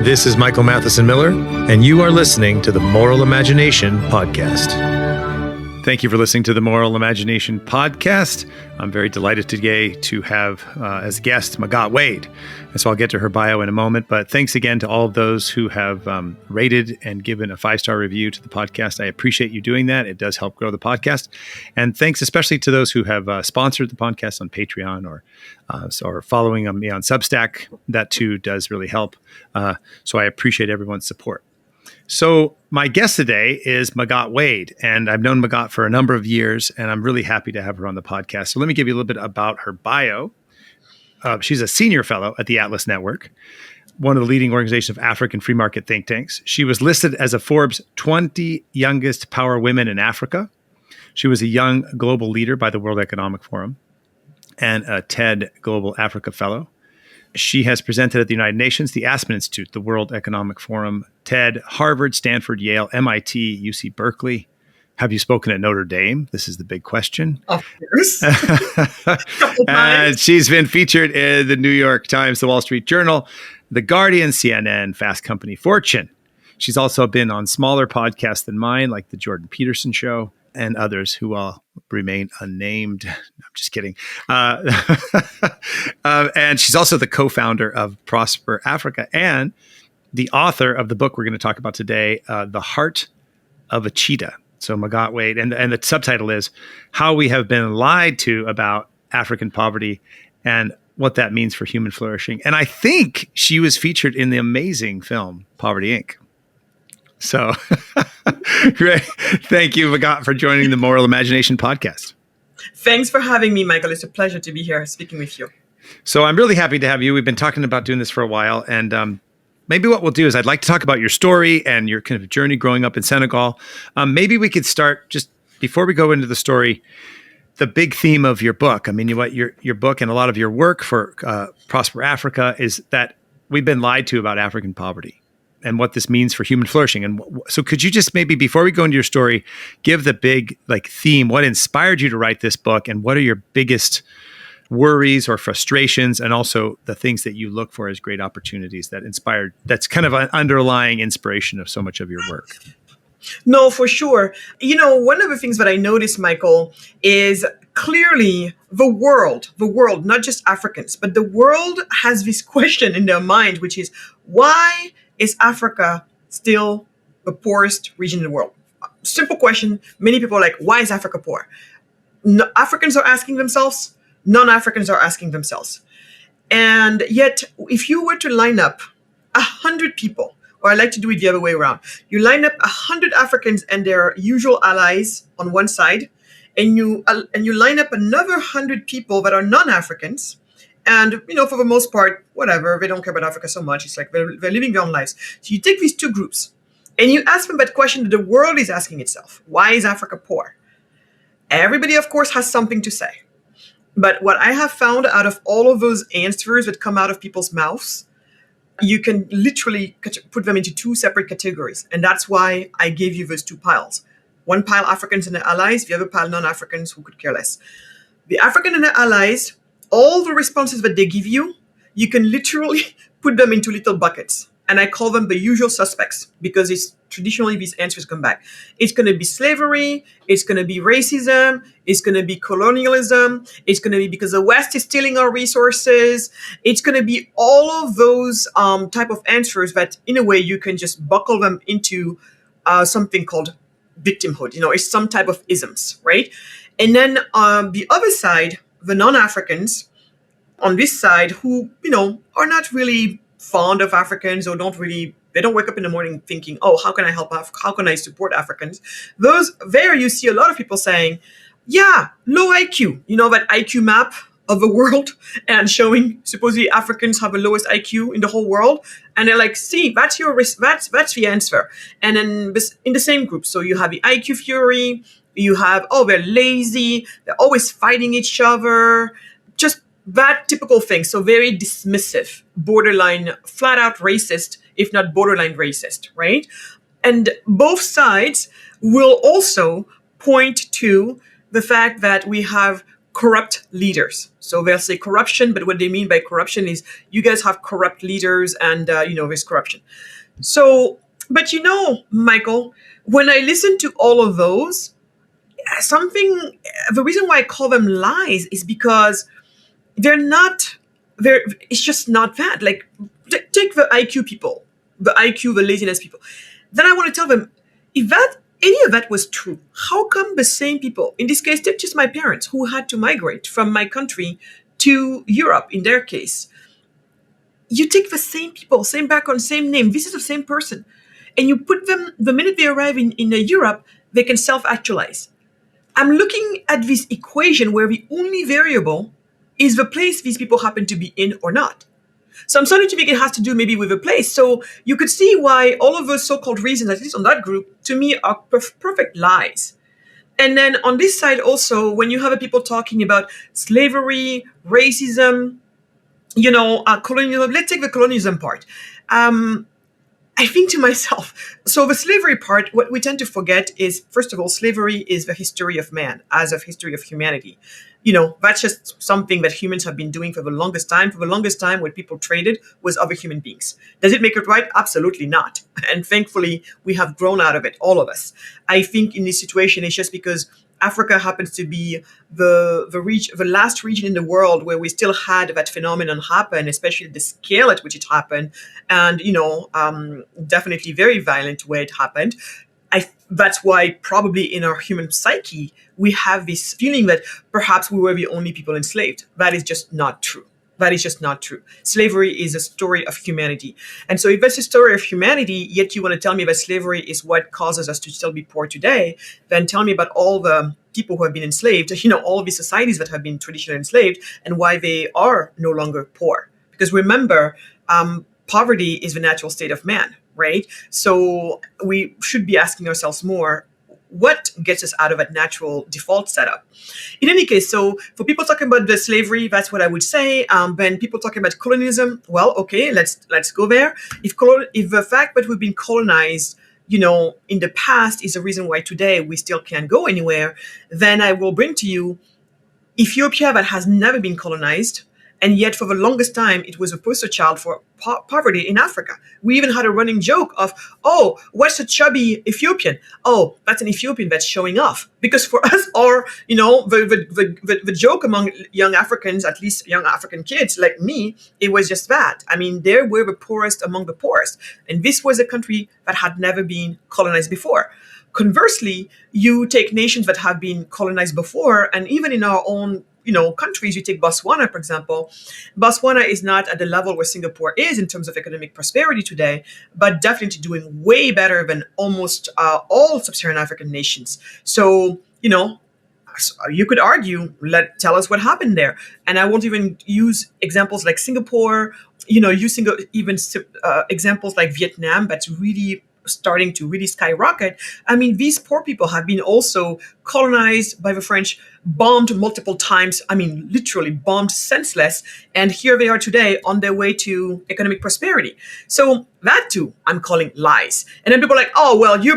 This is Michael Matheson Miller, and you are listening to the Moral Imagination Podcast. Thank you for listening to the Moral Imagination Podcast. I'm very delighted today to have as a guest Magatte Wade. And so I'll get to her bio in a moment. But thanks again to all of those who have rated and given a 5-star review to the podcast. I appreciate you doing that. It does help grow the podcast. And thanks especially to those who have sponsored the podcast on Patreon or following me on Substack. That too does really help. So I appreciate everyone's support. So my guest today is Magatte Wade, and I've known Magatte for a number of years, and I'm really happy to have her on the podcast. So let me give you a little bit about her bio. She's a senior fellow at the Atlas Network, one of the leading organizations of African free market think tanks. She was listed as a Forbes 20 youngest power women in Africa. She was a young global leader by the World Economic Forum and a TED Global Africa Fellow. She has presented at the United Nations, the Aspen Institute, the World Economic Forum, TED, Harvard, Stanford, Yale, MIT, UC Berkeley. Have you spoken at Notre Dame? This is the big question. Of course. And she's been featured in the New York Times, the Wall Street Journal, The Guardian, CNN, Fast Company, Fortune. She's also been on smaller podcasts than mine, like The Jordan Peterson Show, and others who will remain unnamed. No, I'm just kidding. And she's also the co-founder of Prosper Africa and the author of the book we're going to talk about today, The Heart of a Cheetah. So Magatte Wade, and the subtitle is How We Have Been Lied to About African Poverty and What That Means for Human Flourishing. And I think she was featured in the amazing film Poverty, Inc. So great. Thank you, Magatte, for joining the Moral Imagination Podcast. Thanks for having me, Michael. It's a pleasure to be here speaking with you. So I'm really happy to have you. We've been talking about doing this for a while. And maybe what we'll do is I'd like to talk about your story and your kind of journey growing up in Senegal. Maybe we could start just before we go into the story, the big theme of your book. I mean, what your book and a lot of your work for Prosper Africa is that we've been lied to about African poverty and what this means for human flourishing. And so could you just maybe, before we go into your story, give the big theme, what inspired you to write this book and what are your biggest worries or frustrations and also the things that you look for as great opportunities that's kind of an underlying inspiration of so much of your work? No, for sure. One of the things that I noticed, Michael, is clearly the world, not just Africans, but the world has this question in their mind, which is, why is Africa still the poorest region in the world? Simple question. Many people are like, why is Africa poor? No, Africans are asking themselves. Non-Africans are asking themselves. And yet, if you were to line up 100 people, or I like to do it the other way around, you line up 100 Africans and their usual allies on one side, and you line up another 100 people that are non-Africans, and, for the most part, whatever, they don't care about Africa so much. It's like they're living their own lives. So you take these two groups and you ask them that question that the world is asking itself. Why is Africa poor? Everybody, of course, has something to say. But what I have found out of all of those answers that come out of people's mouths, you can literally put them into two separate categories. And that's why I gave you those two piles. One pile Africans and their allies, the other pile non-Africans who could care less. The African and their allies, all the responses that they give you, you can literally put them into little buckets. And I call them the usual suspects because it's traditionally these answers come back. It's going to be slavery. It's going to be racism. It's going to be colonialism. It's going to be because the West is stealing our resources. It's going to be all of those type of answers that in a way you can just buckle them into something called victimhood. It's some type of isms, right? And then the other side, the non-Africans on this side who, are not really fond of Africans or they don't wake up in the morning thinking, oh, how can I help? How can I support Africans? There you see a lot of people saying, yeah, low IQ, that IQ map of the world and showing supposedly Africans have the lowest IQ in the whole world. And they're like, see, that's that's the answer. And then in the same group. So you have the IQ fury, you have, they're lazy, they're always fighting each other, just that typical thing. So very dismissive, borderline, flat out racist, if not borderline racist, right? And both sides will also point to the fact that we have corrupt leaders. So they'll say corruption, but what they mean by corruption is you guys have corrupt leaders and, there's corruption. So, but Michael, when I listen to all of those, the reason why I call them lies is because it's just not that. Like, take the IQ people, the laziness people. Then I want to tell them, if any of that was true, how come the same people, in this case, take just my parents who had to migrate from my country to Europe, in their case, you take the same people, same background, same name, this is the same person, and you put them, the minute they arrive in Europe, they can self-actualize. I'm looking at this equation where the only variable is the place these people happen to be in or not. So I'm starting to think it has to do maybe with a place. So you could see why all of those so-called reasons, at least on that group, to me are perfect lies. And then on this side also, when you have people talking about slavery, racism, colonialism, let's take the colonialism part. I think to myself, so the slavery part, what we tend to forget is, first of all, slavery is the history of man, as of history of humanity. That's just something that humans have been doing for the longest time. For the longest time, what people traded was other human beings. Does it make it right? Absolutely not. And thankfully, we have grown out of it, all of us. I think in this situation, it's just because Africa happens to be the last region in the world where we still had that phenomenon happen, especially the scale at which it happened, and definitely very violent way it happened. That's why probably in our human psyche we have this feeling that perhaps we were the only people enslaved. That is just not true. That is just not true. Slavery is a story of humanity. And so if that's a story of humanity, yet you want to tell me that slavery is what causes us to still be poor today, then tell me about all the people who have been enslaved, all of these societies that have been traditionally enslaved, and why they are no longer poor. Because remember, poverty is the natural state of man, right? So we should be asking ourselves more, what gets us out of that natural default setup? In any case, so for people talking about the slavery, that's what I would say. When people talking about colonialism, well, okay, let's go there. If the fact that we've been colonized, in the past is the reason why today we still can't go anywhere, then I will bring to you Ethiopia that has never been colonized. And yet, for the longest time, it was a poster child for poverty in Africa. We even had a running joke of, oh, what's a chubby Ethiopian? Oh, that's an Ethiopian that's showing off. Because for us, the joke among young Africans, at least young African kids like me, it was just that. I mean, they were the poorest among the poorest. And this was a country that had never been colonized before. Conversely, you take nations that have been colonized before, and even in our own countries, you take Botswana, for example. Botswana is not at the level where Singapore is in terms of economic prosperity today, but definitely doing way better than almost all sub-Saharan African nations. So, you could argue, tell us what happened there. And I won't even use examples like Singapore, using examples like Vietnam, that's really starting to really skyrocket. I mean, these poor people have been also colonized by the French, bombed multiple times. I mean, literally bombed senseless. And here they are today on their way to economic prosperity. So that too, I'm calling lies. And then people are like, oh, well, you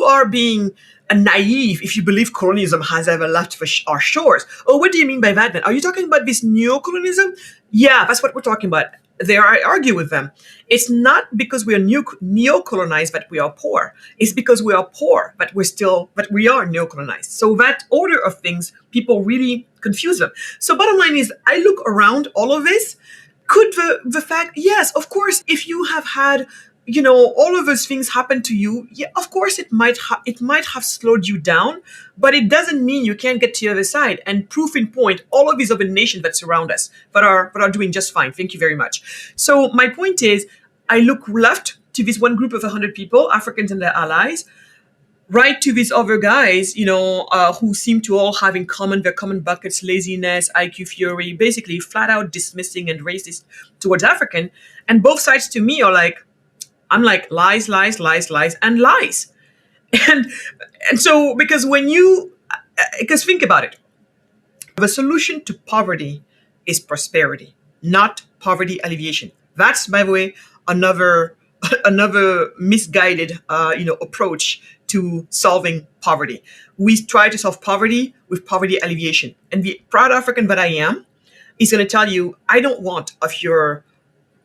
are being naive if you believe colonialism has ever left our shores. Oh, what do you mean by that then? Are you talking about this neo-colonialism? Yeah, that's what we're talking about. There, I argue with them. It's not because we are neo-colonized that we are poor. It's because we are poor that we are neo-colonized. So that order of things, people really confuse them. So bottom line is, I look around all of this. Could the fact, yes, of course, if you have had all of those things happen to you, yeah, of course it might have slowed you down, but it doesn't mean you can't get to the other side. And proof in point, all of these other nations that surround us that are doing just fine. Thank you very much. So my point is, I look left to this one group of 100 people, Africans and their allies, right to these other guys, who seem to all have in common their common buckets, laziness, IQ fury, basically flat out dismissing and racist towards African. And both sides to me are like, I'm like, lies, lies, lies, lies, and lies. And so, because think about it. The solution to poverty is prosperity, not poverty alleviation. That's, by the way, another misguided, approach to solving poverty. We try to solve poverty with poverty alleviation. And the proud African that I am is going to tell you, I don't want of your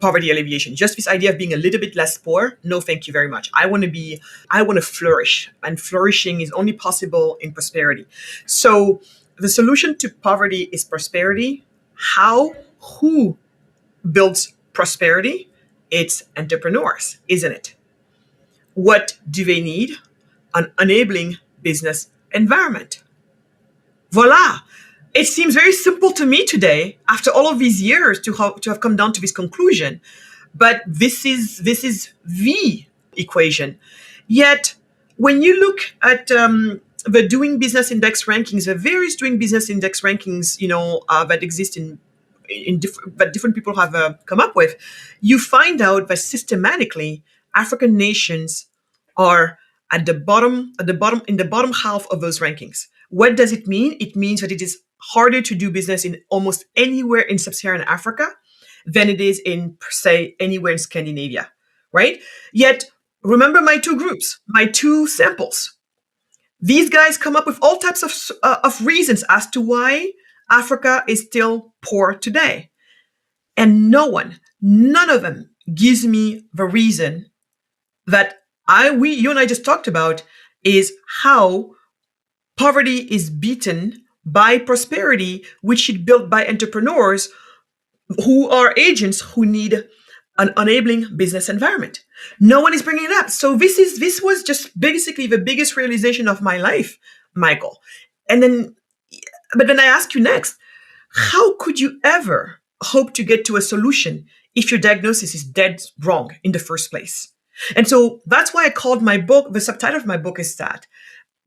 poverty alleviation. Just this idea of being a little bit less poor, no, thank you very much. I want to flourish, and flourishing is only possible in prosperity. So the solution to poverty is prosperity. Who builds prosperity? It's entrepreneurs, isn't it? What do they need? An enabling business environment. Voila. It seems very simple to me today, after all of these years, to have come down to this conclusion. But this is the equation. Yet, when you look at the Doing Business Index rankings, the various Doing Business Index rankings, that exist that different people have come up with, you find out that systematically African nations are at the bottom, in the bottom half of those rankings. What does it mean? It means that it is harder to do business in almost anywhere in sub-Saharan Africa than it is in, say, anywhere in Scandinavia, right? Yet, remember my two groups, my two samples. These guys come up with all types of reasons as to why Africa is still poor today. And none of them gives me the reason that you and I just talked about, is how poverty is beaten by prosperity, which is built by entrepreneurs who are agents who need an enabling business environment. No one is bringing it up. So this was just basically the biggest realization of my life, Michael. But then I ask you next, how could you ever hope to get to a solution if your diagnosis is dead wrong in the first place? And so that's why I called my book, the subtitle of my book is that,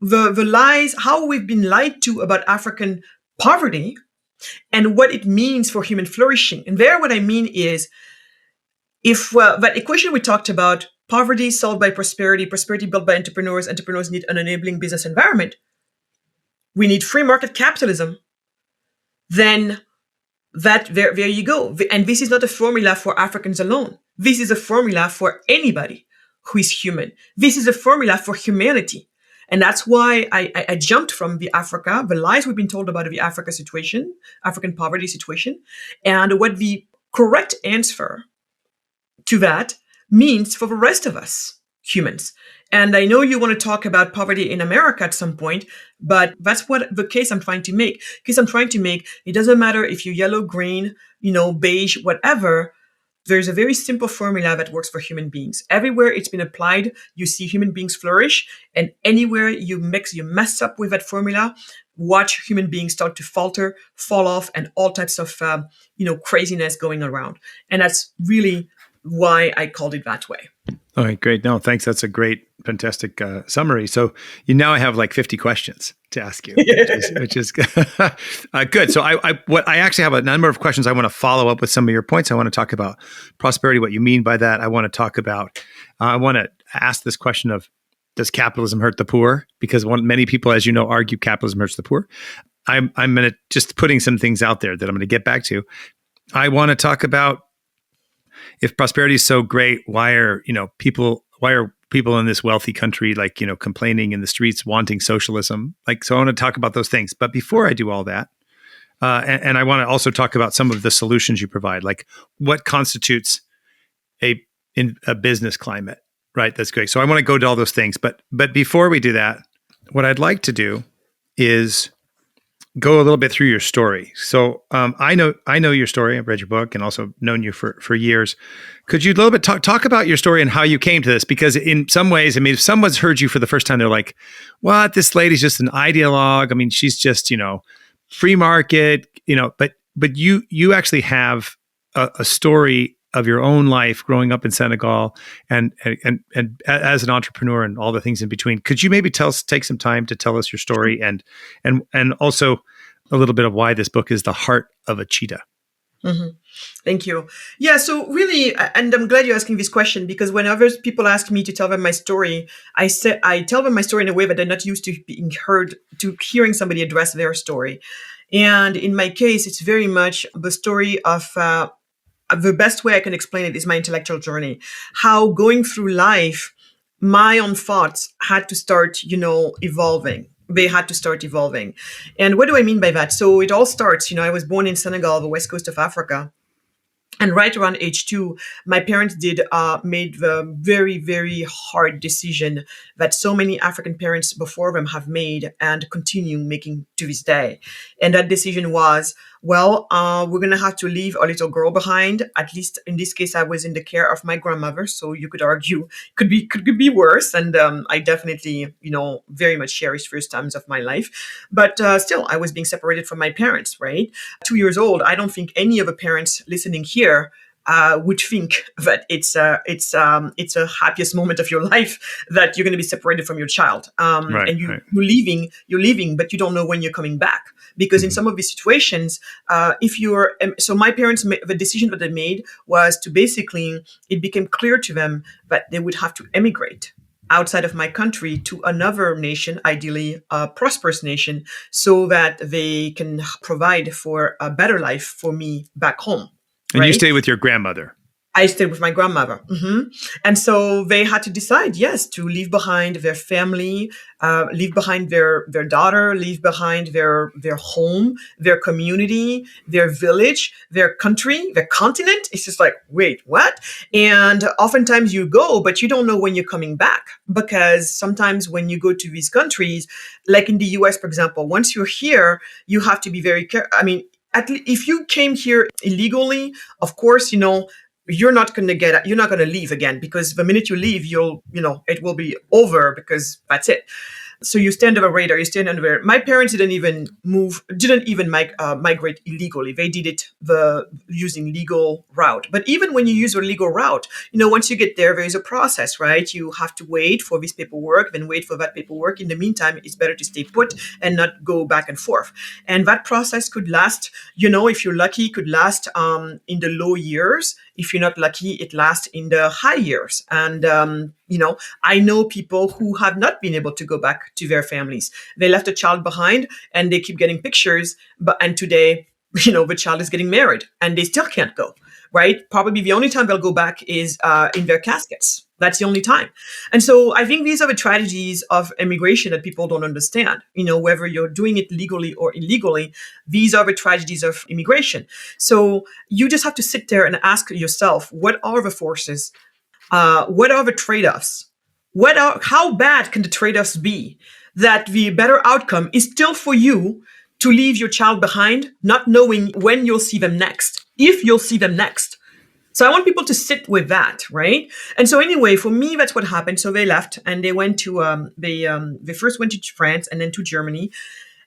the lies, how we've been lied to about African poverty and what it means for human flourishing. And there, what I mean is, if that equation we talked about, poverty solved by prosperity, prosperity built by entrepreneurs need an enabling business environment, we need free market capitalism, then there you go. And this is not a formula for Africans alone. This is a formula for anybody who is human. This is a formula for humanity. And that's why I jumped from the lies we've been told about the African poverty situation, and what the correct answer to that means for the rest of us humans. And I know you want to talk about poverty in America at some point, but that's what the case I'm trying to make. It doesn't matter if you're yellow, green, beige, whatever. There's a very simple formula that works for human beings. Everywhere it's been applied, you see human beings flourish. And anywhere you mess up with that formula, watch human beings start to falter, fall off, and all types of, craziness going around. And that's really why I called it that way. All right, great. No, thanks. That's a great, fantastic summary. So I have like 50 questions to ask you, which is good. So I actually have a number of questions. I want to follow up with some of your points. I want to talk about prosperity, what you mean by that. I want to ask this question of, does capitalism hurt the poor? Because many people, as you know, argue capitalism hurts the poor. I'm going to just putting some things out there that I'm going to get back to. I want to talk about, if prosperity is so great, why are people in this wealthy country complaining in the streets, wanting socialism? So I want to talk about those things. But before I do all that, and I want to also talk about some of the solutions you provide, like what constitutes a business climate, right? That's great. So I want to go to all those things. But before we do that, what I'd like to do is go a little bit through your story. So I know your story. I've read your book and also known you for years. Could you a little bit talk about your story and how you came to this? Because in some ways, if someone's heard you for the first time, they're like, "What? This lady's just an ideologue. She's just free market." But you actually have a story of your own life growing up in Senegal and as an entrepreneur and all the things in between. Could you maybe take some time to tell us your story and also a little bit of why this book is the heart of a cheetah? Mm-hmm. Thank you. Yeah, so really, and I'm glad you're asking this question, because whenever people ask me to tell them my story, I tell them my story in a way that they're not used to hearing somebody address their story. And in my case, it's very much the story of the best way I can explain it is my intellectual journey. How going through life, my own thoughts had to start, evolving. They had to start evolving. And what do I mean by that? So it all starts, I was born in Senegal, the west coast of Africa. And right around age 2, my parents made the very, very hard decision that so many African parents before them have made and continue making to this day. And that decision was, well, we're going to have to leave our little girl behind. At least in this case, I was in the care of my grandmother. So you could argue could be worse. And I definitely, very much cherished first times of my life. But still, I was being separated from my parents, right? 2 years old. I don't think any of the parents listening here would think that it's a happiest moment of your life that you're going to be separated from your child, and you're leaving, but you don't know when you're coming back, because in some of these situations, so my parents, the decision that they made was to basically, it became clear to them that they would have to emigrate outside of my country to another nation, ideally a prosperous nation, so that they can provide for a better life for me back home. And right? you stayed with your grandmother. I stayed with my grandmother. And so they had to decide, yes, to leave behind their family, leave behind their daughter, leave behind their home, their community, their village, their country, their continent. It's just like, wait, what? And oftentimes you go, but you don't know when you're coming back, because sometimes when you go to these countries, like in the US, for example, once you're here, you have to be very careful. I mean, if you came here illegally, of course, you're not going to leave again, because the minute you leave, it will be over, because that's it. So you stay under the radar, My parents didn't even migrate illegally. They did it using legal route. But even when you use a legal route, once you get there is a process, right? You have to wait for this paperwork, then wait for that paperwork. In the meantime, it's better to stay put and not go back and forth. And that process could last, if you're lucky, could last in the low years. If you're not lucky, it lasts in the high years. And, I know people who have not been able to go back to their families. They left a child behind and they keep getting pictures. And today, the child is getting married and they still can't go, right? Probably the only time they'll go back is in their caskets. That's the only time. And so I think these are the tragedies of immigration that people don't understand. Whether you're doing it legally or illegally, these are the tragedies of immigration. So you just have to sit there and ask yourself, what are the forces? What are the trade-offs? How bad can the trade-offs be that the better outcome is still for you to leave your child behind, not knowing when you'll see them next, if you'll see them next? So I want people to sit with that, right? And so anyway, for me, that's what happened. So they left and they went to, they first went to France and then to Germany.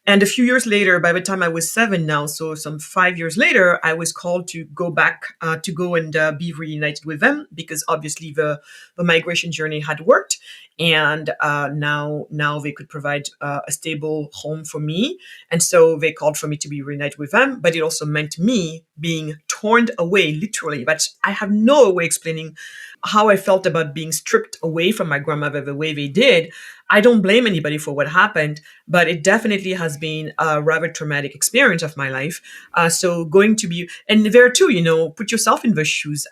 And a few years later, by the time I was 7 now, so some 5 years later, I was called to go back, to go and be reunited with them, because obviously the migration journey had worked. And now they could provide a stable home for me. And so they called for me to be reunited with them. But it also meant me being torn away, literally. But I have no way explaining how I felt about being stripped away from my grandmother the way they did. I don't blame anybody for what happened, but it definitely has been a rather traumatic experience of my life. So going to be, and there too, put yourself in those shoes.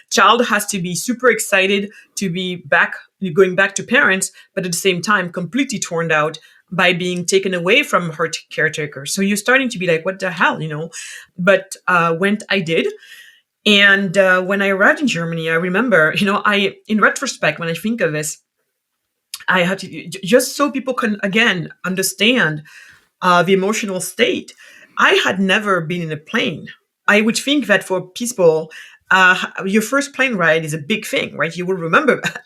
Child has to be super excited to be back, going back to parents, but at the same time, completely torn out by being taken away from her caretaker. So you're starting to be like, what the hell, But when I did, and when I arrived in Germany, I remember, in retrospect, when I think of this, I have to, just so people can, again, understand the emotional state. I had never been in a plane. I would think that for people, your first plane ride is a big thing, right? You will remember that.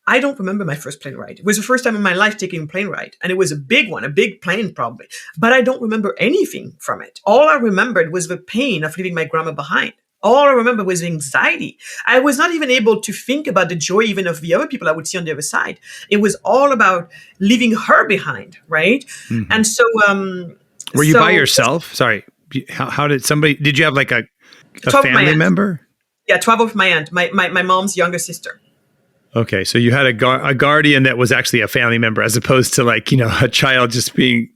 I don't remember my first plane ride. It was the first time in my life taking a plane ride. And it was a big one, a big plane probably. But I don't remember anything from it. All I remembered was the pain of leaving my grandma behind. All I remember was anxiety. I was not even able to think about the joy even of the other people I would see on the other side. It was all about leaving her behind, right? Mm-hmm. And so... were you by yourself? Sorry. How did you have like a family member? Yeah, 12 of my aunt, my mom's younger sister. Okay, so you had a guardian that was actually a family member, as opposed to like, a child just being,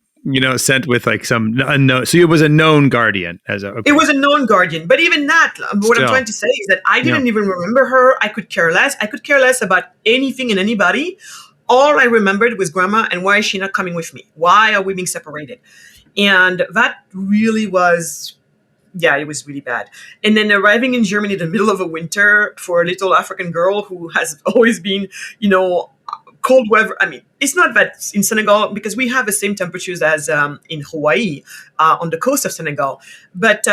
sent with like some unknown. So it was a known guardian It was a known guardian. But even that, what I'm Still. trying to say is that I didn't even remember her. I could care less. I could care less about anything and anybody. All I remembered was grandma, and why is she not coming with me? Why are we being separated? And that really was, it was really bad. And then arriving in Germany in the middle of a winter for a little African girl who has always been, cold weather. I mean, it's not that in Senegal, because we have the same temperatures as in Hawaii, on the coast of Senegal. But,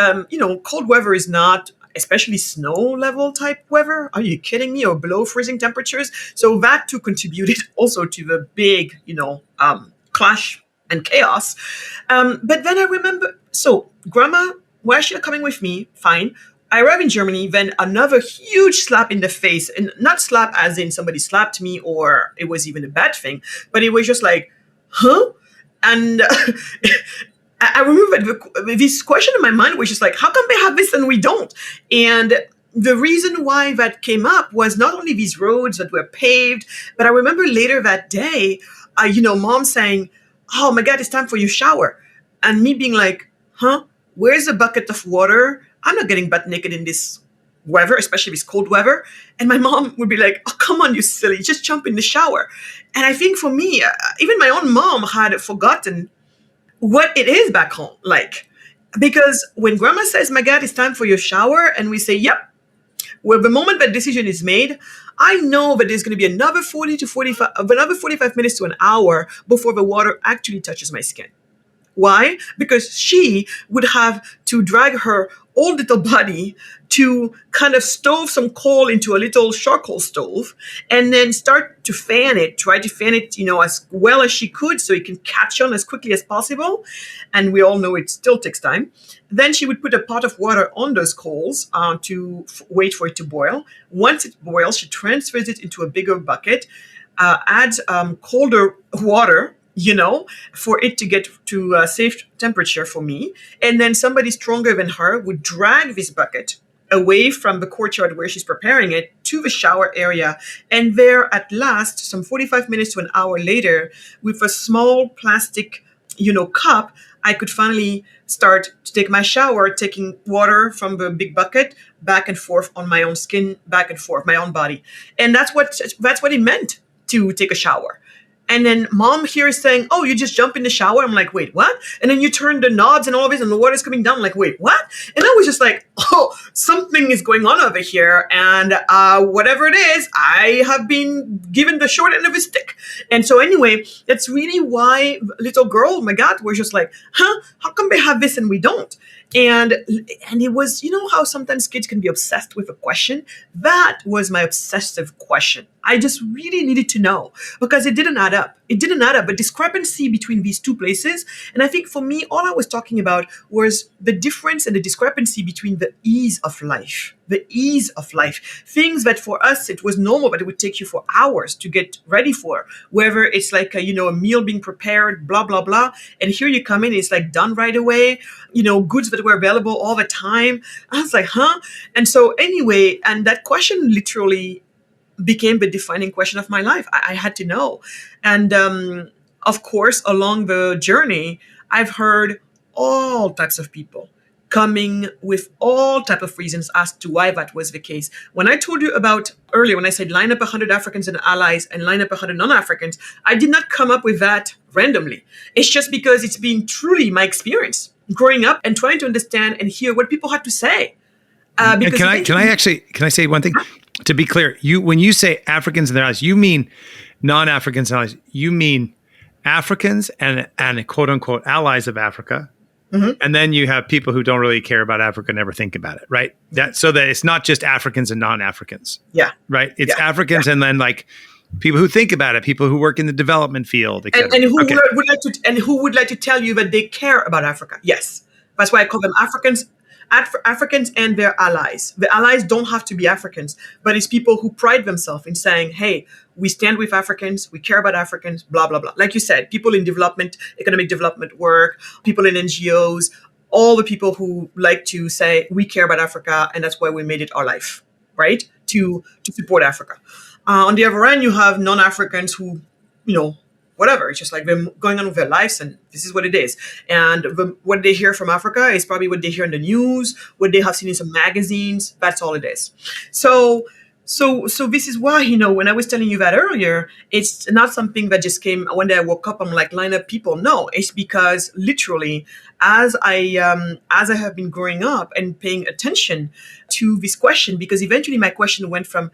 cold weather is not, especially snow level type weather. Are you kidding me? Or below freezing temperatures. So that too contributed also to the big, clash and chaos. But then I remember, so grandma, why is she not coming with me? Fine. I arrive in Germany, then another huge slap in the face, and not slap as in somebody slapped me or it was even a bad thing, but it was just like, huh? And I remember this question in my mind was just like, how come they have this and we don't? And the reason why that came up was not only these roads that were paved, but I remember later that day, mom saying, oh my God, it's time for your shower. And me being like, huh? Where's a bucket of water? I'm not getting butt naked in this weather, especially this cold weather. And my mom would be like, oh, come on, you silly, just jump in the shower. And I think for me, even my own mom had forgotten what it is back home like. Because when grandma says, Magatte, it's time for your shower, and we say, yep, well, the moment that decision is made, I know that there's going to be another 45 minutes to an hour before the water actually touches my skin. Why? Because she would have to drag her old little body to kind of stove some coal into a little charcoal stove and then start to try to fan it, as well as she could so it can catch on as quickly as possible. And we all know it still takes time. Then she would put a pot of water on those coals to wait for it to boil. Once it boils, she transfers it into a bigger bucket, adds colder water, for it to get to a safe temperature for me. And then somebody stronger than her would drag this bucket away from the courtyard where she's preparing it to the shower area. And there at last, some 45 minutes to an hour later, with a small plastic, cup, I could finally start to take my shower, taking water from the big bucket back and forth on my own skin, back and forth, my own body. And that's what it meant to take a shower. And then mom here is saying, oh, you just jump in the shower. I'm like, wait, what? And then you turn the knobs and all of this and the water's coming down. I'm like, wait, what? And I was just like, oh, something is going on over here. And whatever it is, I have been given the short end of a stick. And so anyway, that's really why little girl, Magatte, was just like, huh? How come they have this and we don't? And it was, how sometimes kids can be obsessed with a question. That was my obsessive question. I just really needed to know because it didn't add up. It didn't add up, a discrepancy between these two places. And I think for me, all I was talking about was the difference and the discrepancy between the ease of life. The ease of life. Things that for us, it was normal, but it would take you for hours to get ready for. Whether it's like, a meal being prepared, blah, blah, blah. And here you come in, it's like done right away. Goods that were available all the time. I was like, huh? And so anyway, and that question literally became the defining question of my life. I had to know. And of course, along the journey, I've heard all types of people coming with all type of reasons as to why that was the case. When I told you about earlier, when I said line up 100 Africans and allies and line up 100 non-Africans, I did not come up with that randomly. It's just because it's been truly my experience growing up and trying to understand and hear what people had to say. Can I say one thing? To be clear, when you say Africans and their allies, you mean non-Africans and allies. You mean Africans and quote unquote allies of Africa. Mm-hmm. And then you have people who don't really care about Africa, never think about it, right? So that it's not just Africans and non-Africans. Yeah. Right? It's Africans and then like people who think about it, people who work in the development field, et and who would like to tell you that they care about Africa. Yes. That's why I call them Africans. Africans and their allies. The allies don't have to be Africans, but it's people who pride themselves in saying, hey, we stand with Africans, we care about Africans, blah, blah, blah. Like you said, people in development, economic development work, people in NGOs, all the people who like to say, we care about Africa, and that's why we made it our life, right? To support Africa. On the other end, you have non-Africans who, whatever. It's just like they're going on with their lives, and this is what it is. And what they hear from Africa is probably what they hear in the news, what they have seen in some magazines. That's all it is. So this is why, when I was telling you that earlier, it's not something that just came one day I woke up, I'm like, line up people. No, it's because literally as I have been growing up and paying attention to this question, because eventually my question went from,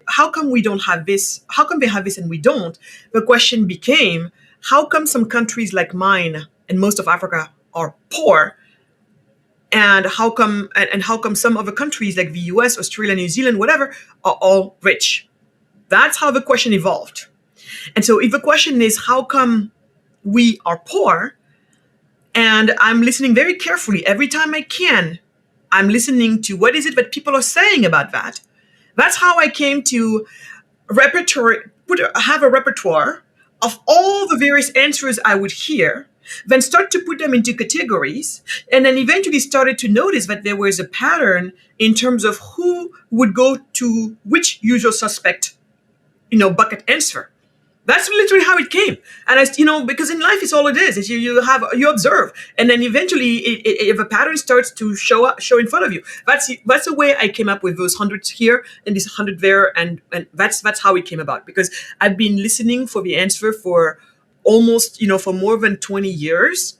how come we don't have this? How come they have this and we don't? The question became, how come some countries like mine and most of Africa are poor? And how come some other countries like the US, Australia, New Zealand, whatever, are all rich? That's how the question evolved. And so if the question is, how come we are poor? And I'm listening very carefully every time I can. I'm listening to what is it that people are saying about that. That's how I came to have a repertoire of all the various answers I would hear, then start to put them into categories, and then eventually started to notice that there was a pattern in terms of who would go to which usual suspect, bucket answer. That's literally how it came. And because in life, it's all it is you observe. And then eventually if a pattern starts to show in front of you, that's the way I came up with those 100 here and this 100 there. And that's how it came about, because I've been listening for the answer for almost, for more than 20 years,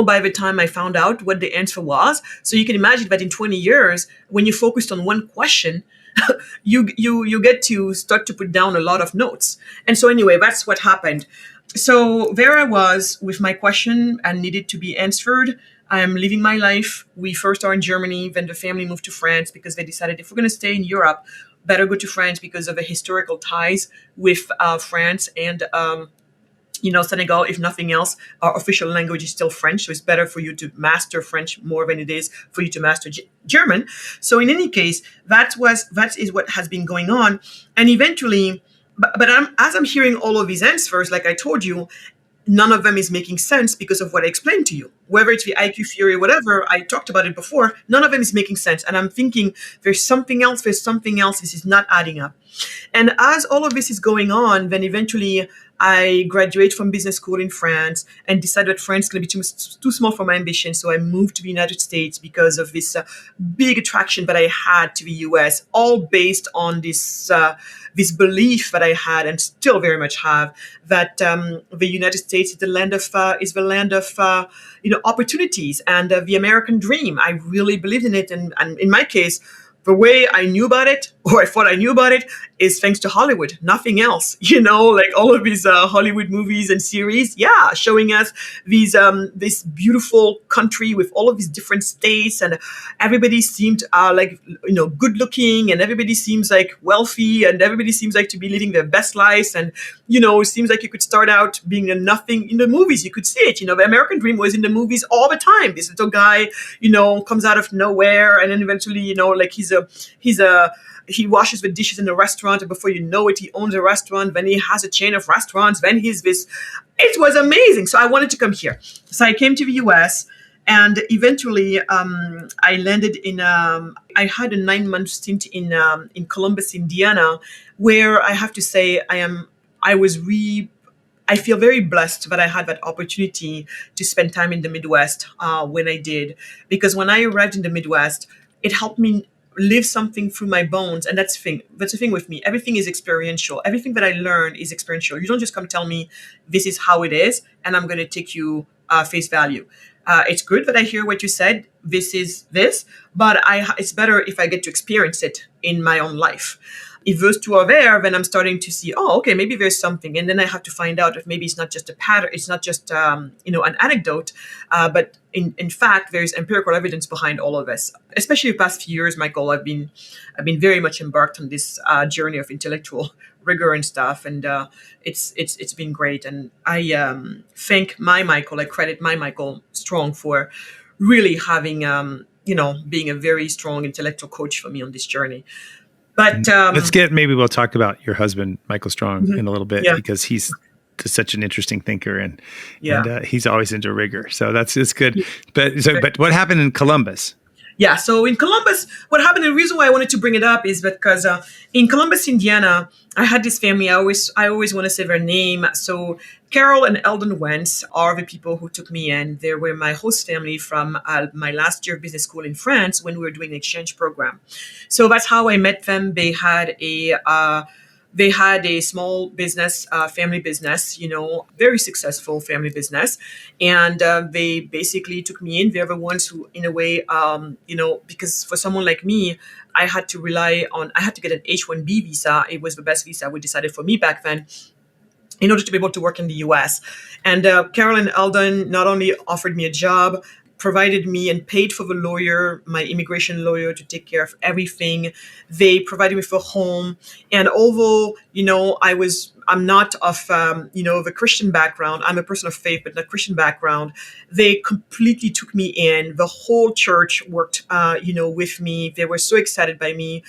by the time I found out what the answer was. So you can imagine that in 20 years, when you focused on one question, you get to start to put down a lot of notes. And so anyway, that's what happened. So there I was with my question and needed to be answered. I'm living my life. We first are in Germany, then the family moved to France because they decided if we're going to stay in Europe, better go to France because of the historical ties with France and Senegal. If nothing else, our official language is still French, so it's better for you to master French more than it is for you to master German. So in any case, that is what has been going on, and eventually, but as I'm hearing all of these answers, like I told you, none of them is making sense because of what I explained to you. Whether it's the IQ theory or whatever, I talked about it before, none of them is making sense. And I'm thinking, there's something else, this is not adding up. And as all of this is going on, then eventually I graduate from business school in France and decided that France is going to be too small for my ambition. So I moved to the United States because of this big attraction that I had to the US, all based on this belief that I had and still very much have, that the United States is the land of opportunities and the American dream. I really believed in it, and in my case, the way I knew about it, or I thought I knew about it, is thanks to Hollywood, nothing else. Like all of these Hollywood movies and series, showing us this beautiful country with all of these different states, and everybody seemed good looking, and everybody seems like wealthy, and everybody seems like to be living their best lives, and it seems like you could start out being a nothing in the movies. You could see it. The American dream was in the movies all the time. This little guy, comes out of nowhere, and then eventually, he washes the dishes in the restaurant, and before you know it, he owns a restaurant. Then he has a chain of restaurants. Then he's this. It was amazing. So I wanted to come here. So I came to the US, and eventually I landed in. I had a 9-month stint in Columbus, Indiana, where I have to say I feel very blessed that I had that opportunity to spend time in the Midwest when I did, because when I arrived in the Midwest, it helped me live something through my bones. And that's the thing with me. Everything is experiential. Everything that I learn is experiential. You don't just come tell me this is how it is, and I'm going to take you face value. It's good that I hear what you said. This is this, but it's better if I get to experience it in my own life. If those two are there, then I'm starting to see, okay, maybe there's something. And then I have to find out if maybe it's not just a pattern, it's not just, an anecdote, but in fact, there's empirical evidence behind all of this. Especially the past few years, Michael, I've been very much embarked on this journey of intellectual rigor and stuff. And it's been great. And I thank my Michael, I credit my Michael Strong for really having, being a very strong intellectual coach for me on this journey. But maybe we'll talk about your husband, Michael Strong, in a little bit, because he's just such an interesting thinker, and he's always into rigor. So it's good. But what happened in Columbus? Yeah, so in Columbus, what happened, the reason why I wanted to bring it up is because in Columbus, Indiana, I had this family. I always want to say their name. So Carol and Eldon Wentz are the people who took me in. They were my host family from my last year of business school in France when we were doing an exchange program. So that's how I met them. They had a small business, family business, very successful family business. And they basically took me in. They're the ones who, in a way, because for someone like me, I had to get an H-1B visa. It was the best visa we decided for me back then in order to be able to work in the US. And Carol and Eldon not only offered me a job, provided me and paid for the lawyer, my immigration lawyer, to take care of everything. They provided me for a home. And although, I'm not of, the Christian background, I'm a person of faith, but not Christian background, they completely took me in. The whole church worked, with me. They were so excited by me.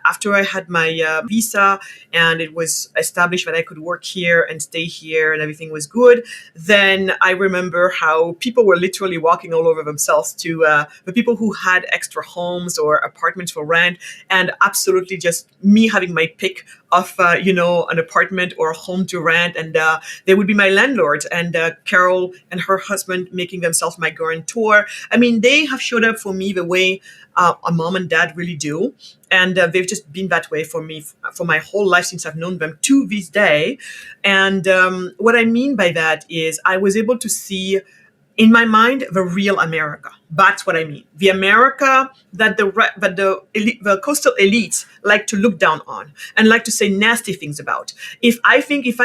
After I had my visa and it was established that I could work here and stay here and everything was good, then I remember how people were literally walking all over themselves to the people who had extra homes or apartments for rent, and absolutely just me having my pick of an apartment or a home to rent, and they would be my landlords, and Carol and her husband making themselves my guarantor. I mean, they have showed up for me the way a mom and dad really do, and they've just been that way for me for my whole life since I've known them to this day. And what I mean by that is I was able to see in my mind the real America. That's what I mean. The America that the coastal elites like to look down on and like to say nasty things about. If I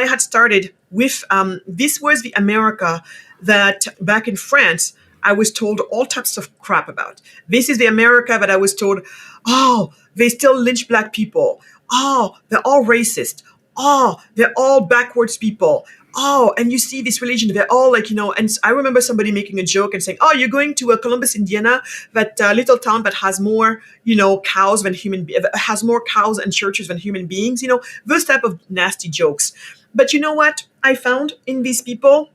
had started with this was the America that back in France I was told all types of crap about. This is the America that I was told, oh, they still lynch black people. Oh, they're all racist. Oh, they're all backwards people. Oh, and you see this religion, they're all like, and I remember somebody making a joke and saying, oh, you're going to Columbus, Indiana, that little town that has more, cows than has more cows and churches than human beings, those type of nasty jokes. But you know what I found in these people?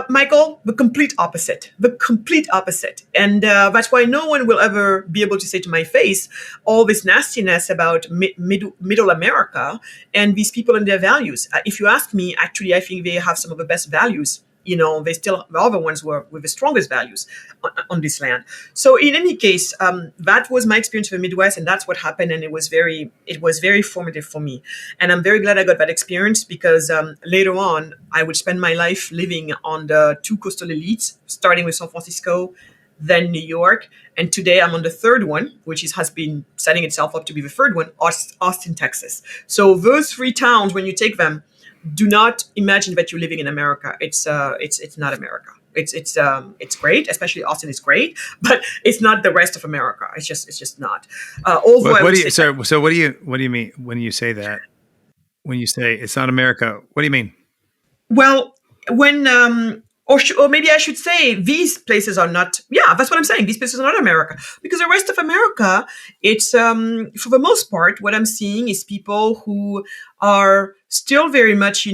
Michael, the complete opposite. And that's why no one will ever be able to say to my face all this nastiness about middle America and these people and their values. If you ask me, actually, I think they have some of the best values. They still, the other ones were with the strongest values on this land. So in any case, that was my experience in the Midwest, and that's what happened. And it was very formative for me. And I'm very glad I got that experience because later on, I would spend my life living on the two coastal elites, starting with San Francisco, then New York. And today I'm on the third one, which has been setting itself up to be the third one, Austin, Texas. So those three towns, when you take them, do not imagine that you're living in America. It's not America. It's great, especially Austin is great, but it's not the rest of America. It's just not. So what do you mean when you say that? When you say it's not America, what do you mean? Well, when or maybe I should say these places are not. Yeah, that's what I'm saying. These places are not America because the rest of America, it's for the most part, what I'm seeing is people who are still very much,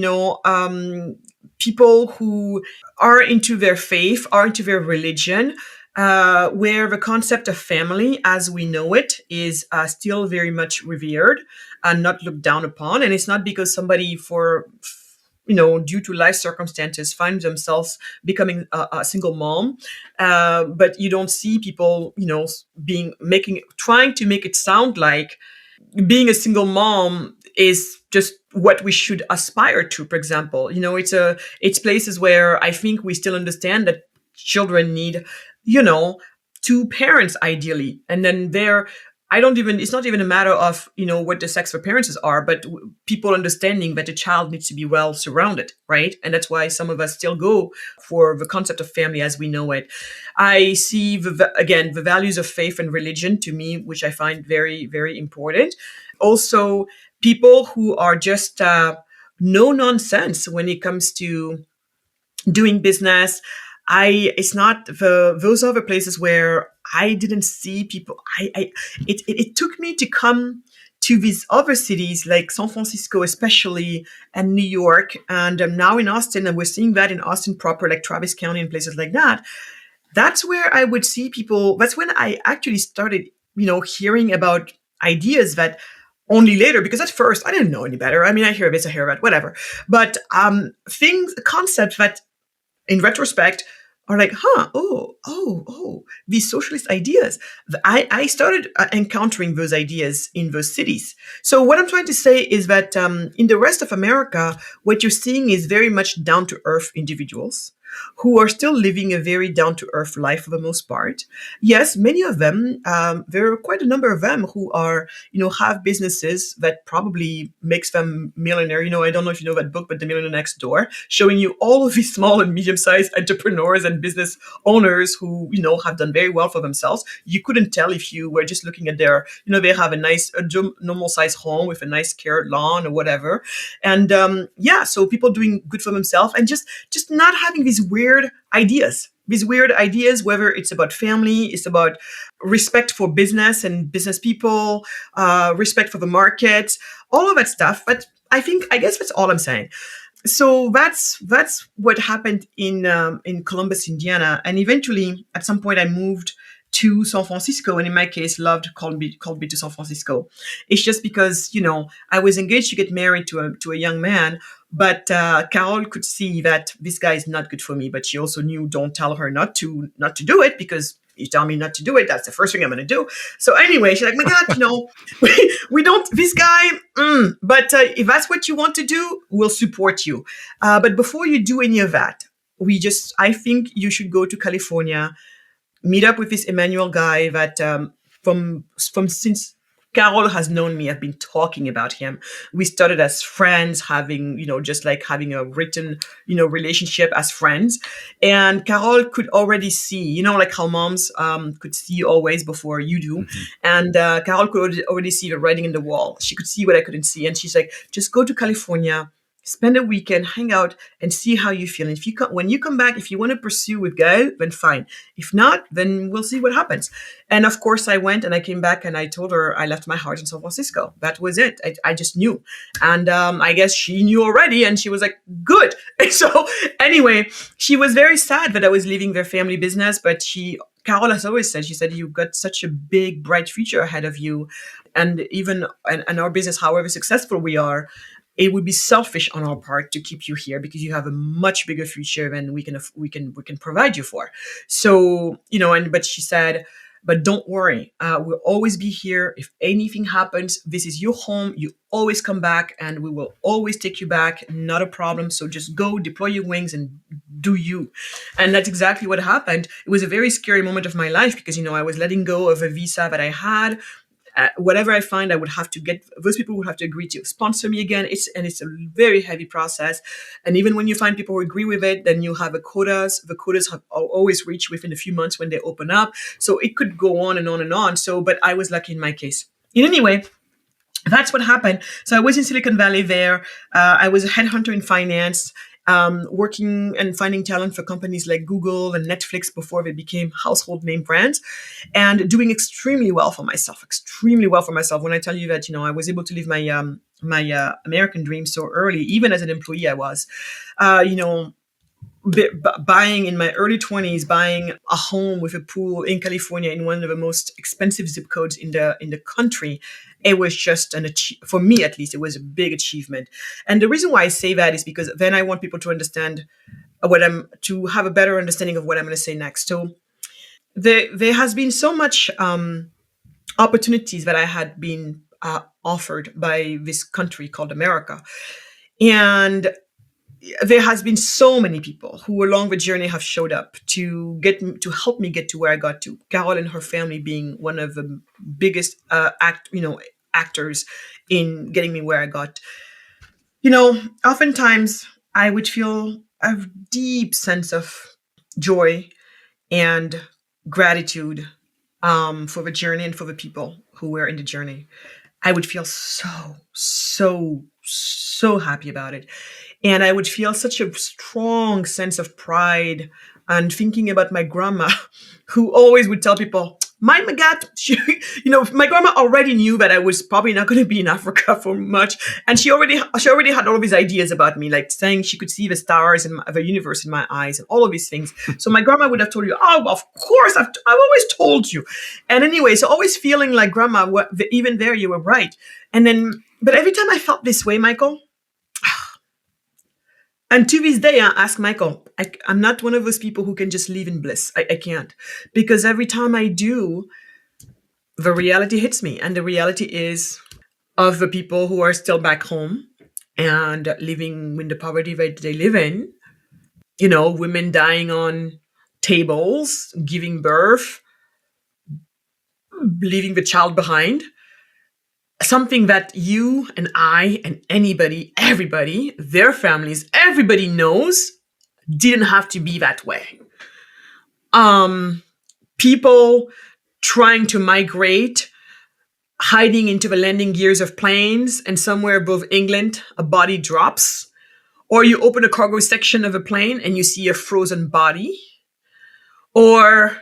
people who are into their faith, are into their religion, where the concept of family as we know it is still very much revered and not looked down upon. And it's not because somebody due to life circumstances, find themselves becoming a single mom. But you don't see people, trying to make it sound like being a single mom is just what we should aspire to, for example. It's places where I think we still understand that children need, two parents ideally. And then it's not even a matter of, what the sex of parents are, but people understanding that a child needs to be well surrounded, right? And that's why some of us still go for the concept of family as we know it. I see, the values of faith and religion to me, which I find very, very important. Also, people who are just no nonsense when it comes to doing business. It's not those other places where I didn't see people. It took me to come to these other cities like San Francisco, especially, and New York, and now in Austin, and we're seeing that in Austin proper, like Travis County and places like that. that's where I would see people. That's when I actually started, hearing about ideas that only later, because at first I didn't know any better. I mean, I hear this, I hear that, whatever. But concepts that in retrospect are like, these socialist ideas. I started encountering those ideas in those cities. So what I'm trying to say is that in the rest of America, what you're seeing is very much down to earth individuals who are still living a very down to earth life for the most part. Yes, many of them, there are quite a number of them who are, have businesses that probably makes them millionaire. I don't know if you know that book, but The Millionaire Next Door, showing you all of these small and medium sized entrepreneurs and business owners who, have done very well for themselves. You couldn't tell if you were just looking at their, they have a normal size home with a nice carrot lawn or whatever. And so people doing good for themselves and just not having these weird ideas, whether it's about family, it's about respect for business and business people, respect for the market, all of that stuff. But I guess that's all I'm saying. So that's what happened in Columbus, Indiana, and eventually at some point I moved to San Francisco, and in my case, called me to San Francisco. It's just because I was engaged to get married to a young man, but Carol could see that this guy is not good for me. But she also knew, don't tell her not to do it, because you tell me not to do it, that's the first thing I'm going to do. So anyway, she's like, my God, we don't, this guy, but if that's what you want to do, we'll support you. But before you do any of that, I think you should go to California, meet up with this Emmanuel guy that from since Carol has known me, I've been talking about him. We started as friends, having, just like having a written, relationship as friends. And Carol could already see, like how moms could see always before you do. Mm-hmm. And Carol could already see the writing in the wall. She could see what I couldn't see. And she's like, just go to California, spend a weekend, hang out, and see how you feel. And when you come back, if you want to pursue with Gael, then fine. If not, then we'll see what happens. And of course, I went and I came back and I told her I left my heart in San Francisco. That was it. I just knew. And I guess she knew already. And she was like, good. And so anyway, she was very sad that I was leaving their family business. But Carol has always said, she said, you've got such a big, bright future ahead of you. And even and our business, however successful we are, it would be selfish on our part to keep you here because you have a much bigger future than we can provide you for. So, but she said, but don't worry, we'll always be here. If anything happens, this is your home. You always come back and we will always take you back. Not a problem. So just go deploy your wings and do you. And that's exactly what happened. It was a very scary moment of my life because, I was letting go of a visa that I had. Whatever I find, I would have to get, those people would have to agree to sponsor me again. It's a very heavy process. And even when you find people who agree with it, then you have the quotas. The quotas have always reached within a few months when they open up. So it could go on and on and on. So, but I was lucky in my case. In any way, that's what happened. So I was in Silicon Valley there. I was a headhunter in finance. Working and finding talent for companies like Google and Netflix before they became household name brands, and doing extremely well for myself. When I tell you that, I was able to live my American dream so early, even as an employee, I was, buying in my early 20s, buying a home with a pool in California in one of the most expensive zip codes in the country. It was just for me, at least, it was a big achievement. And the reason why I say that is because then I want people to understand to have a better understanding of what I'm going to say next. So there has been so much opportunities that I had been offered by this country called America. And there has been so many people who along the journey have showed up to help me get to where I got to. Carol and her family being one of the biggest actors in getting me where I got. Oftentimes I would feel a deep sense of joy and gratitude for the journey and for the people who were in the journey. I would feel so happy about it. And I would feel such a strong sense of pride and thinking about my grandma, who always would tell people, my Magatte, my grandma already knew that I was probably not going to be in Africa for much, and she already had all of these ideas about me, like saying she could see the stars and the universe in my eyes, and all of these things. So my grandma would have told you, "Oh, of course, I've always told you." And anyway, so always feeling like, "Grandma, even there, you were right." And then, but every time I felt this way, Michael. And to this day, I ask Michael, I'm not one of those people who can just live in bliss. I can't. Because every time I do, the reality hits me. And the reality is of the people who are still back home and living in the poverty that they live in, women dying on tables, giving birth, leaving the child behind. Something that you and I and anybody, everybody, their families, everybody knows didn't have to be that way. People trying to migrate, hiding into the landing gears of planes, and somewhere above England, a body drops. Or you open a cargo section of a plane and you see a frozen body. Or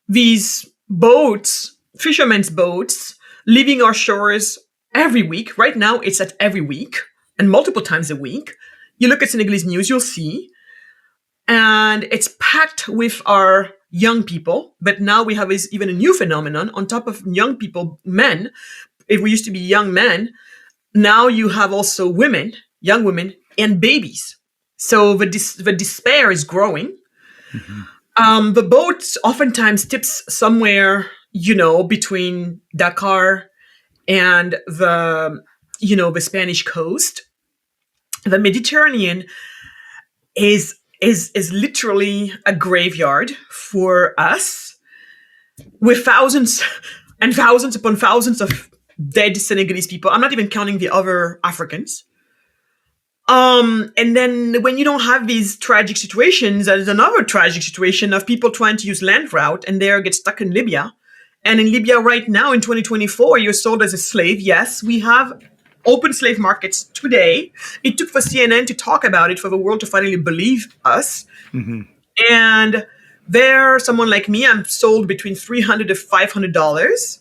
these boats, fishermen's boats, leaving our shores every week. Right now, it's at every week and multiple times a week. You look at Senegalese news, you'll see. And it's packed with our young people. But now we have even a new phenomenon. On top of young people, men, if we used to be young men, now you have also women, young women, and babies. So the despair is growing. Mm-hmm. The boat oftentimes tips somewhere, between Dakar and the Spanish coast. The Mediterranean is literally a graveyard for us, with thousands and thousands upon thousands of dead Senegalese people. I'm not even counting the other Africans. And then when you don't have these tragic situations, there's another tragic situation of people trying to use land route and they get stuck in Libya. And in Libya right now, in 2024, you're sold as a slave. Yes, we have open slave markets today. It took for CNN to talk about it, for the world to finally believe us. Mm-hmm. And there, someone like me, I'm sold between $300 to $500.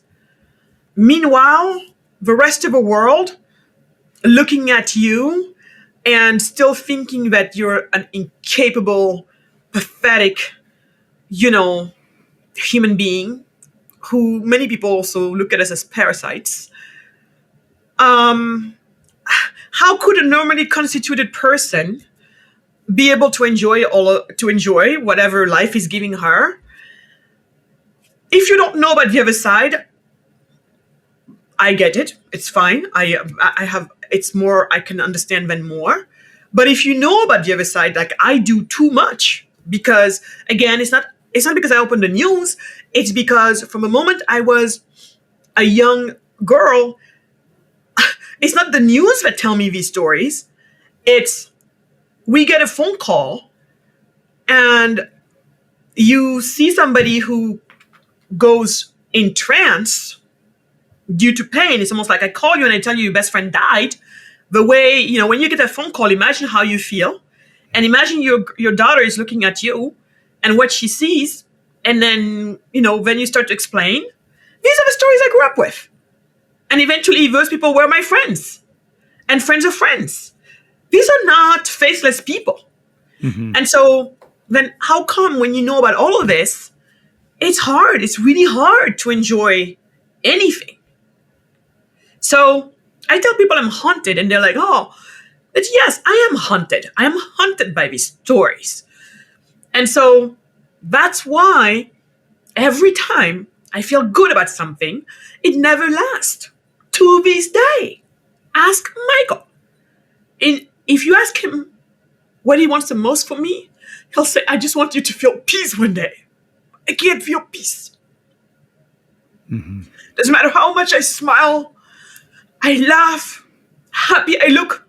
Meanwhile, the rest of the world looking at you and still thinking that you're an incapable, pathetic, human being, who many people also look at us as parasites. How could a normally constituted person be able to enjoy whatever life is giving her? If you don't know about the other side, I get it. It's fine. It's more I can understand than more. But if you know about the other side, like I do too much, because again, it's not because I opened the news. It's because from the moment I was a young girl, it's not the news that tell me these stories. It's we get a phone call and you see somebody who goes in trance due to pain. It's almost like I call you and I tell you your best friend died. The way, when you get a phone call, imagine how you feel. And imagine your daughter is looking at you and what she sees. And then, then you start to explain. These are the stories I grew up with. And eventually those people were my friends and friends of friends. These are not faceless people. Mm-hmm. And so then how come when you know about all of this, it's hard. It's really hard to enjoy anything. So I tell people I'm haunted and they're like, oh, but yes, I am haunted. I am haunted by these stories. And so that's why every time I feel good about something, it never lasts. To this day, ask Michael. And if you ask him what he wants the most from me, he'll say, I just want you to feel peace one day. I can't feel peace. Mm-hmm. Doesn't matter how much I smile, I laugh, happy I look.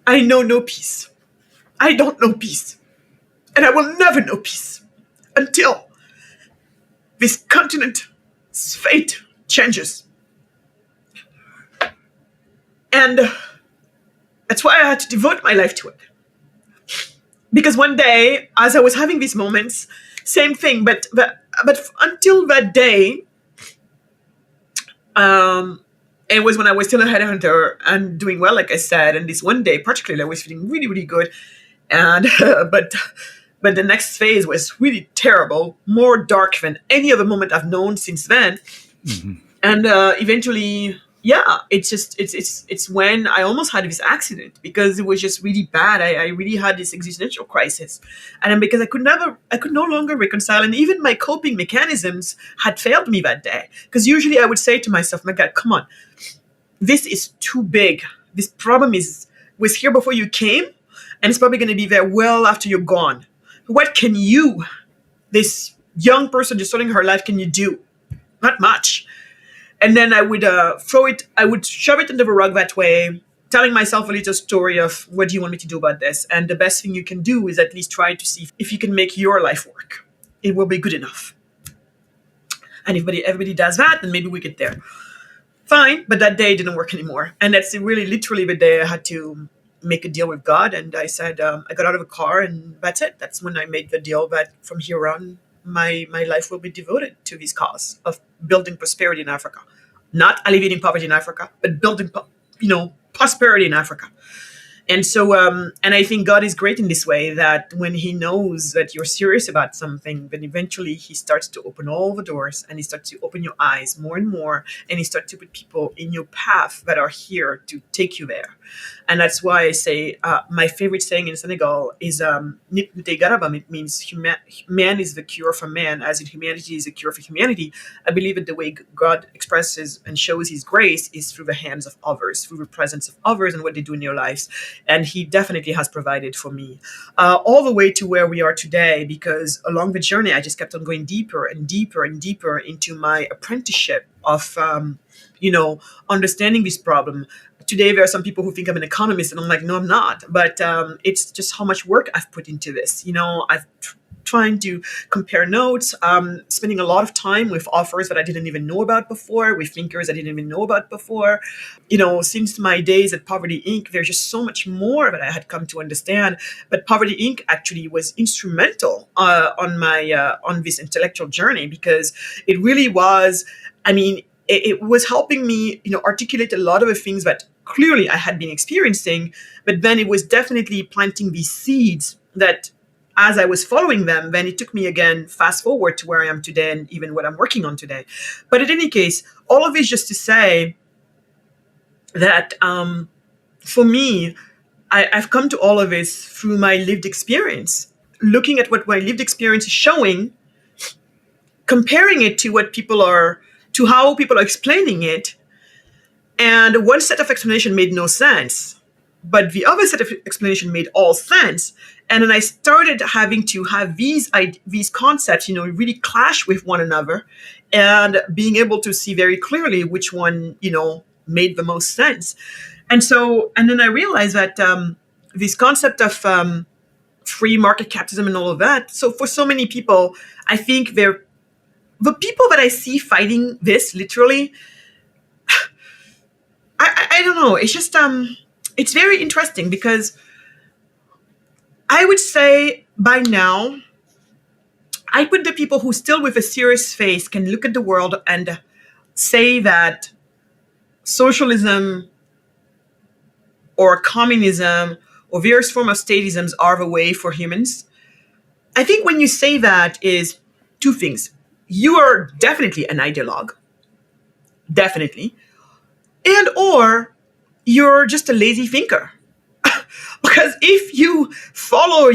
I know no peace. I don't know peace. And I will never know peace until this continent's fate changes. And that's why I had to devote my life to it. Because one day, as I was having these moments, same thing, but until that day, it was when I was still a headhunter and doing well, like I said. And this one day, particularly, I was feeling really, really good. And but the next phase was really terrible, more dark than any other moment I've known since then. Mm-hmm. And eventually, yeah, it's when I almost had this accident because it was just really bad. I really had this existential crisis, and then because I could no longer reconcile, and even my coping mechanisms had failed me that day. Because usually I would say to myself, "My God, come on, this is too big. This problem was here before you came, and it's probably going to be there well after you're gone. What can you, this young person just starting her life, can you do? Not much." And then I would shove it under the rug that way, telling myself a little story of, what do you want me to do about this? And the best thing you can do is at least try to see if you can make your life work. It will be good enough. And if everybody does that, then maybe we get there. Fine, but that day didn't work anymore. And that's really literally the day I had to make a deal with God. And I said, I got out of the car, and that's it. That's when I made the deal that from here on, my life will be devoted to this cause of building prosperity in Africa. Not alleviating poverty in Africa, but building, prosperity in Africa. And so, and I think God is great in this way, that when he knows that you're serious about something, then eventually he starts to open all the doors, and he starts to open your eyes more and more. And he starts to put people in your path that are here to take you there. And that's why I say my favorite saying in Senegal is "Nit Nite Garabam." It means man is the cure for man, as in humanity is the cure for humanity. I believe that the way God expresses and shows his grace is through the hands of others, through the presence of others and what they do in your lives. And he definitely has provided for me all the way to where we are today, because along the journey, I just kept on going deeper and deeper and deeper into my apprenticeship of, understanding this problem. Today, there are some people who think I'm an economist, and I'm like, no, I'm not. But it's just how much work I've put into this. I've trying to compare notes, spending a lot of time with authors that I didn't even know about before, with thinkers I didn't even know about before. Since my days at Poverty Inc., there's just so much more that I had come to understand. But Poverty Inc. actually was instrumental on this intellectual journey, because it really was, it was helping me, articulate a lot of the things that clearly I had been experiencing, but then it was definitely planting these seeds that, as I was following them, then it took me again, fast forward to where I am today and even what I'm working on today. But in any case, all of this just to say that for me, I've come to all of this through my lived experience, looking at what my lived experience is showing, comparing it to how people are explaining it. And one set of explanation made no sense, but the other set of explanation made all sense. And then I started having to have these concepts, really clash with one another, and being able to see very clearly which one, made the most sense. And then I realized that this concept of free market capitalism and all of that. So for so many people, I think the people that I see fighting this literally, I don't know. It's just, it's very interesting, because I would say by now, I put the people who still with a serious face can look at the world and say that socialism or communism or various forms of statisms are the way for humans. I think when you say that is two things. You are definitely an ideologue. Definitely. And or you're just a lazy thinker. Because if you follow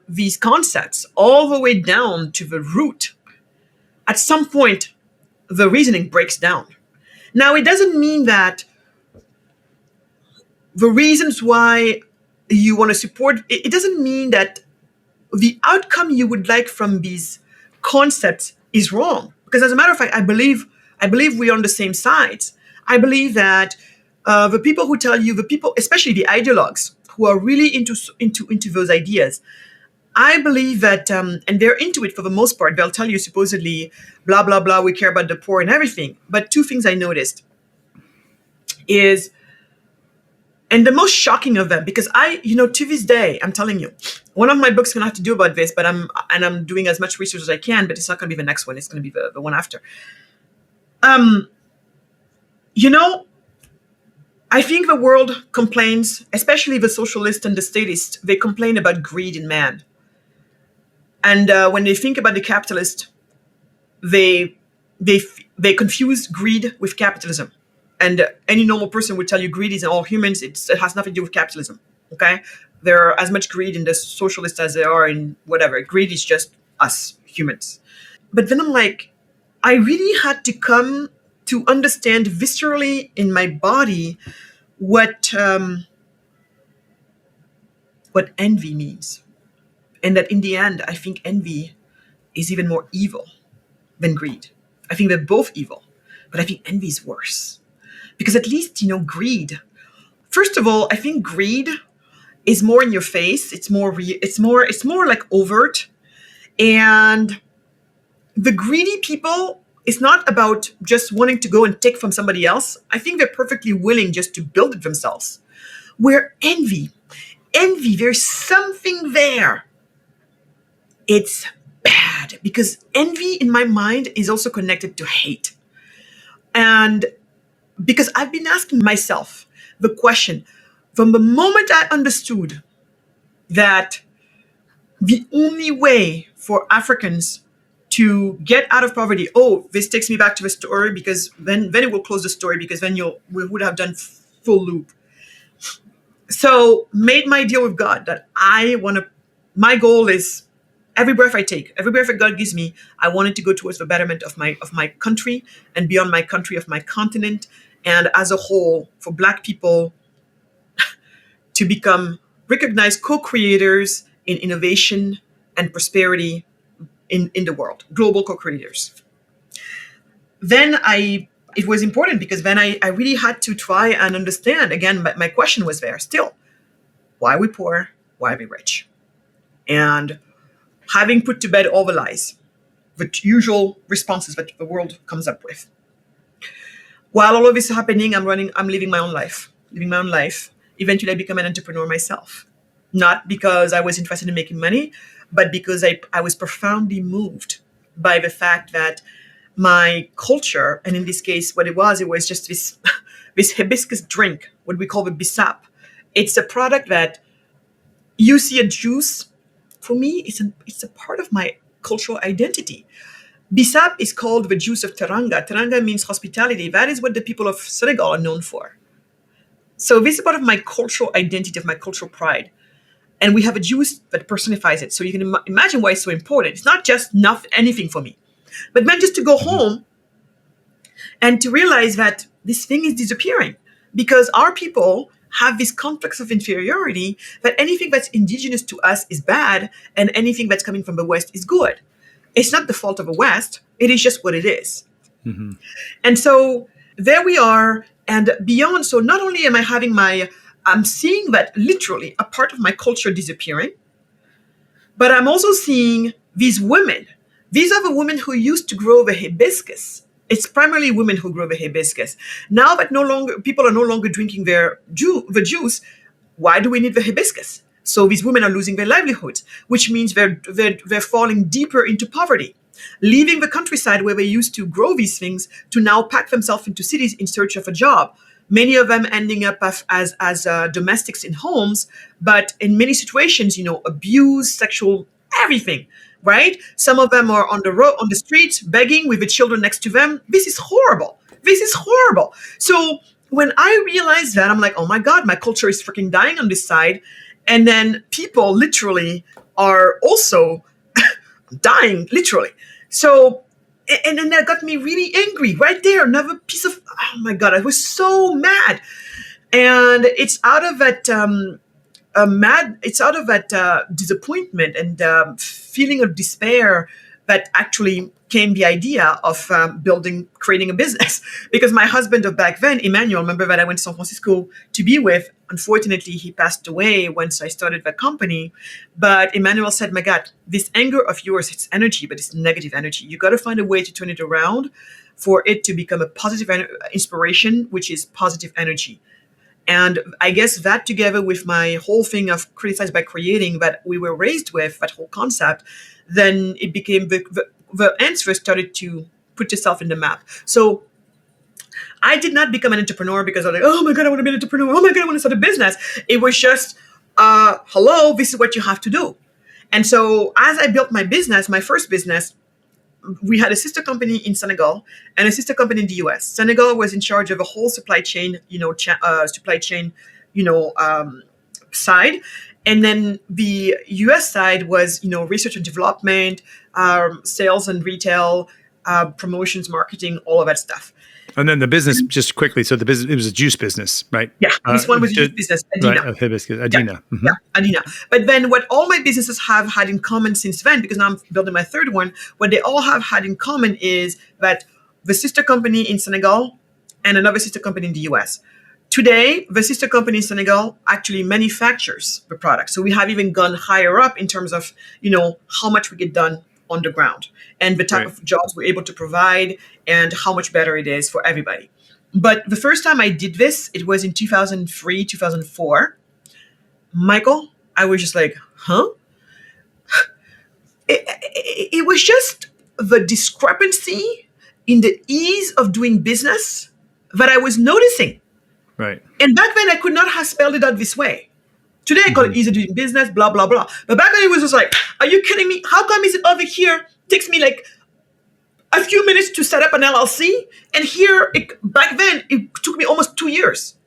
these concepts all the way down to the root, at some point, the reasoning breaks down. Now, it doesn't mean that the reasons why you want to support, it doesn't mean that the outcome you would like from these concepts is wrong. Because as a matter of fact, I believe we're on the same sides. I believe that the people who tell you, especially the ideologues, who are really into those ideas, I believe that, and they're into it for the most part, they'll tell you supposedly, blah, blah, blah, we care about the poor and everything. But two things I noticed is And the most shocking of them, because to this day, I'm telling you, one of my books going to have to do about this, but I'm doing as much research as I can, but it's not going to be the next one. It's going to be the one after. You know, I think the world complains, especially the socialists and the statists, they complain about greed in man. And when they think about the capitalist, they confuse greed with capitalism. And any normal person would tell you greed is in all humans. It has nothing to do with capitalism. Okay, there are as much greed in the socialists as there are in whatever. Greed is just us humans. But then I'm like, I really had to come to understand viscerally in my body what envy means, and that in the end, I think envy is even more evil than greed. I think they're both evil, but I think envy is worse. Because at least, greed. First of all, I think greed is more in your face. It's more like overt. And the greedy people, it's not about just wanting to go and take from somebody else. I think they're perfectly willing just to build it themselves. Where envy, there's something there. It's bad because envy in my mind is also connected to hate. And because I've been asking myself the question from the moment I understood that the only way for Africans to get out of poverty, this takes me back to the story because then it will close the story because then we would have done full loop. So made my deal with God that my goal is every breath I take, every breath that God gives me, I want it to go towards the betterment of my country and beyond my country, of my continent, and as a whole, for Black people to become recognized co-creators in innovation and prosperity in the world, global co-creators. Then it was important because then I really had to try and understand, again, my question was there still, why are we poor? Why are we rich? And having put to bed all the lies, the usual responses that the world comes up with. While all of this is happening, I'm living my own life. Eventually I become an entrepreneur myself. Not because I was interested in making money, but because I was profoundly moved by the fact that my culture, and in this case, what it was just this hibiscus drink, what we call the bissap. It's a product that you see a juice. For me, it's a part of my cultural identity. Bissap is called the juice of Teranga. Teranga means hospitality. That is what the people of Senegal are known for. So this is part of my cultural identity, of my cultural pride. And we have a juice that personifies it. So you can imagine why it's so important. It's not just anything for me. But then just to go home and to realize that this thing is disappearing because our people have this complex of inferiority that anything that's indigenous to us is bad and anything that's coming from the West is good. It's not the fault of the West. It is just what it is. Mm-hmm. And so there we are. And beyond, so not only am I I'm seeing that literally a part of my culture disappearing, but I'm also seeing these women. These are the women who used to grow the hibiscus. It's primarily women who grow the hibiscus. Now that people are no longer drinking the juice, why do we need the hibiscus? So these women are losing their livelihoods, which means they're falling deeper into poverty, leaving the countryside where they used to grow these things to now pack themselves into cities in search of a job. Many of them ending up as domestics in homes, but in many situations, abuse, sexual, everything, right? Some of them are on the streets, begging with the children next to them. This is horrible. So when I realized that, I'm like, oh my God, my culture is freaking dying on this side. And then people literally are also dying, literally. So, and then that got me really angry right there. Another piece of, oh my God, I was so mad. And it's out of that disappointment and feeling of despair that actually came the idea of creating a business. Because my husband of back then, Emmanuel, remember that I went to San Francisco to be with. Unfortunately, he passed away once I started the company. But Emmanuel said, Magatte, this anger of yours, it's energy, but it's negative energy. You got to find a way to turn it around for it to become a positive inspiration, which is positive energy. And I guess that together with my whole thing of criticized by creating that we were raised with, that whole concept, then it became the answer started to put yourself in the map. So I did not become an entrepreneur because I was like, oh my God, I want to be an entrepreneur. Oh my God, I want to start a business. It was just, hello, this is what you have to do. And so as I built my business, my first business, we had a sister company in Senegal and a sister company in the US. Senegal was in charge of a whole supply chain, side. And then the US side was, research and development, sales and retail, promotions, marketing, all of that stuff. And then the business, just quickly. So the business, it was a juice business, right? Yeah, this one was a juice business, Adina. Right, hibiscus, Adina. Yeah, Mm-hmm. yeah, Adina. But then what all my businesses have had in common since then, because now I'm building my third one, what they all have had in common is that the sister company in Senegal and another sister company in the US. Today, the sister company in Senegal actually manufactures the product. So we have even gone higher up in terms of, how much we get done on the ground and the type of jobs we're able to provide and how much better it is for everybody. But the first time I did this, it was in 2003, 2004. Michael, I was just like, huh? It was just the discrepancy in the ease of doing business that I was noticing. Right. And back then, I could not have spelled it out this way. Today, I call it easy doing business, blah, blah, blah. But back then, it was just like, are you kidding me? How come is it over here? Takes me like a few minutes to set up an LLC. And here, back then, it took me almost 2 years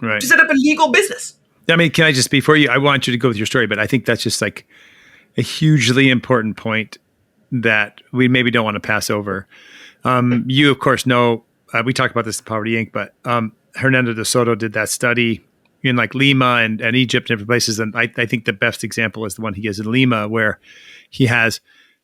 to set up a legal business. I mean, can I just, before I want you to go with your story, but I think that's just like a hugely important point that we maybe don't want to pass over. You, of course, know, we talked about this in Poverty Inc., but Hernando de Soto did that study in like Lima and Egypt and different places. And I think the best example is the one he gives in Lima, where he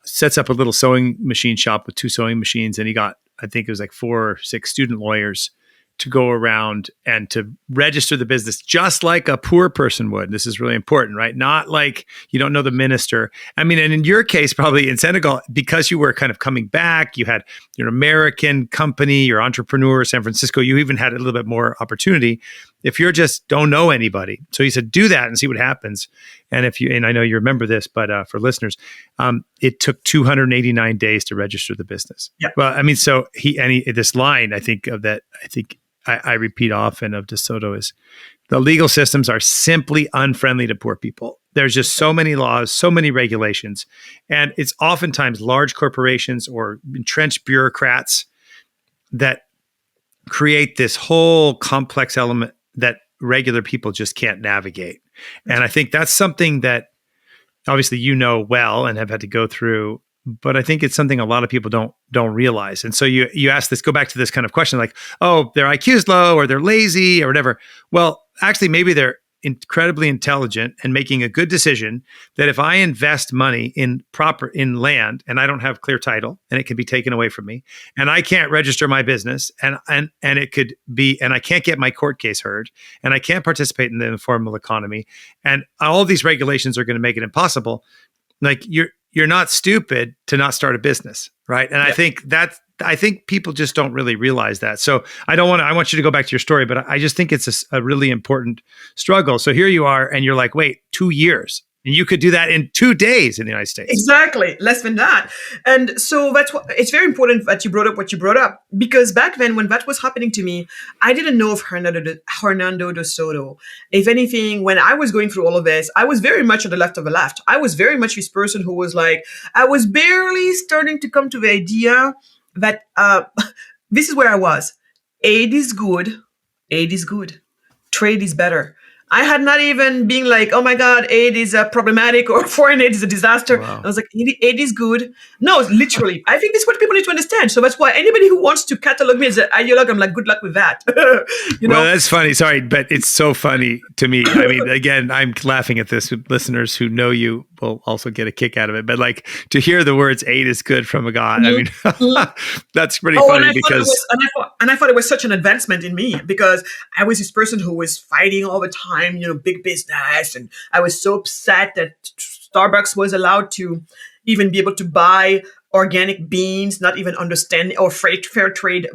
sets up a little sewing machine shop with 2 sewing machines. And he got, I think it was like 4 or 6 student lawyers to go around and to register the business just like a poor person would. This is really important, right? Not like you don't know the minister. I mean, and in your case, probably in Senegal, because you were kind of coming back, you had your American company, your entrepreneur, San Francisco, you even had a little bit more opportunity. If you're just don't know anybody. So he said, do that and see what happens. And I know you remember this, but for listeners, it took 289 days to register the business. Yeah. Well, I mean, so this line, I repeat often of De Soto is the legal systems are simply unfriendly to poor people. There's just so many laws, so many regulations, and it's oftentimes large corporations or entrenched bureaucrats that create this whole complex element that regular people just can't navigate. And I think that's something that obviously you know well and have had to go through, but I think it's something a lot of people don't realize. And so you ask this, go back to this kind of question like, oh, their IQ is low or they're lazy or whatever. Well, actually, maybe they're incredibly intelligent and making a good decision that if I invest money in land and I don't have clear title and it can be taken away from me and I can't register my business and it could be, and I can't get my court case heard and I can't participate in the informal economy and all these regulations are going to make it impossible. Like you're not stupid to not start a business, right? And yeah. I think people just don't really realize that. So I want you to go back to your story, but I just think it's a really important struggle. So here you are and you're like, wait, 2 years. And you could do that in 2 days in the United States. Exactly. Less than that. And so that's what it's very important that you brought up what you brought up, because back then when that was happening to me, I didn't know of Hernando de Soto. If anything, when I was going through all of this, I was very much on the left of the left. I was very much this person who was like, I was barely starting to come to the idea that this is where I was. Aid is good. Trade is better. I had not even been like, oh my God, aid is problematic or foreign aid is a disaster. Wow. I was like, aid is good. No, literally. I think this is what people need to understand. So that's why anybody who wants to catalog me as an ideologue, I'm like, good luck with that. Well, that's funny. Sorry, but it's so funny to me. I mean, again, I'm laughing at this. Listeners who know you will also get a kick out of it. But like to hear the words aid is good from a God, mm-hmm. I mean, that's pretty funny because... I thought it was such an advancement in me because I was this person who was fighting all the time, big business. And I was so upset that Starbucks was allowed to even be able to buy organic beans, not even understanding, or fair trade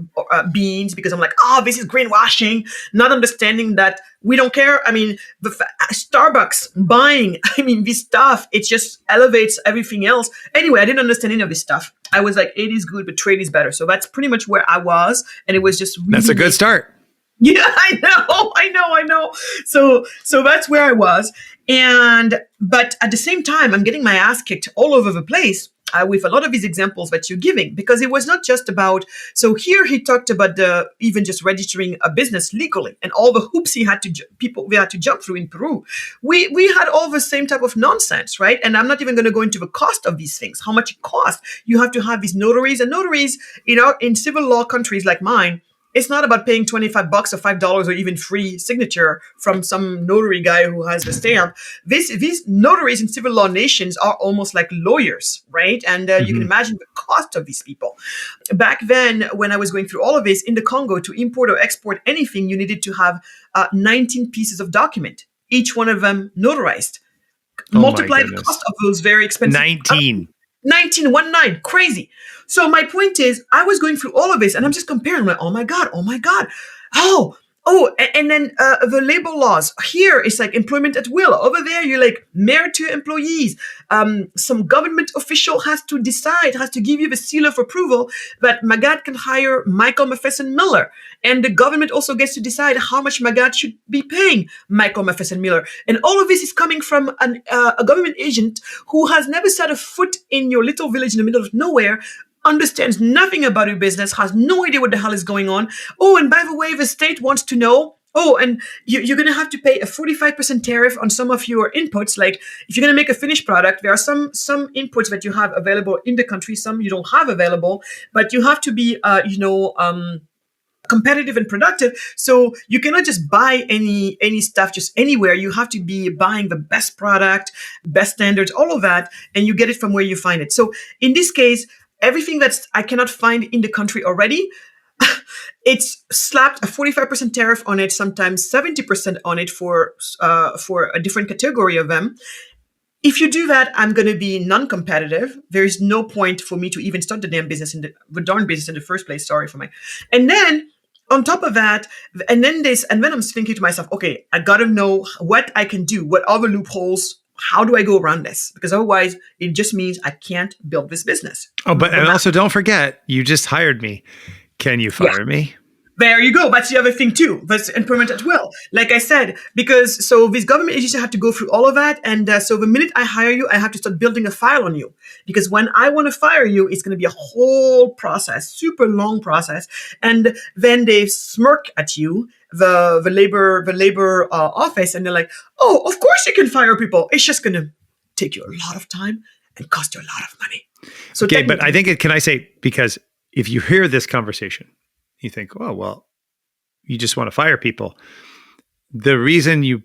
beans, because I'm like, oh, this is greenwashing, not understanding that we don't care. I mean, Starbucks buying, I mean, this stuff, it just elevates everything else. Anyway, I didn't understand any of this stuff. I was like, it is good, but trade is better. So that's pretty much where I was. And it was just really That's a good start. Yeah, I know. So that's where I was. But at the same time, I'm getting my ass kicked all over the place with a lot of these examples that you're giving, because it was not just about, so here he talked about even just registering a business legally and all the hoops they had to jump through in Peru. We had all the same type of nonsense, right? And I'm not even going to go into the cost of these things, how much it costs. You have to have these notaries, and notaries, in civil law countries like mine, it's not about paying $25 or $5 or even free signature from some notary guy who has the stamp. These notaries in civil law nations are almost like lawyers, right? And you can imagine the cost of these people. Back then, when I was going through all of this in the Congo, to import or export anything, you needed to have 19 pieces of document, each one of them notarized. Multiply the cost of those very expensive 19, 19, crazy. So my point is, I was going through all of this and I'm just comparing, like, oh my God. And then the labor laws. Here, it's like employment at will. Over there, you're like married to your employees. Some government official has to give you the seal of approval that Magatte can hire Michael Matheson Miller. And the government also gets to decide how much Magatte should be paying Michael Matheson Miller. And all of this is coming from a government agent who has never set a foot in your little village in the middle of nowhere, understands nothing about your business, has no idea what the hell is going on. Oh, and by the way, the state wants to know, and you're going to have to pay a 45% tariff on some of your inputs. Like, if you're going to make a finished product, there are some inputs that you have available in the country, some you don't have available, but you have to be, competitive and productive. So you cannot just buy any stuff just anywhere. You have to be buying the best product, best standards, all of that, and you get it from where you find it. So in this case, everything that's I cannot find in the country already, it's slapped a 45% tariff on it, sometimes 70% on it for a different category of them. If you do that, I'm going to be non-competitive. There is no point for me to even start the darn business in the first place. Sorry for my. And then on top of that, and then I'm thinking to myself, okay, I got to know what I can do. What are the loopholes? How do I go around this? Because otherwise, it just means I can't build this business. Oh, and also don't forget, you just hired me. Can you fire me? There you go. That's the other thing too. That's employment at will. Like I said, because this government agency had to go through all of that. And so the minute I hire you, I have to start building a file on you. Because when I want to fire you, it's going to be a whole process, super long process. And then they smirk at you, the labor office, and they're like, oh, of course you can fire people. It's just going to take you a lot of time and cost you a lot of money. So okay, but I think can I say, because if you hear this conversation, you think, oh, well, you just want to fire people. The reason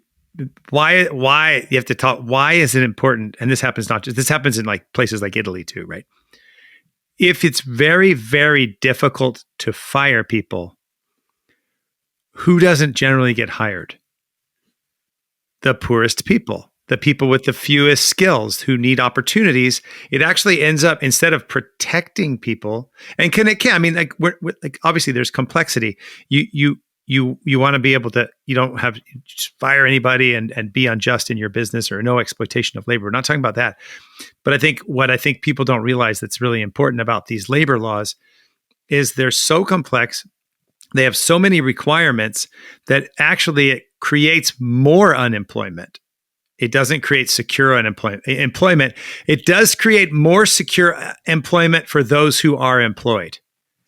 why you have to talk, why is it important? And this happens in like places like Italy too, right? If it's very, very difficult to fire people, who doesn't generally get hired? The poorest people. The people with the fewest skills who need opportunities. It actually ends up, instead of protecting people, and I mean, like, we're like, obviously there's complexity. You want to be able to, you don't have just fire anybody and be unjust in your business, or no exploitation of labor. We're not talking about that. But I think people don't realize that's really important about these labor laws is they're so complex. They have so many requirements that actually it creates more unemployment. It doesn't create secure employment. It does create more secure employment for those who are employed.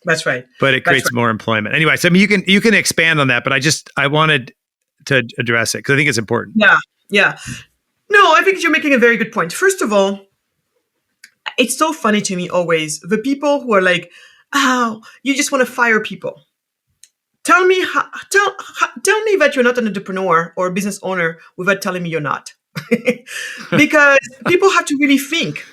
That's right. But it creates more employment. Anyway, so I mean, you can expand on that, but I wanted to address it because I think it's important. Yeah. No, I think you're making a very good point. First of all, it's so funny to me always, the people who are like, oh, you just want to fire people. Tell me that you're not an entrepreneur or a business owner without telling me you're not. Because people have to really think.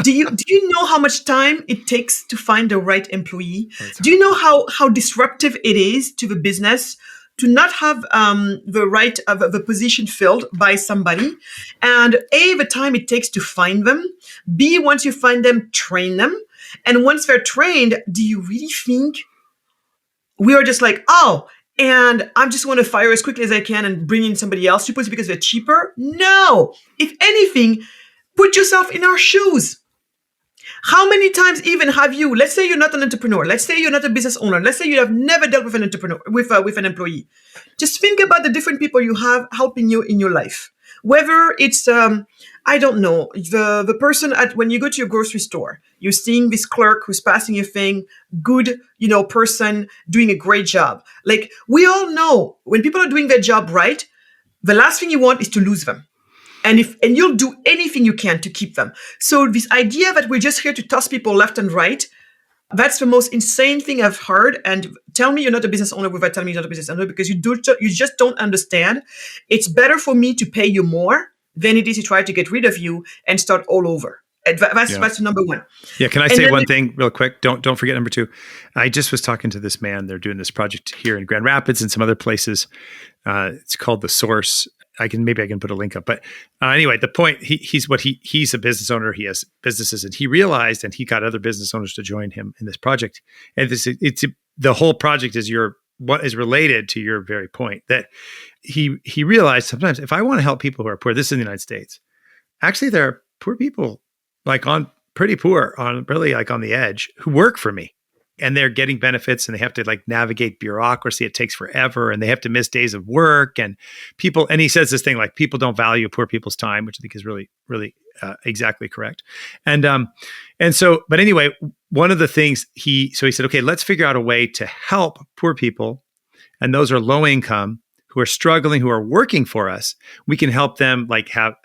Do you know how much time it takes to find the right employee? Do you know how disruptive it is to the business to not have the right of the position filled by somebody. And A, the time it takes to find them. B, once you find them, train them. And once they're trained, do you really think we are just like, oh, and I just want to fire as quickly as I can and bring in somebody else, supposedly because they're cheaper? No. If anything, put yourself in our shoes. How many times even have you, let's say you're not an entrepreneur, let's say you're not a business owner, let's say you have never dealt with an entrepreneur, with an employee. Just think about the different people you have helping you in your life. Whether it's, I don't know, the person when you go to your grocery store, you're seeing this clerk who's passing your thing, good, person doing a great job. Like, we all know when people are doing their job right, the last thing you want is to lose them. And you'll do anything you can to keep them. So this idea that we're just here to toss people left and right, that's the most insane thing I've heard. And tell me you're not a business owner without telling me you're not a business owner, because you just don't understand. It's better for me to pay you more than it is to try to get rid of you and start all over. That's number one. Yeah. Can I say one thing real quick? Don't forget number two. I just was talking to this man. They're doing this project here in Grand Rapids and some other places. It's called The Source. I can put a link up, but anyway, the point, he's a business owner. He has businesses, and he realized, and he got other business owners to join him in this project. And the whole project is what is related to your very point, that he realized sometimes if I want to help people who are poor, this is in the United States, actually there are poor people pretty poor on the edge who work for me. And they're getting benefits, and they have to navigate bureaucracy. It takes forever, and they have to miss days of work. And he says this thing people don't value poor people's time, which I think is really, really exactly correct. And so, but anyway, one of the things he said, okay, let's figure out a way to help poor people, and those are low income, who are struggling, who are working for us. We can help them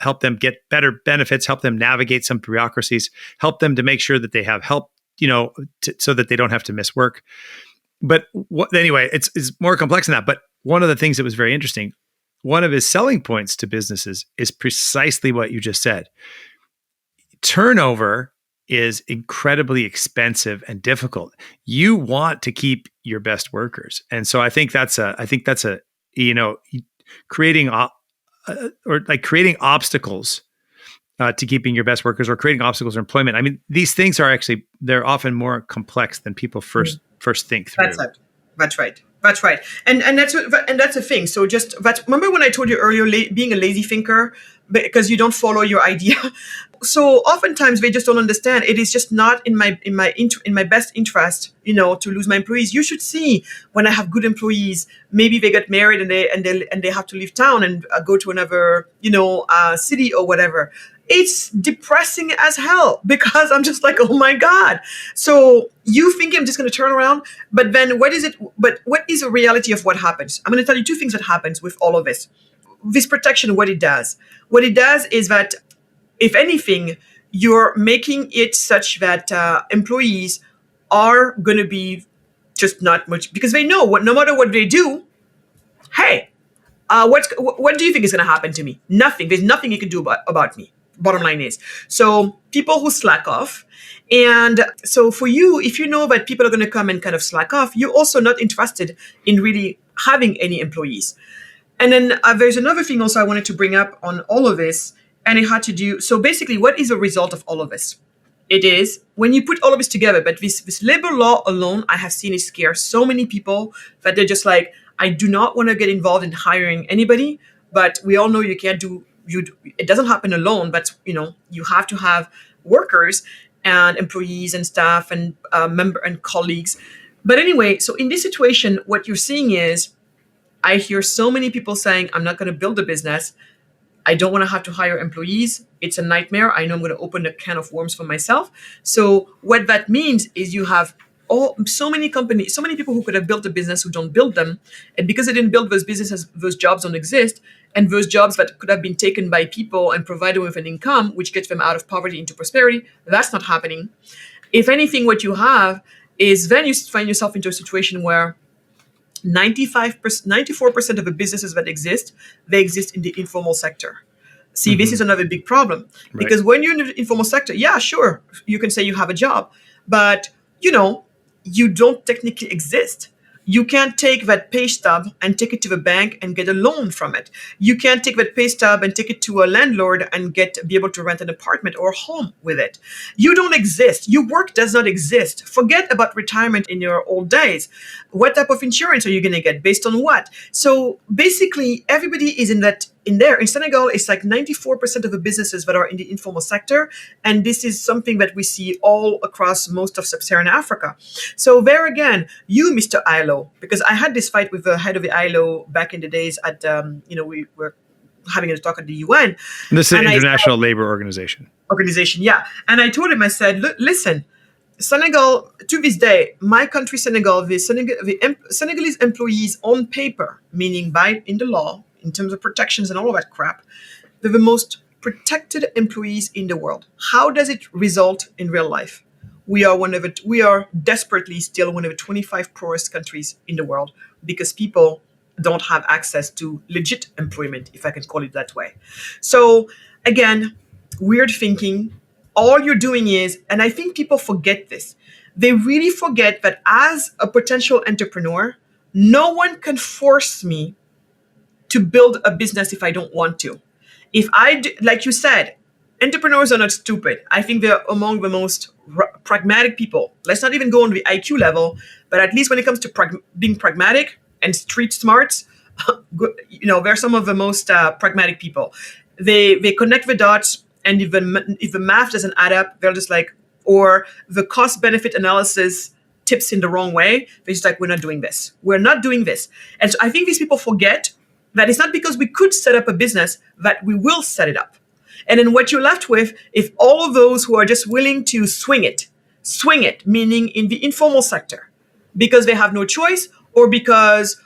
help them get better benefits, help them navigate some bureaucracies, help them to make sure that they have help, so that they don't have to miss work. But anyway, it's more complex than that. But one of the things that was very interesting, one of his selling points to businesses is precisely what you just said. Turnover is incredibly expensive and difficult. You want to keep your best workers. And so I think that's creating creating obstacles to keeping your best workers, or creating obstacles for employment. I mean, these things are they're often more complex than people first think through. That's right. And that's the thing. So remember when I told you earlier, being a lazy thinker, because you don't follow your idea. So oftentimes they just don't understand. It is just not in my best interest, to lose my employees. You should see when I have good employees, maybe they get married and they have to leave town and go to another, city or whatever. It's depressing as hell, because I'm just like, oh my God. So you think I'm just going to turn around, but then what is the reality of what happens? I'm going to tell you two things that happens with all of this. This protection, what it does is that, if anything, you're making it such that employees are going to be just not much, because they know no matter what they do, hey, what do you think is going to happen to me? Nothing. There's nothing you can do about me. Bottom line is, so people who slack off. And so for you, if you know that people are going to come and kind of slack off, you're also not interested in really having any employees. And then there's another thing also I wanted to bring up on all of this, and it had to do, so basically, what is the result of all of this? It is when you put all of this together, but this labor law alone, I have seen it scare so many people that they're just like, I do not want to get involved in hiring anybody, but we all know you can't do, it doesn't happen alone, but you have to have workers and employees and staff and member and colleagues. But anyway, so in this situation, what you're seeing is, I hear so many people saying, I'm not going to build a business. I don't want to have to hire employees. It's a nightmare. I know I'm going to open a can of worms for myself. So what that means is you have so many companies, so many people who could have built a business who don't build them. And because they didn't build those businesses, those jobs don't exist. And those jobs that could have been taken by people and provided with an income, which gets them out of poverty into prosperity, that's not happening. If anything, what you have is then you find yourself into a situation where 94% of the businesses that exist, they exist in the informal sector. See, This is another big problem, because when you're in the informal sector, yeah, sure, you can say you have a job, but you don't technically exist. You can't take that pay stub and take it to the bank and get a loan from it. You can't take that pay stub and take it to a landlord and be able to rent an apartment or a home with it. You don't exist. Your work does not exist. Forget about retirement in your old days. What type of insurance are you going to get? Based on what? So basically, everybody is in there. In Senegal, it's like 94% of the businesses that are in the informal sector. And this is something that we see all across most of sub-Saharan Africa. So there again, you, Mr. ILO, because I had this fight with the head of the ILO back in the days at, we were having a talk at the UN. This is an international labor organization. Yeah. And I told him, I said, listen, Senegal, to this day, my country, Senegal, the Senegalese employees on paper, meaning in the law, in terms of protections and all of that crap, they're the most protected employees in the world. How does it result in real life? We are desperately still one of the 25 poorest countries in the world because people don't have access to legit employment, if I can call it that way. So again, weird thinking. All you're doing is, and I think people forget this, they really forget that as a potential entrepreneur, no one can force me to build a business if I don't want to. Like you said, entrepreneurs are not stupid. I think they're among the most pragmatic people. Let's not even go on the IQ level, but at least when it comes to being pragmatic and street smarts, they're some of the most pragmatic people. They connect the dots, and if the math doesn't add up, they're just like, or the cost benefit analysis tips in the wrong way, they're just like, we're not doing this. We're not doing this. And so I think these people forget that it's not because we could set up a business that we will set it up. And then what you're left with, if all of those who are just willing to swing it, meaning in the informal sector, because they have no choice, or because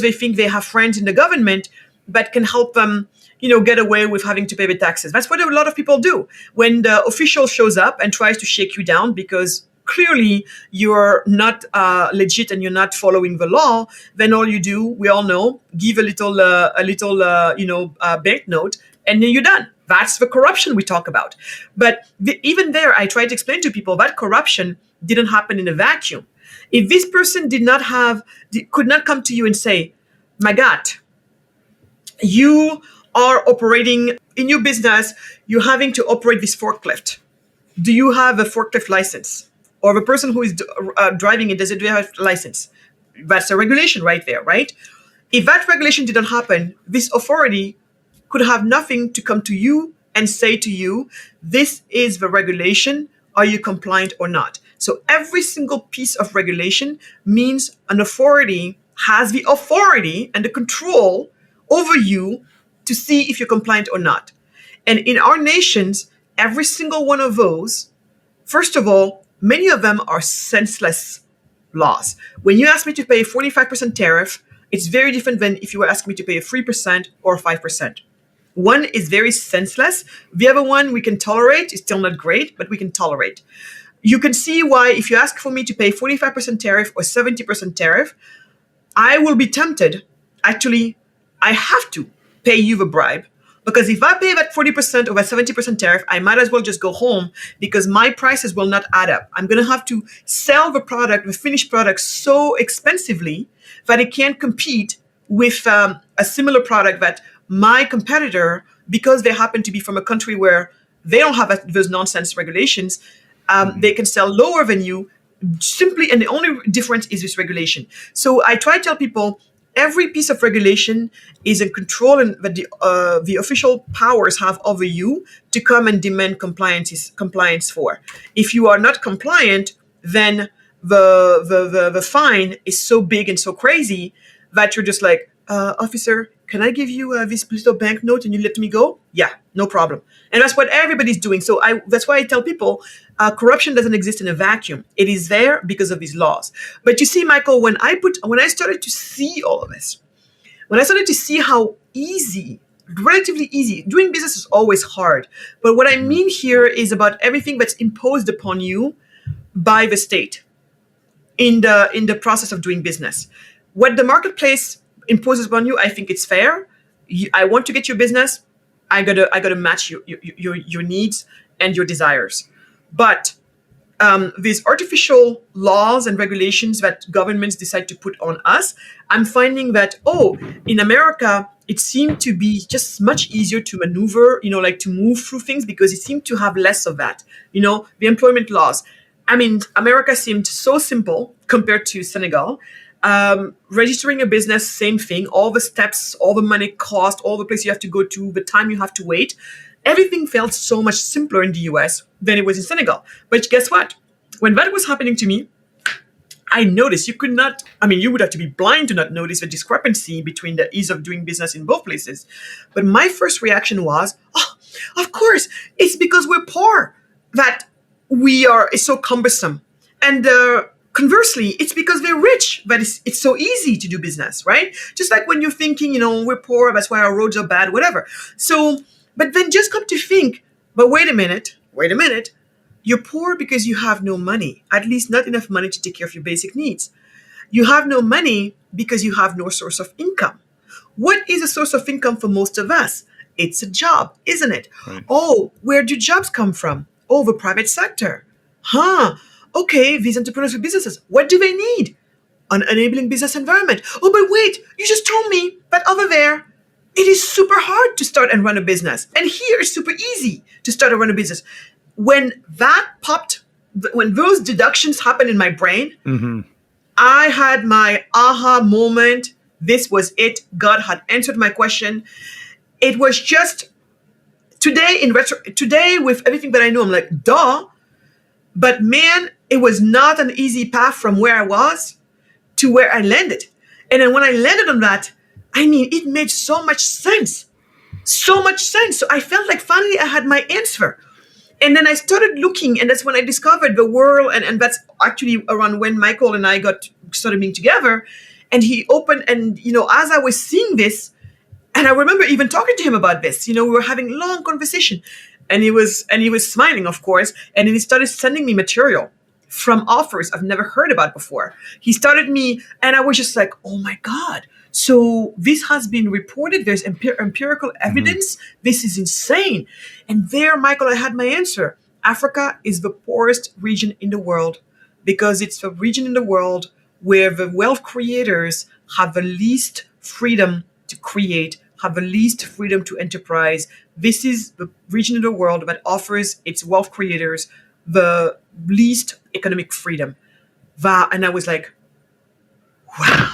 they think they have friends in the government that can help them, get away with having to pay the taxes. That's what a lot of people do. When the official shows up and tries to shake you down because clearly you're not legit and you're not following the law, then all you do, we all know, give a little banknote, and then you're done. That's the corruption we talk about. But even there, I try to explain to people that corruption didn't happen in a vacuum. If this person could not come to you and say, Magatte, you are operating in your business, you're having to operate this forklift. Do you have a forklift license? Or the person who is driving it, does it have a license? That's a regulation right there, right? If that regulation didn't happen, this authority could have nothing to come to you and say to you, this is the regulation, are you compliant or not? So every single piece of regulation means an authority has the authority and the control over you to see if you're compliant or not. And in our nations, every single one of those, first of all, many of them are senseless laws. When you ask me to pay a 45% tariff, it's very different than if you were asking me to pay a 3% or 5%. One is very senseless. The other one we can tolerate. It's still not great, but we can tolerate. You can see why if you ask for me to pay 45% tariff or 70% tariff, I will be tempted. Actually, I have to pay you the bribe, because if I pay that 40% or that 70% tariff, I might as well just go home because my prices will not add up. I'm going to have to sell the finished product so expensively that it can't compete with a similar product that my competitor, because they happen to be from a country where they don't have those nonsense regulations, they can sell lower than you simply, and the only difference is this regulation. So I try to tell people, every piece of regulation is in control and that the official powers have over you to come and demand compliance for. If you are not compliant, then the fine is so big and so crazy that you're just like, officer, can I give you this little banknote and you let me go? Yeah, no problem. And that's what everybody's doing. So that's why I tell people, corruption doesn't exist in a vacuum. It is there because of these laws. But you see, Michael, when I started to see all of this, when I started to see how relatively easy, doing business is always hard. But what I mean here is about everything that's imposed upon you by the state in the process of doing business. What the marketplace imposes upon you, I think it's fair. I want to get your business. I gotta match your needs and your desires. But these artificial laws and regulations that governments decide to put on us, I'm finding that, in America, it seemed to be just much easier to maneuver, like to move through things because it seemed to have less of that. The employment laws. I mean, America seemed so simple compared to Senegal. Registering a business, same thing. All the steps, all the money cost, all the place you have to go to, the time you have to wait. Everything felt so much simpler in the US than it was in Senegal. But guess what? When that was happening to me, I noticed you would have to be blind to not notice the discrepancy between the ease of doing business in both places. But my first reaction was, of course, it's because we're poor that it's so cumbersome. And conversely, it's because they're rich that it's so easy to do business, right? Just like when you're thinking, we're poor, that's why our roads are bad, whatever. So, but then just come to think, but wait a minute. You're poor because you have no money, at least not enough money to take care of your basic needs. You have no money because you have no source of income. What is a source of income for most of us? It's a job, isn't it? Right. Oh, where do jobs come from? Oh, the private sector. Okay, these entrepreneurs with businesses, what do they need? An enabling business environment. Oh, but wait, you just told me that over there, it is super hard to start and run a business. And here it's super easy to start and run a business. When that popped, when those deductions happened in my brain, I had my aha moment. This was it. God had answered my question. It was just today with everything that I know, I'm like, duh. But man, it was not an easy path from where I was to where I landed. And then when I landed on that, it made so much sense. So much sense. So I felt like finally I had my answer. And then I started looking, and that's when I discovered the world. And that's actually around when Michael and I started being together. And he opened, and, as I was seeing this, and I remember even talking to him about this, we were having long conversation, and he was smiling, of course. And then he started sending me material from offers I've never heard about before. He started me, and I was just like, oh my God. So this has been reported. There's empirical evidence. This is insane. And there, Michael, I had my answer. Africa is the poorest region in the world because it's the region in the world where the wealth creators have the least freedom to create, have the least freedom to enterprise. This is the region in the world that offers its wealth creators the least economic freedom. And I was like, wow.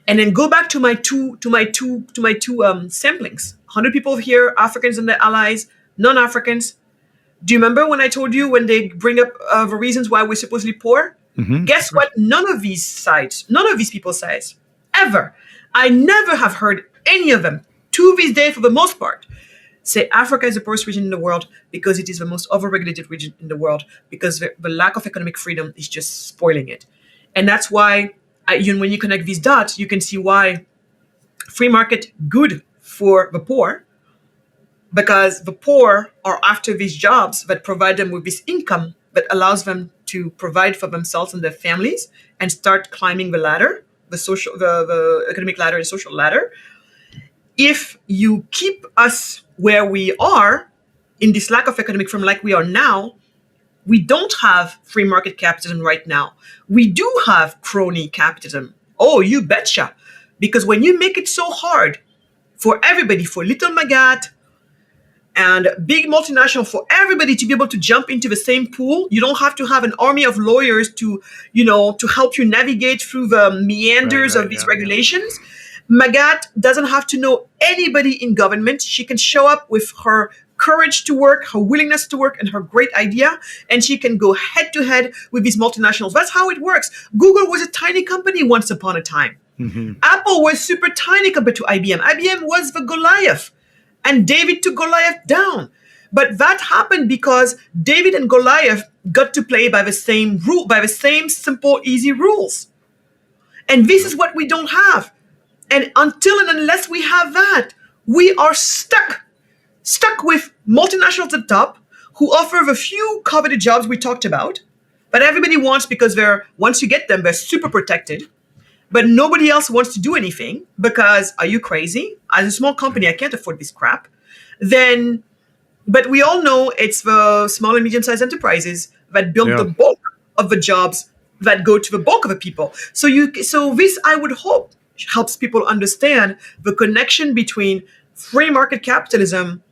And then go back to my two samplings. 100 people here, Africans and their allies, non-Africans. Do you remember when I told you when they bring up the reasons why we're supposedly poor? Guess what? None of these people sides, ever. I never have heard any of them, to this day for the most part, say Africa is the poorest region in the world because it is the most overregulated region in the world, because the lack of economic freedom is just spoiling it. And that's why when you connect these dots, you can see why free market good for the poor, because the poor are after these jobs that provide them with this income that allows them to provide for themselves and their families and start climbing the ladder, the economic ladder and social ladder. If you keep us where we are in this lack of economic freedom like we are now, we don't have free market capitalism right now. We do have crony capitalism. Oh, you betcha. Because when you make it so hard for everybody, for little Magatte and big multinational, for everybody to be able to jump into the same pool, you don't have to have an army of lawyers to help you navigate through the meanders of these regulations. Magatte doesn't have to know anybody in government. She can show up with her courage to work, her willingness to work, and her great idea, and she can go head to head with these multinationals. That's how it works. Google was a tiny company once upon a time. Apple was super tiny compared to IBM. IBM was the Goliath, and David took Goliath down. But that happened because David and Goliath got to play by the same rule, by the same simple, easy rules. And this is what we don't have. And until and unless we have that, we are stuck with multinationals at the top who offer the few coveted jobs we talked about, but everybody wants because once you get them, they're super protected. But nobody else wants to do anything because, are you crazy? As a small company, I can't afford this crap. But we all know it's the small and medium-sized enterprises that build the bulk of the jobs that go to the bulk of the people. So this, I would hope, helps people understand the connection between free market capitalism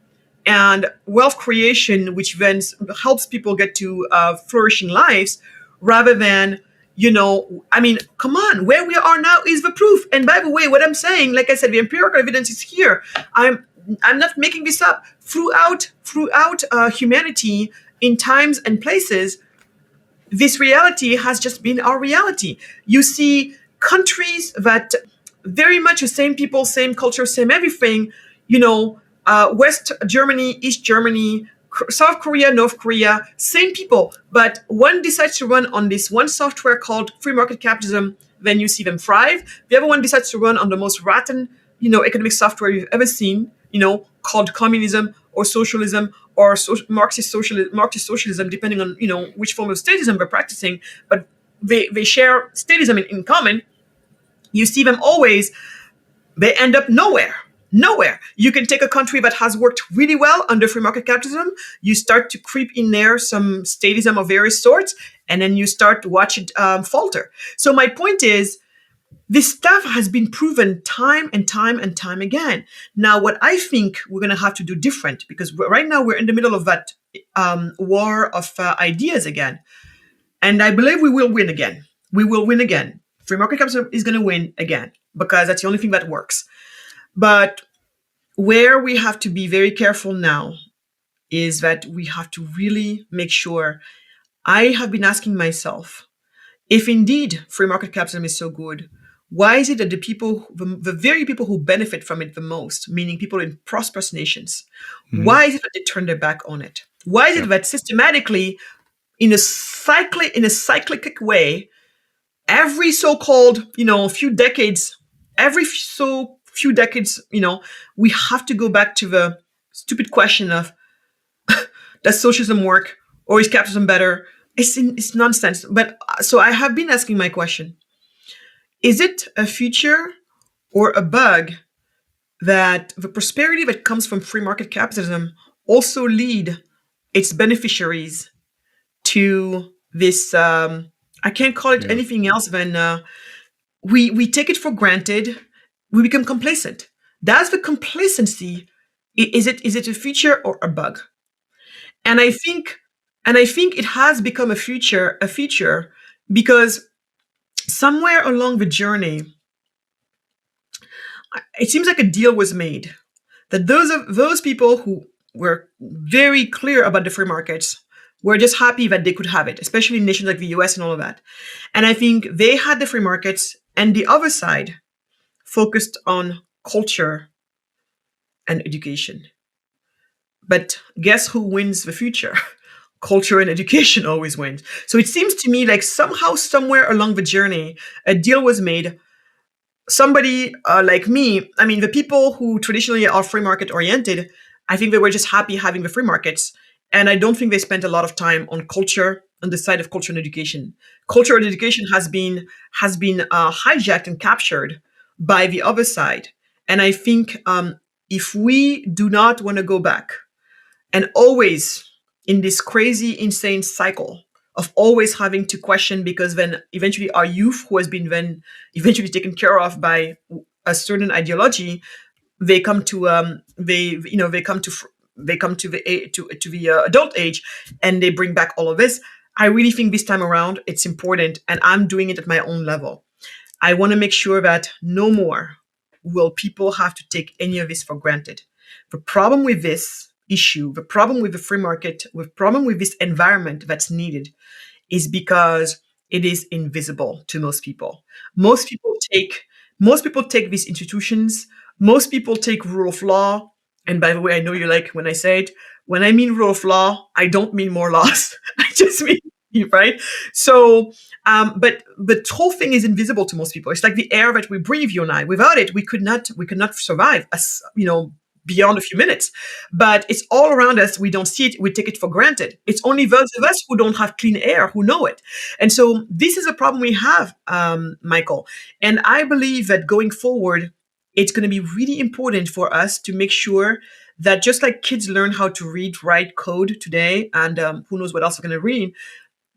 and wealth creation, which then helps people get to flourishing lives, rather than, I mean, come on, where we are now is the proof. And by the way, what I'm saying, like I said, the empirical evidence is here. I'm not making this up. Throughout humanity, in times and places, this reality has just been our reality. You see countries that very much the same people, same culture, same everything, West Germany, East Germany, South Korea, North Korea, same people. But one decides to run on this one software called free market capitalism, then you see them thrive. The other one decides to run on the most rotten, economic software you've ever seen, called communism or socialism or Marxist socialism, depending on, which form of statism they're practicing. But they share statism in common. You see them always, they end up nowhere. Nowhere. You can take a country that has worked really well under free market capitalism, you start to creep in there some statism of various sorts, and then you start to watch it falter. So my point is, this stuff has been proven time and time and time again. Now, what I think we're going to have to do different, because right now we're in the middle of that war of ideas again. And I believe we will win again. We will win again. Free market capitalism is going to win again, because that's the only thing that works. But where we have to be very careful now is that we have to really make sure. I have been asking myself, if indeed free market capitalism is so good, why is it that the very people who benefit from it the most, meaning people in prosperous nations, why is it that they turn their back on it? Why is it that systematically, in a cyclic way, every so-called, few decades, we have to go back to the stupid question of, does socialism work or is capitalism better? It's nonsense. But so I have been asking my question: is it a feature or a bug that the prosperity that comes from free market capitalism also lead its beneficiaries to this? I can't call it anything else than we take it for granted. We become complacent. That's the complacency. Is it a feature or a bug? And I think it has become a feature because somewhere along the journey, it seems like a deal was made that those people who were very clear about the free markets were just happy that they could have it, especially in nations like the US and all of that. And I think they had the free markets, and the other side focused on culture and education. But guess who wins the future? Culture and education always wins. So it seems to me like somehow, somewhere along the journey, a deal was made. Somebody like me, I mean, the people who traditionally are free market oriented, I think they were just happy having the free markets. And I don't think they spent a lot of time on culture, on the side of culture and education. Culture and education has been hijacked and captured by the other side. And I think if we do not want to go back and always in this crazy, insane cycle of always having to question, because then eventually our youth, who has been then eventually taken care of by a certain ideology, they come to the adult age, and they bring back all of this. I really think this time around it's important, and I'm doing it at my own level. I want to make sure that no more will people have to take any of this for granted. The problem with this issue, the problem with the free market, the problem with this environment that's needed is because it is invisible to most people. Most people take these institutions, most people take rule of law. And by the way, I know you like when I say it, when I mean rule of law, I don't mean more laws. I just mean, right? So, but the whole thing is invisible to most people. It's like the air that we breathe, you and I. Without it, we could not survive, beyond a few minutes. But it's all around us. We don't see it. We take it for granted. It's only those of us who don't have clean air who know it. And so this is a problem we have, Michael. And I believe that going forward, it's going to be really important for us to make sure that just like kids learn how to read, write, code today, and who knows what else they're going to read,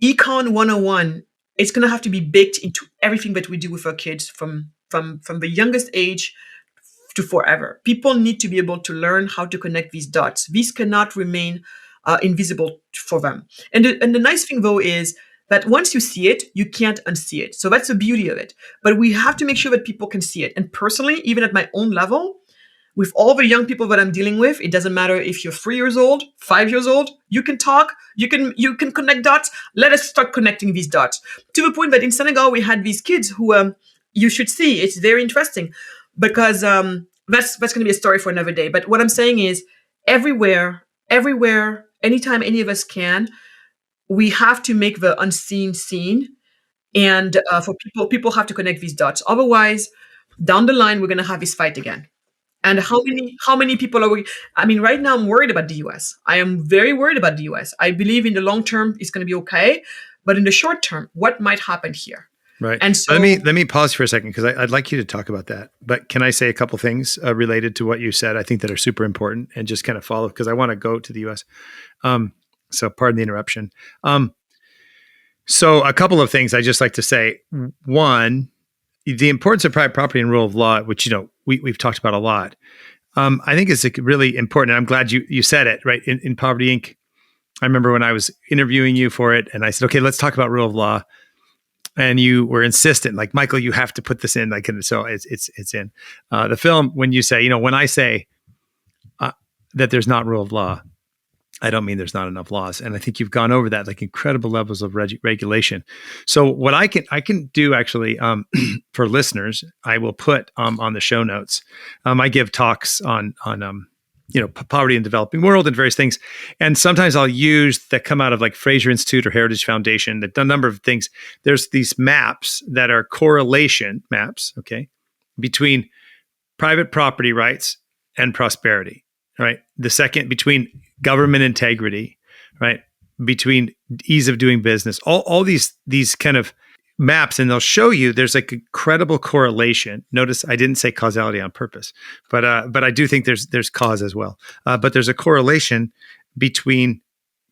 Econ 101, it's going to have to be baked into everything that we do with our kids from the youngest age to forever. People need to be able to learn how to connect these dots. These cannot remain invisible for them. And the nice thing, though, is that once you see it, you can't unsee it. So that's the beauty of it. But we have to make sure that people can see it. And personally, even at my own level, with all the young people that I'm dealing with, it doesn't matter if you're 3 years old, 5 years old, you can talk, you can connect dots. Let us start connecting these dots. To the point that in Senegal, we had these kids who you should see. It's very interesting because that's going to be a story for another day. But what I'm saying is everywhere, anytime any of us can, we have to make the unseen seen. And for people have to connect these dots. Otherwise, down the line, we're going to have this fight again. And how many people are we? I mean, right now I'm worried about the US. I am very worried about the US. I believe in the long term it's going to be okay, but in the short term, what might happen here? Right. And so Let me pause for a second because I'd like you to talk about that. But can I say a couple things related to what you said? I think that are super important and just kind of follow because I want to go to the US. So pardon the interruption. So a couple of things I just like to say. One, the importance of private property and rule of law, which we've talked about a lot. I think is really important. And I'm glad you said it right in Poverty Inc. I remember when I was interviewing you for it, and I said, "Okay, let's talk about rule of law." And you were insistent, like, Michael, you have to put this in. Like, and so it's in the film. When you say, when I say that there's not rule of law, I don't mean there's not enough laws. And I think you've gone over that, like incredible levels of regulation. So what I can do actually for listeners, I will put on the show notes. I give talks on poverty in the developing world and various things. And sometimes I'll use that come out of like Fraser Institute or Heritage Foundation. They've done a number of things. There's these maps that are correlation maps, okay, between private property rights and prosperity, right? The second between government integrity, right? Between ease of doing business, all these kind of maps, and they'll show you there's like incredible correlation. Notice I didn't say causality on purpose, but I do think there's cause as well. But there's a correlation between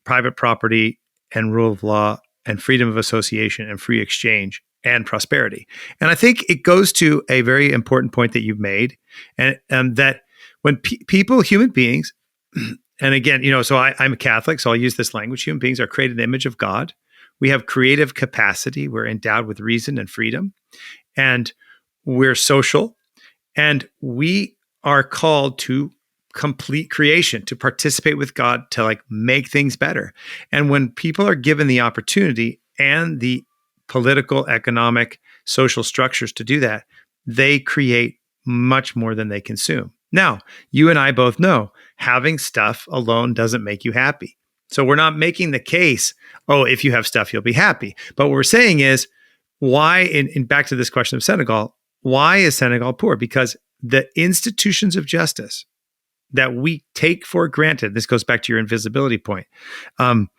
private property and rule of law and freedom of association and free exchange and prosperity. And I think it goes to a very important point that you've made, and that when people, human beings, and again, so I'm a Catholic, so I'll use this language. Human beings are created in the image of God. We have creative capacity. We're endowed with reason and freedom, and we're social, and we are called to complete creation, to participate with God, to like make things better. And when people are given the opportunity and the political, economic, social structures to do that, they create much more than they consume. Now, you and I both know having stuff alone doesn't make you happy. So we're not making the case, if you have stuff, you'll be happy. But what we're saying is, why, in back to this question of Senegal, why is Senegal poor? Because the institutions of justice that we take for granted, this goes back to your invisibility point. And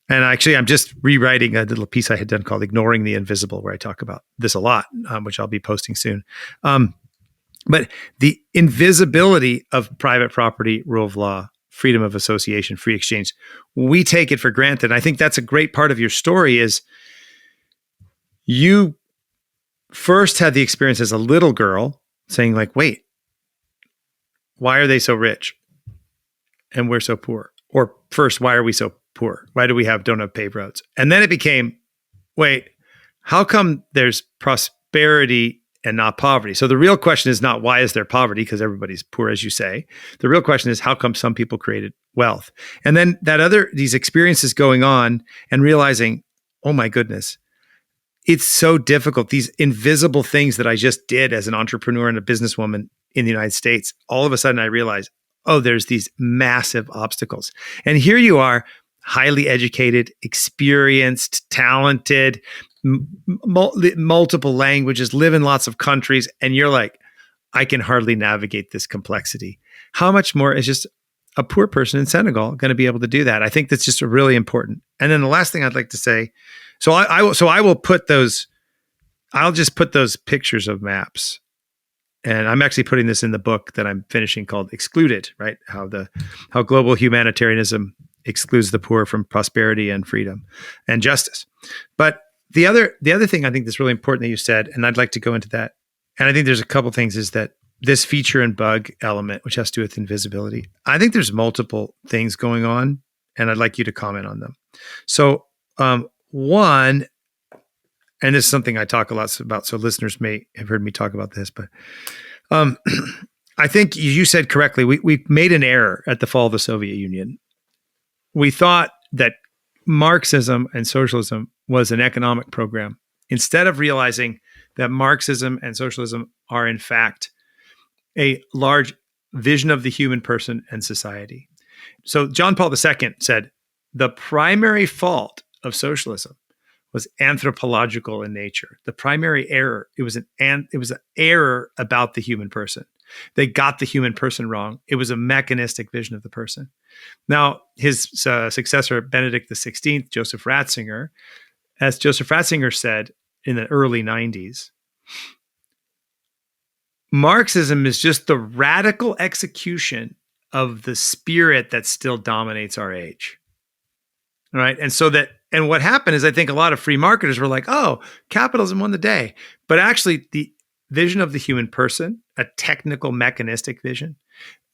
actually, I'm just rewriting a little piece I had done called Ignoring the Invisible, where I talk about this a lot, which I'll be posting soon. But the invisibility of private property, rule of law, freedom of association, free exchange, we take it for granted. I think that's a great part of your story is you first had the experience as a little girl saying like, wait, why are they so rich and we're so poor? Or first, why are we so poor? Why do we don't have paved roads? And then it became, wait, how come there's prosperity and not poverty? So the real question is not why is there poverty, because everybody's poor, as you say. The real question is how come some people created wealth? And then these experiences going on and realizing, oh my goodness, it's so difficult. These invisible things that I just did as an entrepreneur and a businesswoman in the United States, all of a sudden I realized, there's these massive obstacles. And here you are, highly educated, experienced, talented, multiple languages, live in lots of countries, and you're like, I can hardly navigate this complexity. How much more is just a poor person in Senegal going to be able to do that? I think that's just really important. And then the last thing I'd like to say, I will put those, I'll just put those pictures of maps. And I'm actually putting this in the book that I'm finishing called Excluded, right? How global humanitarianism excludes the poor from prosperity and freedom and justice. But the other thing I think that's really important that you said, and I'd like to go into that, and I think there's a couple things, is that this feature and bug element, which has to do with invisibility, I think there's multiple things going on, and I'd like you to comment on them. So one, and this is something I talk a lot about, so listeners may have heard me talk about this, but I think you said correctly, we made an error at the fall of the Soviet Union. We thought that Marxism and socialism was an economic program, instead of realizing that Marxism and socialism are in fact a large vision of the human person and society. So John Paul II said, the primary fault of socialism was anthropological in nature. The primary error, it was an error about the human person. They got the human person wrong. It was a mechanistic vision of the person. Now, his successor, Benedict XVI, Joseph Ratzinger, as Joseph Ratzinger said in the early 90s, Marxism is just the radical execution of the spirit that still dominates our age. All right. And what happened is, I think a lot of free marketers were like, oh, capitalism won the day. But actually, the vision of the human person, a technical, mechanistic vision,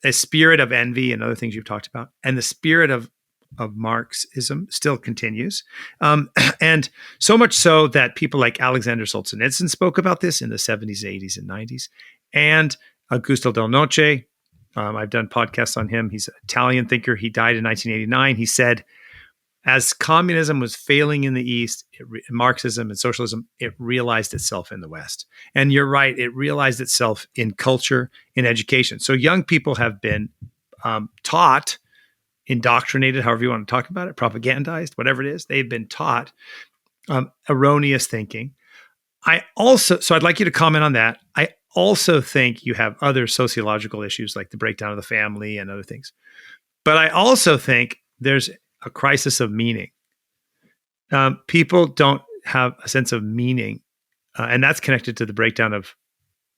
a spirit of envy and other things you've talked about, and the spirit of Marxism still continues. And so much so that people like Alexander Solzhenitsyn spoke about this in the 70s, 80s, and 90s. And Augusto Del Noce, I've done podcasts on him. He's an Italian thinker. He died in 1989. He said, as communism was failing in the East, Marxism and socialism, it realized itself in the West. And you're right, it realized itself in culture, in education. So young people have been taught, indoctrinated, however you want to talk about it, propagandized, whatever it is, they've been taught erroneous thinking. So I'd like you to comment on that. I also think you have other sociological issues like the breakdown of the family and other things. But I also think there's a crisis of meaning. People don't have a sense of meaning, and that's connected to the breakdown of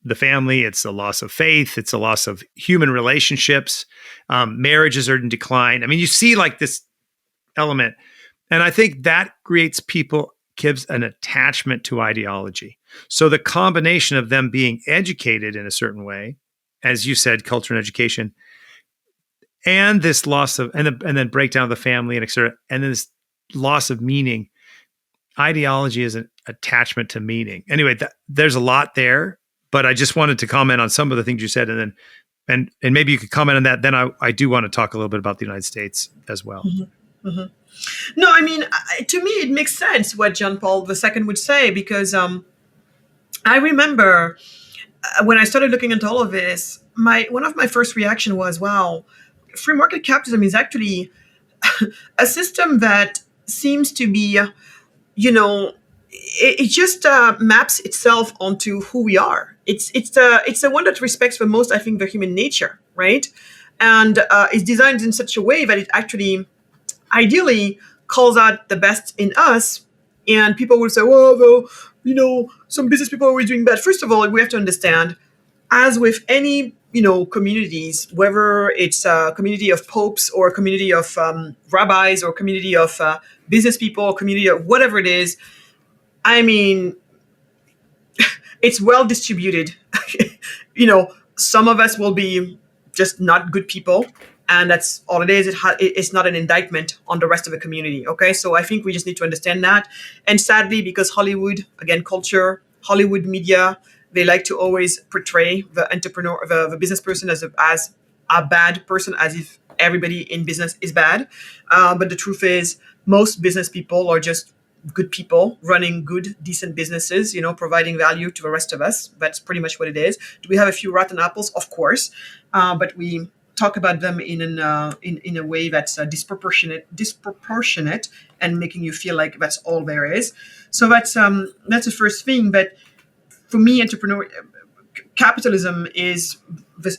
the family. It's a loss of faith. It's a loss of human relationships. Marriages are in decline. I mean, you see like this element, and I think that gives an attachment to ideology. So the combination of them being educated in a certain way, as you said, culture and education, and this loss of, and then breakdown of the family and et cetera, and then this loss of meaning. Ideology is an attachment to meaning. Anyway, there's a lot there, but I just wanted to comment on some of the things you said, and then maybe you could comment on that. Then I do want to talk a little bit about the United States as well. Mm-hmm. Mm-hmm. No, I mean, to me, it makes sense what John Paul II would say, because I remember when I started looking into all of this, one of my first reaction was, wow, free market capitalism is actually a system that seems to be, it just maps itself onto who we are. It's the one that respects the most, I think, the human nature, right? And it's designed in such a way that it actually, ideally, calls out the best in us. And people will say, well, though, some business people are always doing bad. First of all, we have to understand, as with any communities, whether it's a community of popes or a community of rabbis or a community of business people or community of whatever it is, I mean, it's well distributed. Some of us will be just not good people, and that's all it is. It's not an indictment on the rest of the community. Okay, so I think we just need to understand that. And sadly, because Hollywood, again, culture, Hollywood media, they like to always portray the entrepreneur, the business person as a bad person, as if everybody in business is bad. But the truth is, most business people are just good people running good, decent businesses, providing value to the rest of us. That's pretty much what it is. Do we have a few rotten apples? Of course. But we talk about them in a way that's disproportionate and making you feel like that's all there is. So that's the first thing. But for me, capitalism is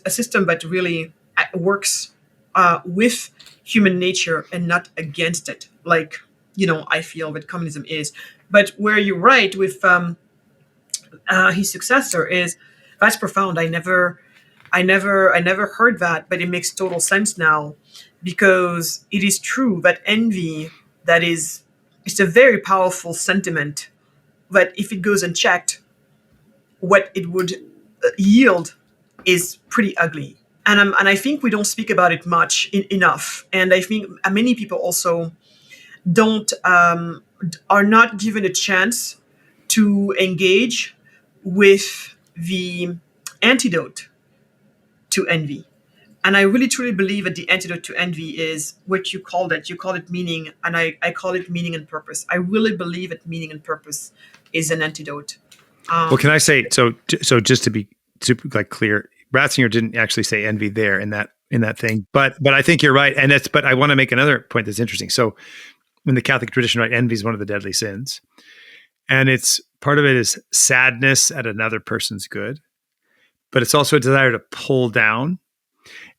a system that really works with human nature and not against it, like I feel that communism is. But where you're right with his successor is, that's profound. I never I never heard that, but it makes total sense now, because it is true that envy, that is, it's a very powerful sentiment, but if it goes unchecked, what it would yield is pretty ugly. And I think we don't speak about it much enough. And I think many people also don't are not given a chance to engage with the antidote to envy. And I really truly believe that the antidote to envy is what you called it. You call it meaning, and I call it meaning and purpose. I really believe that meaning and purpose is an antidote. Well, can I say, so just to be super like clear, Ratzinger didn't actually say envy there in that thing, but I think you're right, but I want to make another point that's interesting. So in the Catholic tradition, right, envy is one of the deadly sins, and it's part of it is sadness at another person's good, but it's also a desire to pull down.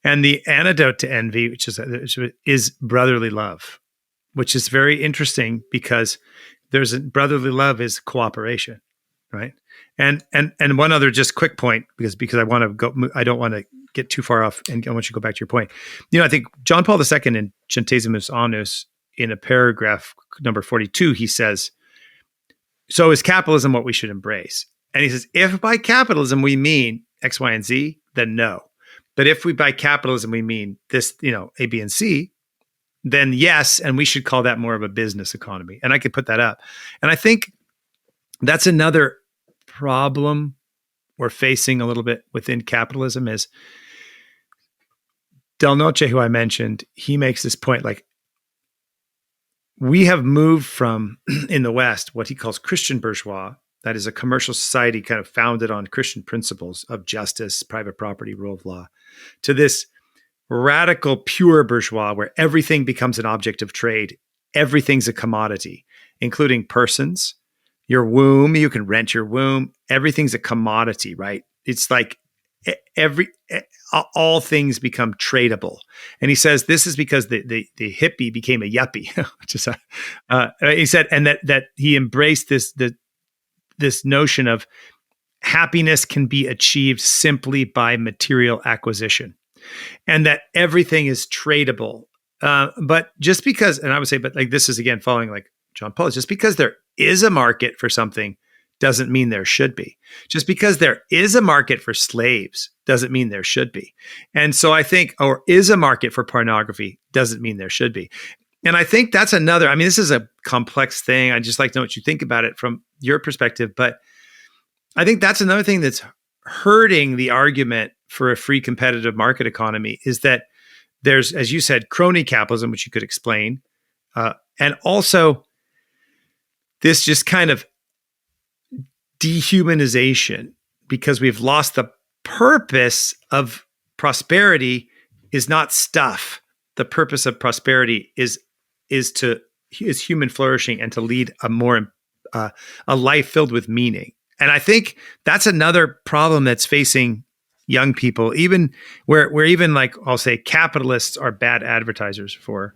And the antidote to envy, which is brotherly love, which is very interesting because brotherly love is cooperation, right? And one other just quick point, because I want to go, I don't want to get too far off, and I want you to go back to your point. I think John Paul II in Centesimus Annus, in a paragraph number 42, he says, "So is capitalism what we should embrace?" And he says, if by capitalism we mean X, Y, and Z, then no. But if we by capitalism we mean this, A, B, and C, then yes, and we should call that more of a business economy. And I could put that up. And I think that's another problem we're facing a little bit within capitalism is Del Noce, who I mentioned, he makes this point, like, we have moved from, in the West, what he calls Christian bourgeois, that is a commercial society kind of founded on Christian principles of justice, private property, rule of law, to this radical pure bourgeois where everything becomes an object of trade. Everything's a commodity, including persons, your womb. You can rent your womb. Everything's a commodity, right? It's like all things become tradable. And he says this is because the hippie became a yuppie. He said, and that he embraced this notion of happiness can be achieved simply by material acquisition, and that everything is tradable. But just because, and I would say, but like this is again following like John Paul, just because there is a market for something doesn't mean there should be. Just because there is a market for slaves doesn't mean there should be. And so I think, or is a market for pornography doesn't mean there should be. And I think that's another, this is a complex thing. I'd just like to know what you think about it from your perspective. But I think that's another thing that's hurting the argument for a free competitive market economy is that there's, as you said, crony capitalism, which you could explain. And also this just kind of dehumanization, because we've lost the purpose of prosperity is not stuff. The purpose of prosperity is human flourishing and to lead a life filled with meaning. And I think that's another problem that's facing young people, even where even like I'll say capitalists are bad advertisers for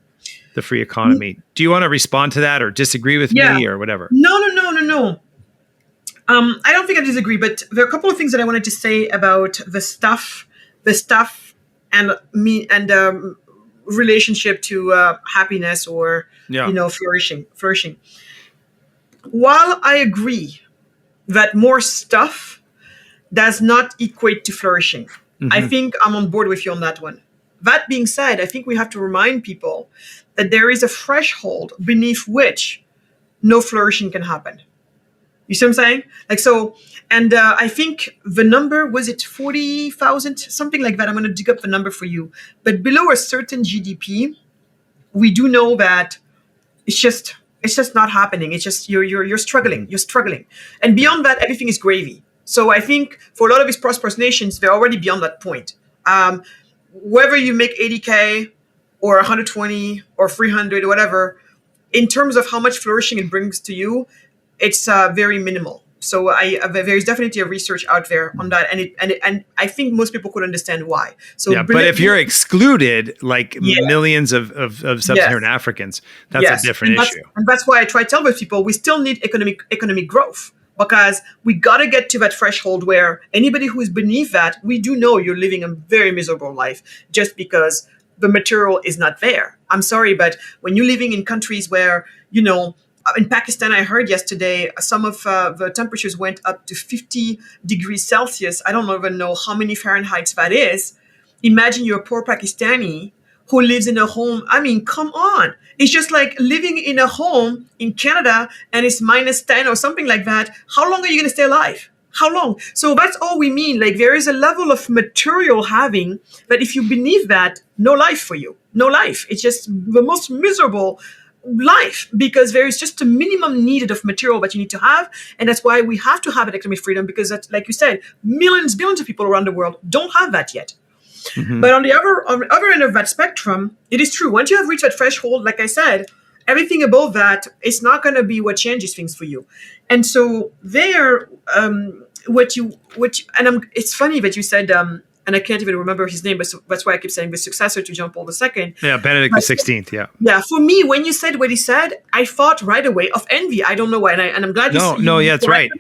the free economy. Do you want to respond to that or disagree with me or whatever? No. I don't think I disagree, but there are a couple of things that I wanted to say about the stuff and me and relationship to happiness or flourishing. While I agree that more stuff does not equate to flourishing, I think I'm on board with you on that one. That being said, I think we have to remind people that there is a threshold beneath which no flourishing can happen. You see what I'm saying? Like, so, and I think the number, was it 40,000, something like that? I'm going to dig up the number for you. But below a certain GDP, we do know that it's just not happening. It's just, you're struggling. And beyond that, everything is gravy. So I think for a lot of these prosperous nations, they're already beyond that point. Whether you make 80K or 120 or 300 or whatever, in terms of how much flourishing it brings to you, it's very minimal. So there's definitely a research out there on that, and I think most people could understand why. So but if you're excluded, like millions of sub-Saharan Africans, that's a different issue. And that's why I try to tell those people we still need economic growth. because we got to get to that threshold where anybody who is beneath that, we do know you're living a very miserable life just because the material is not there. I'm sorry, but when you're living in countries where, in Pakistan, I heard yesterday, some of the temperatures went up to 50 degrees Celsius. I don't even know how many Fahrenheit that is. Imagine you're a poor Pakistani who lives in a home. I mean, come on. It's just like living in a home in Canada and it's minus 10 or something like that. How long are you going to stay alive? How long? So that's all we mean. Like there is a level of material having that if you're beneath that, no life for you. No life. It's just the most miserable life because there is just a minimum needed of material that you need to have. And that's why we have to have economic freedom because that's, like you said, millions, billions of people around the world don't have that yet. Mm-hmm. But on the other end of that spectrum, it is true. Once you have reached that threshold, like I said, everything above that is not going to be what changes things for you. And so there, it's funny that you said, and I can't even remember his name, but that's why I keep saying the successor to John Paul II. Yeah, Benedict XVI. Yeah. Yeah. For me, when you said what he said, I thought right away of envy. I don't know why, and I'm glad. That's right.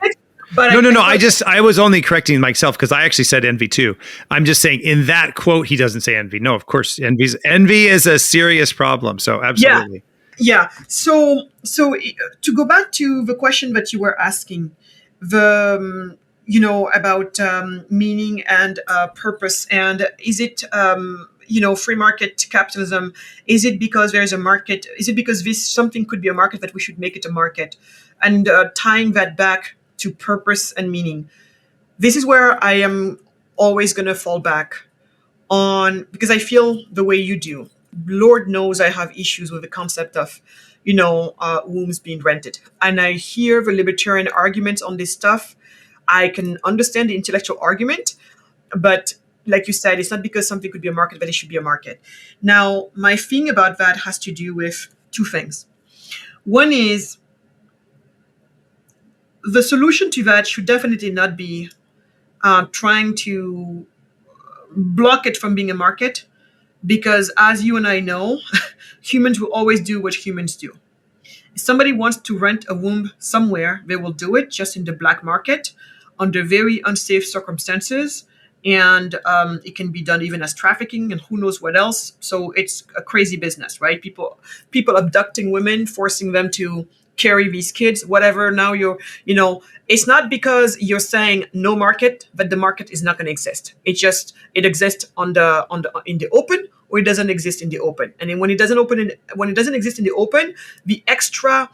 But no. I was only correcting myself because I actually said envy too. I'm just saying in that quote, he doesn't say envy. No, of course, envy is a serious problem. So absolutely. Yeah. So to go back to the question that you were asking, about meaning and purpose, and is it free market capitalism? Is it because there's a market? Is it because something could be a market that we should make it a market? And tying that back to purpose and meaning. This is where I am always going to fall back on, because I feel the way you do. Lord knows I have issues with the concept of, wombs being rented. And I hear the libertarian arguments on this stuff. I can understand the intellectual argument, but like you said, it's not because something could be a market that it should be a market. Now, my thing about that has to do with two things. One is, the solution to that should definitely not be trying to block it from being a market, because as you and I know, humans will always do what humans do. If somebody wants to rent a womb somewhere, they will do it just in the black market under very unsafe circumstances. And it can be done even as trafficking and who knows what else. So it's a crazy business, right? People abducting women, forcing them to carry these kids, whatever. Now it's not because you're saying no market that the market is not going to exist. It exists in the open, or it doesn't exist in the open. And then when it doesn't exist in the open, the extra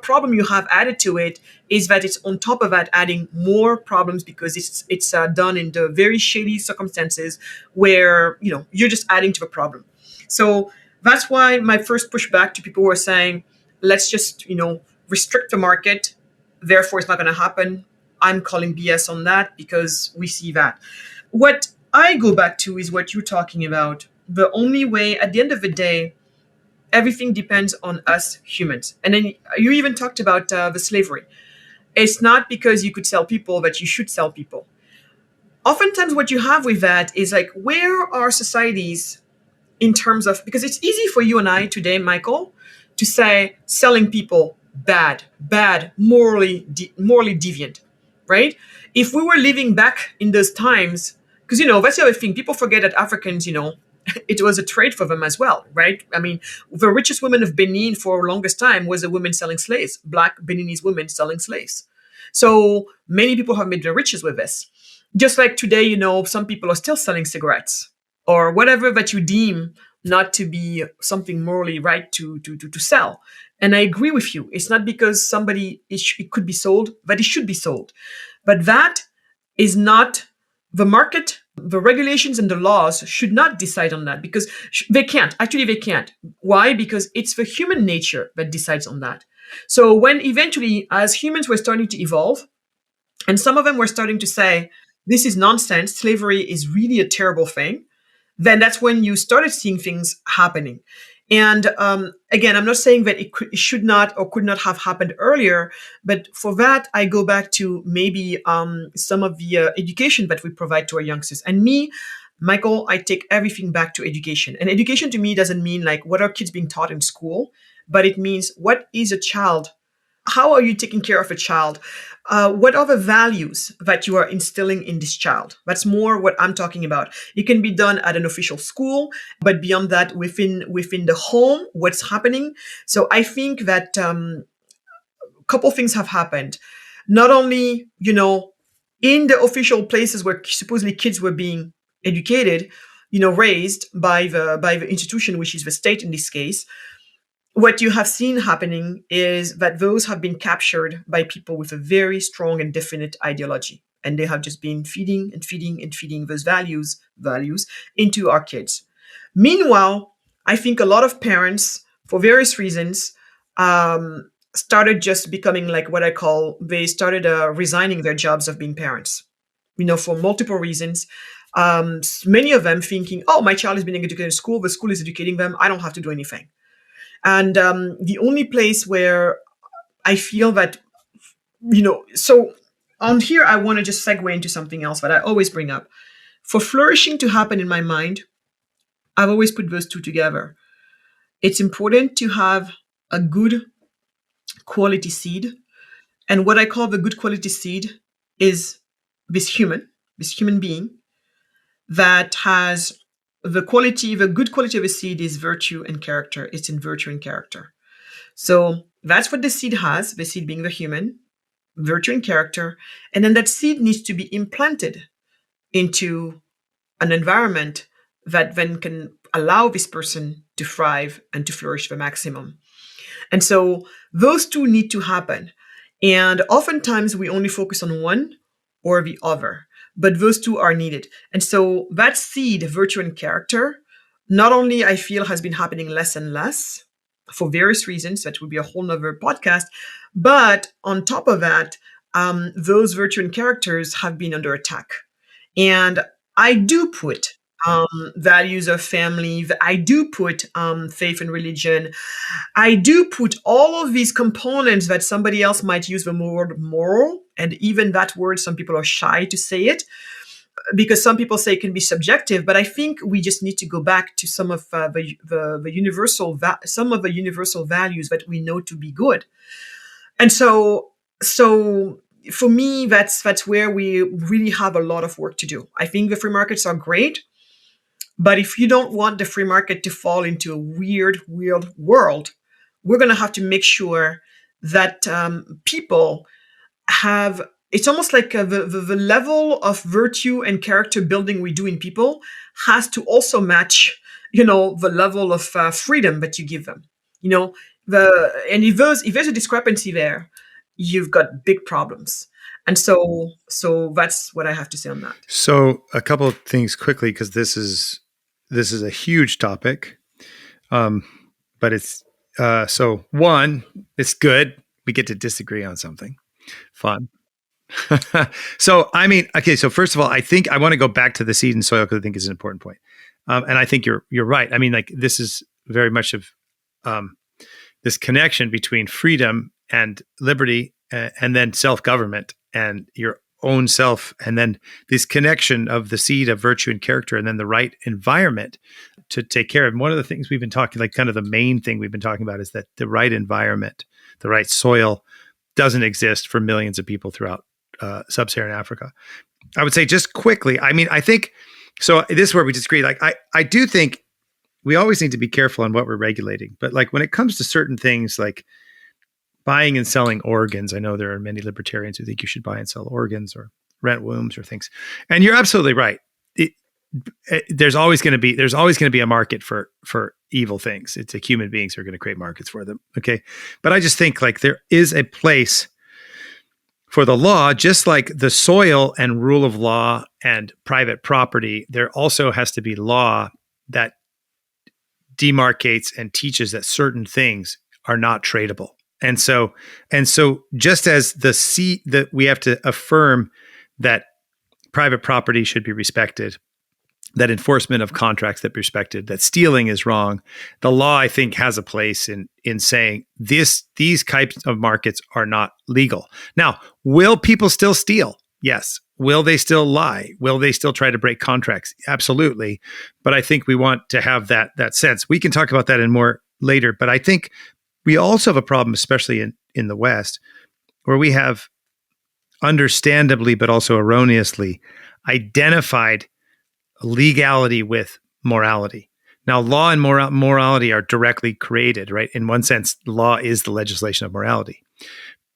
problem you have added to it is that it's on top of that adding more problems, because it's done in the very shady circumstances where you're just adding to the problem. So that's why my first pushback to people who are saying, let's just, restrict the market, therefore it's not going to happen. I'm calling BS on that, because we see that. What I go back to is what you're talking about. The only way, at the end of the day, everything depends on us humans. And then you even talked about the slavery. It's not because you could sell people that you should sell people. Oftentimes what you have with that is like, where are societies in terms of, because it's easy for you and I today, Michael, to say selling people bad, morally deviant, right? If we were living back in those times, because, that's the other thing. People forget that Africans, it was a trade for them as well, right? I mean, the richest woman of Benin for the longest time was a woman selling slaves, Black Beninese women selling slaves. So many people have made their riches with this. Just like today, some people are still selling cigarettes or whatever that you deem not to be something morally right to sell. And I agree with you. It's not because it could be sold that it should be sold. But that is not the market. The regulations and the laws should not decide on that, because they can't. Actually, they can't. Why? Because it's the human nature that decides on that. So when eventually, as humans were starting to evolve, and some of them were starting to say, this is nonsense, slavery is really a terrible thing, then that's when you started seeing things happening. And again, I'm not saying that it should not or could not have happened earlier, but for that, I go back to maybe some of the education that we provide to our youngsters. And me, Michael, I take everything back to education. And education to me doesn't mean like what are kids being taught in school, but it means what is a child how are you taking care of a child? What are the values that you are instilling in this child? That's more what I'm talking about. It can be done at an official school, but beyond that, within the home, what's happening. So I think that a couple things have happened. Not only, in the official places where supposedly kids were being educated, raised by the institution, which is the state in this case. What you have seen happening is that those have been captured by people with a very strong and definite ideology. And they have just been feeding and feeding and feeding those values into our kids. Meanwhile, I think a lot of parents, for various reasons, started just becoming like what I call, they started resigning their jobs of being parents, for multiple reasons. Many of them thinking, oh, my child is being educated in school, the school is educating them, I don't have to do anything. And the only place where I feel that, so on here, I want to just segue into something else that I always bring up. For flourishing to happen in my mind, I've always put those two together. It's important to have a good quality seed. And what I call the good quality seed is this human being that has the good quality of a seed is virtue and character. It's in virtue and character. So that's what the seed has, the seed being the human, virtue and character. And then that seed needs to be implanted into an environment that then can allow this person to thrive and to flourish the maximum. And so those two need to happen. And oftentimes we only focus on one or the other, but those two are needed. And so that seed, virtue and character, not only I feel has been happening less and less for various reasons, that would be a whole nother podcast, but on top of that, those virtue and characters have been under attack. And I do put values of family. I do put faith and religion. I do put all of these components that somebody else might use the word moral. And even that word, some people are shy to say it because some people say it can be subjective. But I think we just need to go back to some of the universal values that we know to be good. And so for me, that's where we really have a lot of work to do. I think the free markets are great. But if you don't want the free market to fall into a weird world, we're going to have to make sure that people have, it's almost like the level of virtue and character building we do in people has to also match, the level of freedom that you give them. And if there's a discrepancy there, you've got big problems. And so that's what I have to say on that. So a couple of things quickly, because this is a huge topic. But it's so one, it's good. We get to disagree on something fun. So, I mean, okay. So first of all, I think I want to go back to the seed and soil because I think it's an important point. And I think you're right. I mean, like this is very much of this connection between freedom and liberty and then self-government and your own self, and then this connection of the seed of virtue and character, and then the right environment to take care of. And one of the things we've been talking, like kind of the main thing we've been talking about, is that the right environment, the right soil doesn't exist for millions of people throughout sub-Saharan Africa. I would say just quickly, I mean, I think, so this is where we disagree. Like, I do think we always need to be careful on what we're regulating, but like when it comes to certain things like buying and selling organs, I know there are many libertarians who think you should buy and sell organs or rent wombs or things. And you're absolutely right. There's always going to be a market for evil things. It's like human beings who are going to create markets for them. Okay. But I just think like there is a place for the law, just like the soil and rule of law and private property. There also has to be law that demarcates and teaches that certain things are not tradable. And so just as the seed that we have to affirm that private property should be respected, that enforcement of contracts that be respected, that stealing is wrong, the law, I think, has a place in saying these types of markets are not legal. Now, will people still steal? Yes. Will they still lie? Will they still try to break contracts? Absolutely. But I think we want to have that sense. We can talk about that in more later, but I think we also have a problem, especially in the West, where we have understandably, but also erroneously, identified legality with morality. Now, law and morality are directly created, right? In one sense, law is the legislation of morality.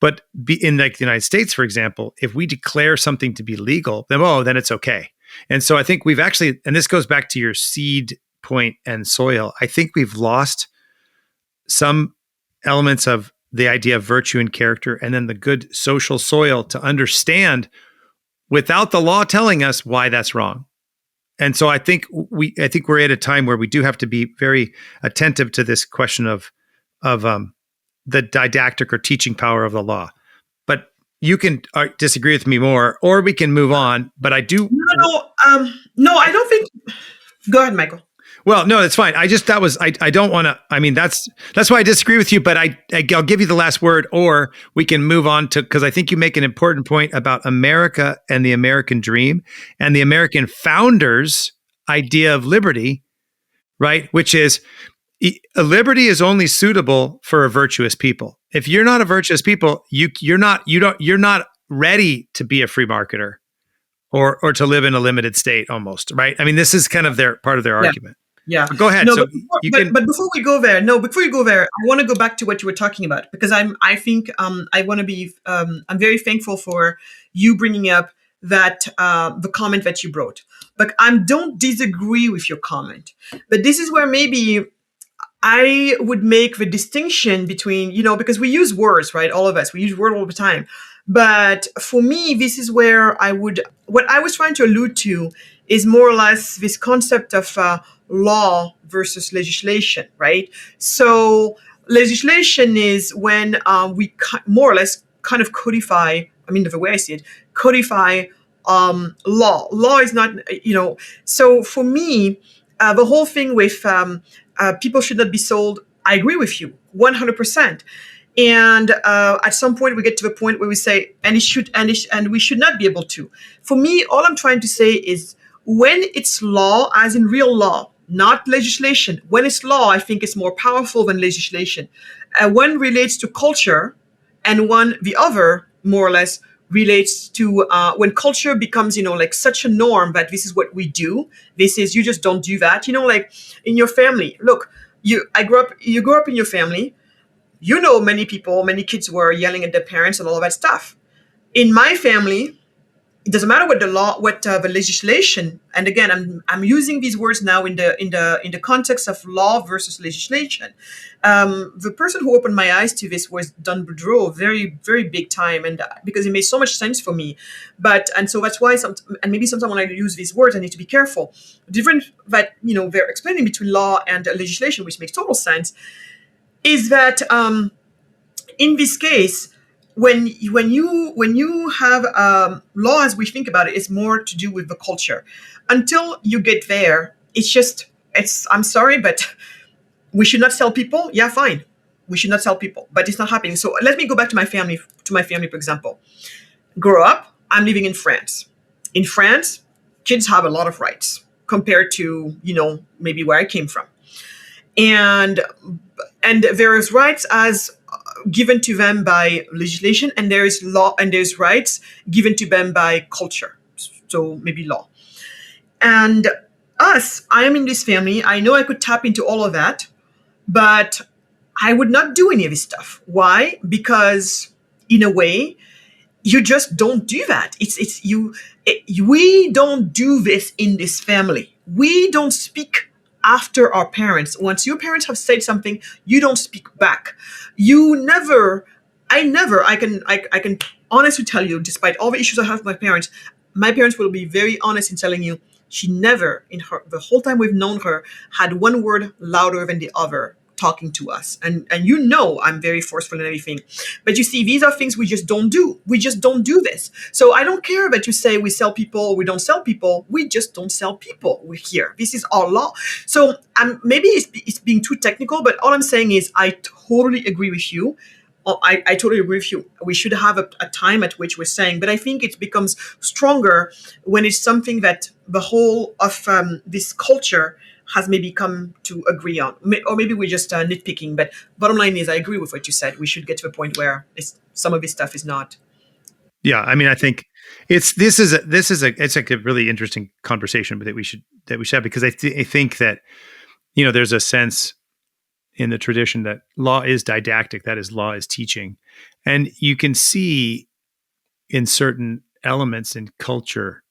But in like the United States, for example, if we declare something to be legal, then it's okay. And so I think we've actually, and this goes back to your seed point and soil, I think we've lost some elements of the idea of virtue and character, and then the good social soil to understand without the law telling us why that's wrong. And so I think we're at a time where we do have to be very attentive to this question of the didactic or teaching power of the law. But you can disagree with me more, or we can move on. But I do. No, I don't think. Go ahead, Michael. Well, no, that's fine. I don't want to, I mean, that's why I disagree with you, but I'll give you the last word, or we can move on to, because I think you make an important point about America and the American dream and the American founders' idea of liberty, right? Which is liberty is only suitable for a virtuous people. If you're not a virtuous people, you're not ready to be a free marketer or to live in a limited state almost, right? I mean, this is kind of part of their argument. Yeah. But go ahead. No, but before you go there, I want to go back to what you were talking about, because I want to be, I'm very thankful for you bringing up that, the comment that you brought. But I don't disagree with your comment. But this is where maybe I would make the distinction between, because we use words, right? All of us, we use words all the time. But for me, this is where what I was trying to allude to is more or less this concept of law versus legislation, right? So legislation is when we more or less kind of codify, the way I see it, codify law. Law is not, so for me, the whole thing with people should not be sold, I agree with you 100%. And at some point we get to the point where we say, and we should not be able to. For me, all I'm trying to say is when it's law, as in real law, not legislation. When it's law, I think it's more powerful than legislation. One relates to culture, and the other, more or less, relates to when culture becomes, like such a norm that this is what we do. This is, you just don't do that. Like in your family. Look, you grew up in your family. Many kids were yelling at their parents and all of that stuff. In my family, it doesn't matter what the legislation, and again, I'm using these words now in the context of law versus legislation. The person who opened my eyes to this was Don Boudreau, very, very big time, and because it made so much sense for me. And so that's why maybe sometimes when I use these words, I need to be careful. The difference that they're explaining between law and legislation, which makes total sense, is that in this case, when you have law as we think about it, it's more to do with the culture. Until you get there, I'm sorry, but we should not sell people. Yeah, fine. We should not sell people, but it's not happening. So let me go back to my family, for example. Grow up, I'm living in France. In France, kids have a lot of rights compared to, maybe where I came from. And there is rights as given to them by legislation, and there is law, and there's rights given to them by culture. So maybe law. And I am in this family. I know I could tap into all of that, but I would not do any of this stuff. Why? Because in a way, you just don't do that. We don't do this in this family. We don't speak after our parents. Once your parents have said something, you don't speak back. I can honestly tell you, despite all the issues I have with my parents will be very honest in telling you, she never, the whole time we've known her, had one word louder than the other talking to us. And I'm very forceful and everything. But you see, these are things we just don't do. We just don't do this. So I don't care that you say we sell people, we don't sell people. We just don't sell people. We're here. This is our law. So maybe it's being too technical, but all I'm saying is I totally agree with you. I totally agree with you. We should have a time at which we're saying, but I think it becomes stronger when it's something that the whole of this culture has maybe come to agree on. Or maybe we're just nitpicking. But bottom line is, I agree with what you said. We should get to a point where some of this stuff is not. Yeah, I mean, I think it's like a really interesting conversation that we should have, because I think that, there's a sense in the tradition that law is didactic, that is, law is teaching, and you can see in certain elements in culture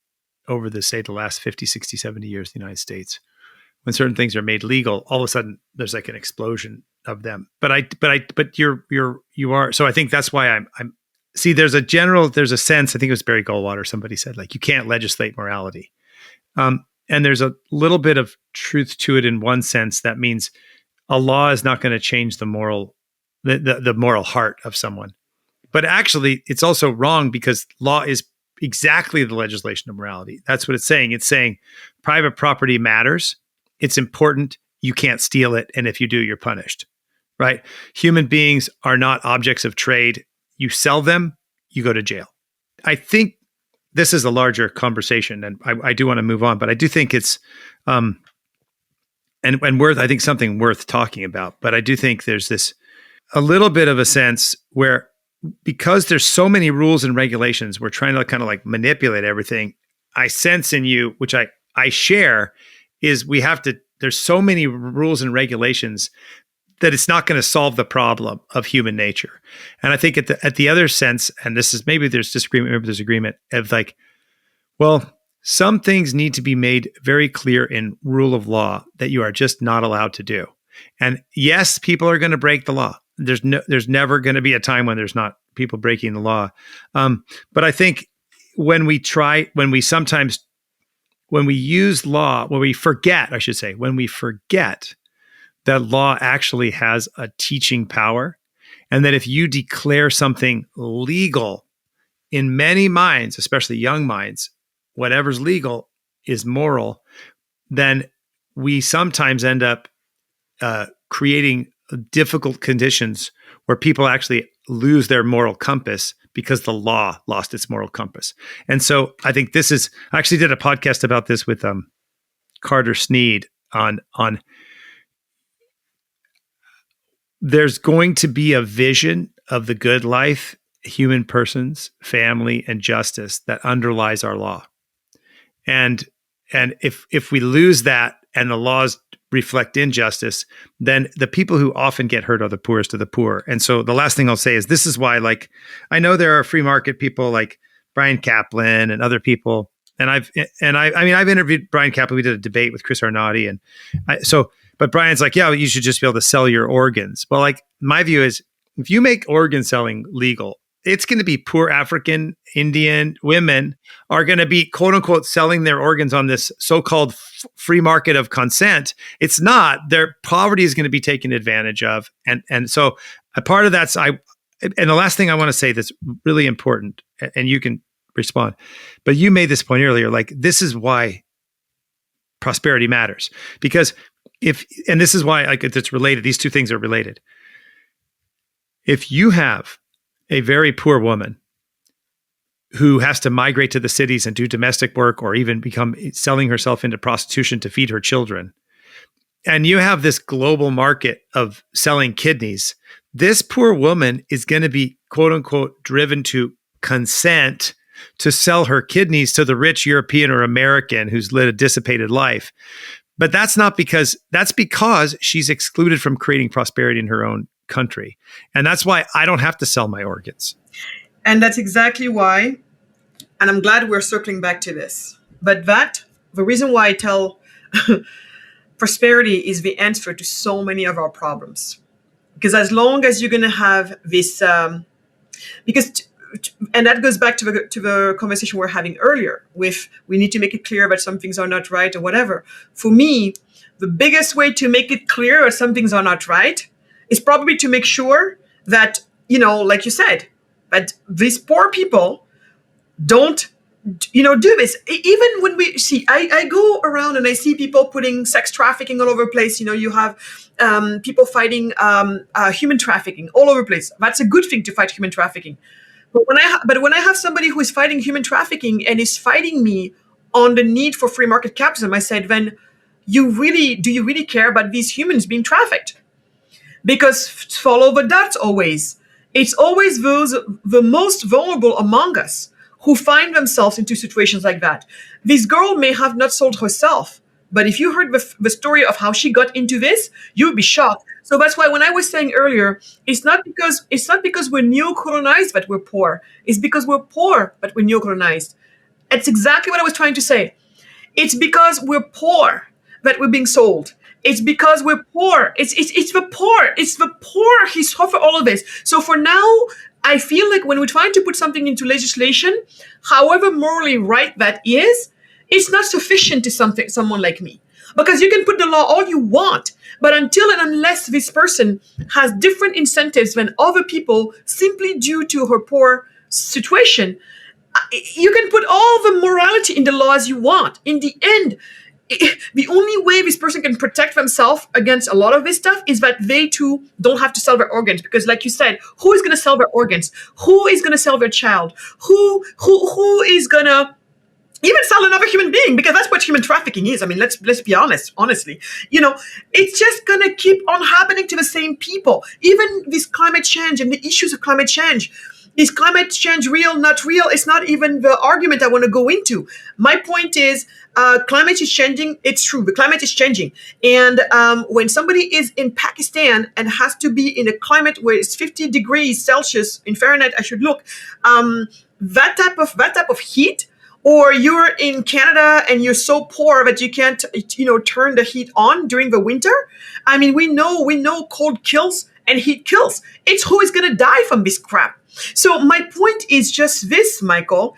over the last 50, 60, 70 years in the United States, when certain things are made legal, all of a sudden there's like an explosion of them. But you are, so I think that's why I'm see, there's a sense, I think it was Barry Goldwater, somebody said, like, you can't legislate morality. And there's a little bit of truth to it in one sense. That means a law is not going to change the moral heart of someone. But actually, it's also wrong, because law is exactly the legislation of morality. That's what it's saying. It's saying private property matters. It's important. You can't steal it. And if you do, you're punished, right? Human beings are not objects of trade. You sell them, you go to jail. I think this is a larger conversation, and I do want to move on, but I do think it's and I think something worth talking about. But I do think there's this a little bit of a sense where, because there's so many rules and regulations, we're trying to kind of like manipulate everything. I sense in you, which I share, is there's so many rules and regulations that it's not going to solve the problem of human nature. And I think at the other sense, and this is, maybe there's disagreement, maybe there's agreement, of like, well, some things need to be made very clear in rule of law that you are just not allowed to do. And yes, people are going to break the law. There's never going to be a time when there's not people breaking the law. But I think when we use law, when we forget that law actually has a teaching power, and that if you declare something legal, in many minds, especially young minds, whatever's legal is moral, then we sometimes end up creating difficult conditions where people actually lose their moral compass because the law lost its moral compass. And so I think I actually did a podcast about this with Carter Sneed on there's going to be a vision of the good life, human persons, family, and justice that underlies our law. And if we lose that and the laws reflect injustice, then the people who often get hurt are the poorest of the poor. And so the last thing I'll say is, this is why, like, I know there are free market people like Brian Kaplan and other people. And I've interviewed Brian Kaplan. We did a debate with Chris Arnauty. But Brian's like, yeah, you should just be able to sell your organs. Well, like, my view is, if you make organ selling legal, it's going to be poor African, Indian women are going to be, quote unquote, selling their organs on this so-called free market of consent. It's not. Their poverty is going to be taken advantage of. And so a part of that's, and the last thing I want to say that's really important, and you can respond, but you made this point earlier, like, this is why prosperity matters. Because and this is why, like, it's related, these two things are related. If you have a very poor woman who has to migrate to the cities and do domestic work, or even selling herself into prostitution to feed her children, and you have this global market of selling kidneys, this poor woman is going to be, quote unquote, driven to consent to sell her kidneys to the rich European or American who's led a dissipated life. But that's because she's excluded from creating prosperity in her own country. And that's why I don't have to sell my organs. And that's exactly why, and I'm glad we're circling back to this, but the reason why I tell prosperity is the answer to so many of our problems. Because as long as you're going to have this, and that goes back to the conversation we were having earlier with, we need to make it clear that some things are not right or whatever. For me, the biggest way to make it clear that some things are not right is probably to make sure that, like you said, that these poor people don't, do this. Even when we see, I go around and I see people putting sex trafficking all over the place. You have people fighting human trafficking all over the place. That's a good thing, to fight human trafficking. But when I have somebody who is fighting human trafficking and is fighting me on the need for free market capitalism, I said, then do you really care about these humans being trafficked? Because follow the dots always. It's always those the most vulnerable among us who find themselves into situations like that. This girl may have not sold herself, but if you heard the story of how she got into this, you would be shocked. So that's why when I was saying earlier, it's not because we're neo-colonized that we're poor. It's because we're poor but we're neo-colonized. That's exactly what I was trying to say. It's because we're poor that we're being sold. It's because we're poor. It's the poor. It's the poor who suffer all of this. So for now, I feel like when we're trying to put something into legislation, however morally right that is, it's not sufficient to someone like me. Because you can put the law all you want, but until and unless this person has different incentives than other people simply due to her poor situation, you can put all the morality in the law as you want. In the end, the only way this person can protect themselves against a lot of this stuff is that they too don't have to sell their organs. Because like you said, who is going to sell their organs? Who is going to sell their child? Who is going to even sell another human being? Because that's what human trafficking is. I mean, let's be honest, honestly. It's just going to keep on happening to the same people. Even this climate change and the issues of climate change. Is climate change real, not real? It's not even the argument I want to go into. My point is, climate is changing. It's true. The climate is changing. And when somebody is in Pakistan and has to be in a climate where it's 50 degrees Celsius in Fahrenheit, I should look, that type of heat, or you're in Canada and you're so poor that you can't, turn the heat on during the winter. I mean, we know cold kills and heat kills. It's who is going to die from this crap. So my point is just this, Michael.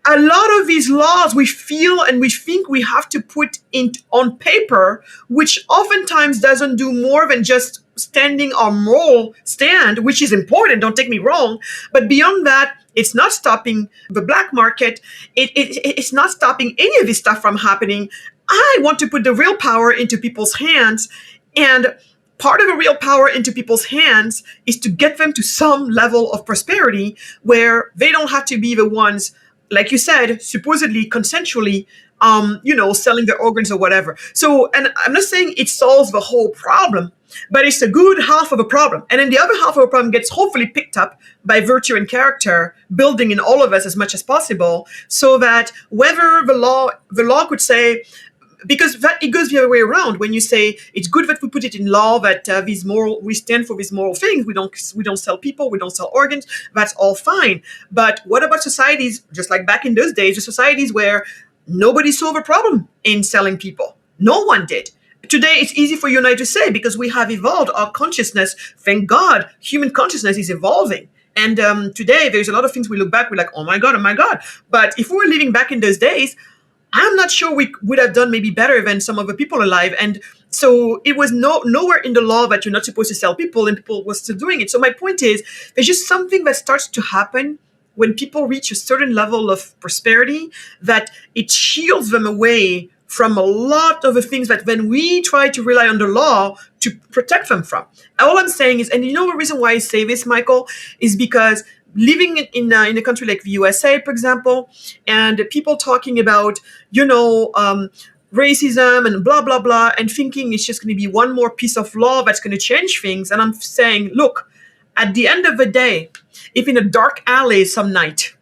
A lot of these laws we feel and we think we have to put on paper, which oftentimes doesn't do more than just standing our moral stand, which is important, don't take me wrong. But beyond that, it's not stopping the black market. It's not stopping any of this stuff from happening. I want to put the real power into people's hands. And part of the real power into people's hands is to get them to some level of prosperity where they don't have to be the ones, like you said, supposedly consensually, selling their organs or whatever. So, and I'm not saying it solves the whole problem, but it's a good half of a problem. And then the other half of a problem gets hopefully picked up by virtue and character, building in all of us as much as possible, so that whether the law could say, because that it goes the other way around. When you say it's good that we put it in law that we stand for these moral things. We don't sell people. We don't sell organs. That's all fine. But what about societies, just like back in those days, the societies where nobody saw the problem in selling people? No one did. Today, it's easy for you and I to say because we have evolved our consciousness. Thank God, human consciousness is evolving. And today, there's a lot of things we look back, we're like, oh my God. But if we were living back in those days, I'm not sure we would have done maybe better than some of the people alive. And so it was nowhere in the law that you're not supposed to sell people, and people were still doing it. So my point is, there's just something that starts to happen when people reach a certain level of prosperity that it shields them away from a lot of the things that when we try to rely on the law to protect them from. All I'm saying is, and you know the reason why I say this, Michael, is because living in a country like the USA, for example, and people talking about, racism and blah, blah, blah, and thinking it's just going to be one more piece of law that's going to change things. And I'm saying, look, at the end of the day, if in a dark alley some night,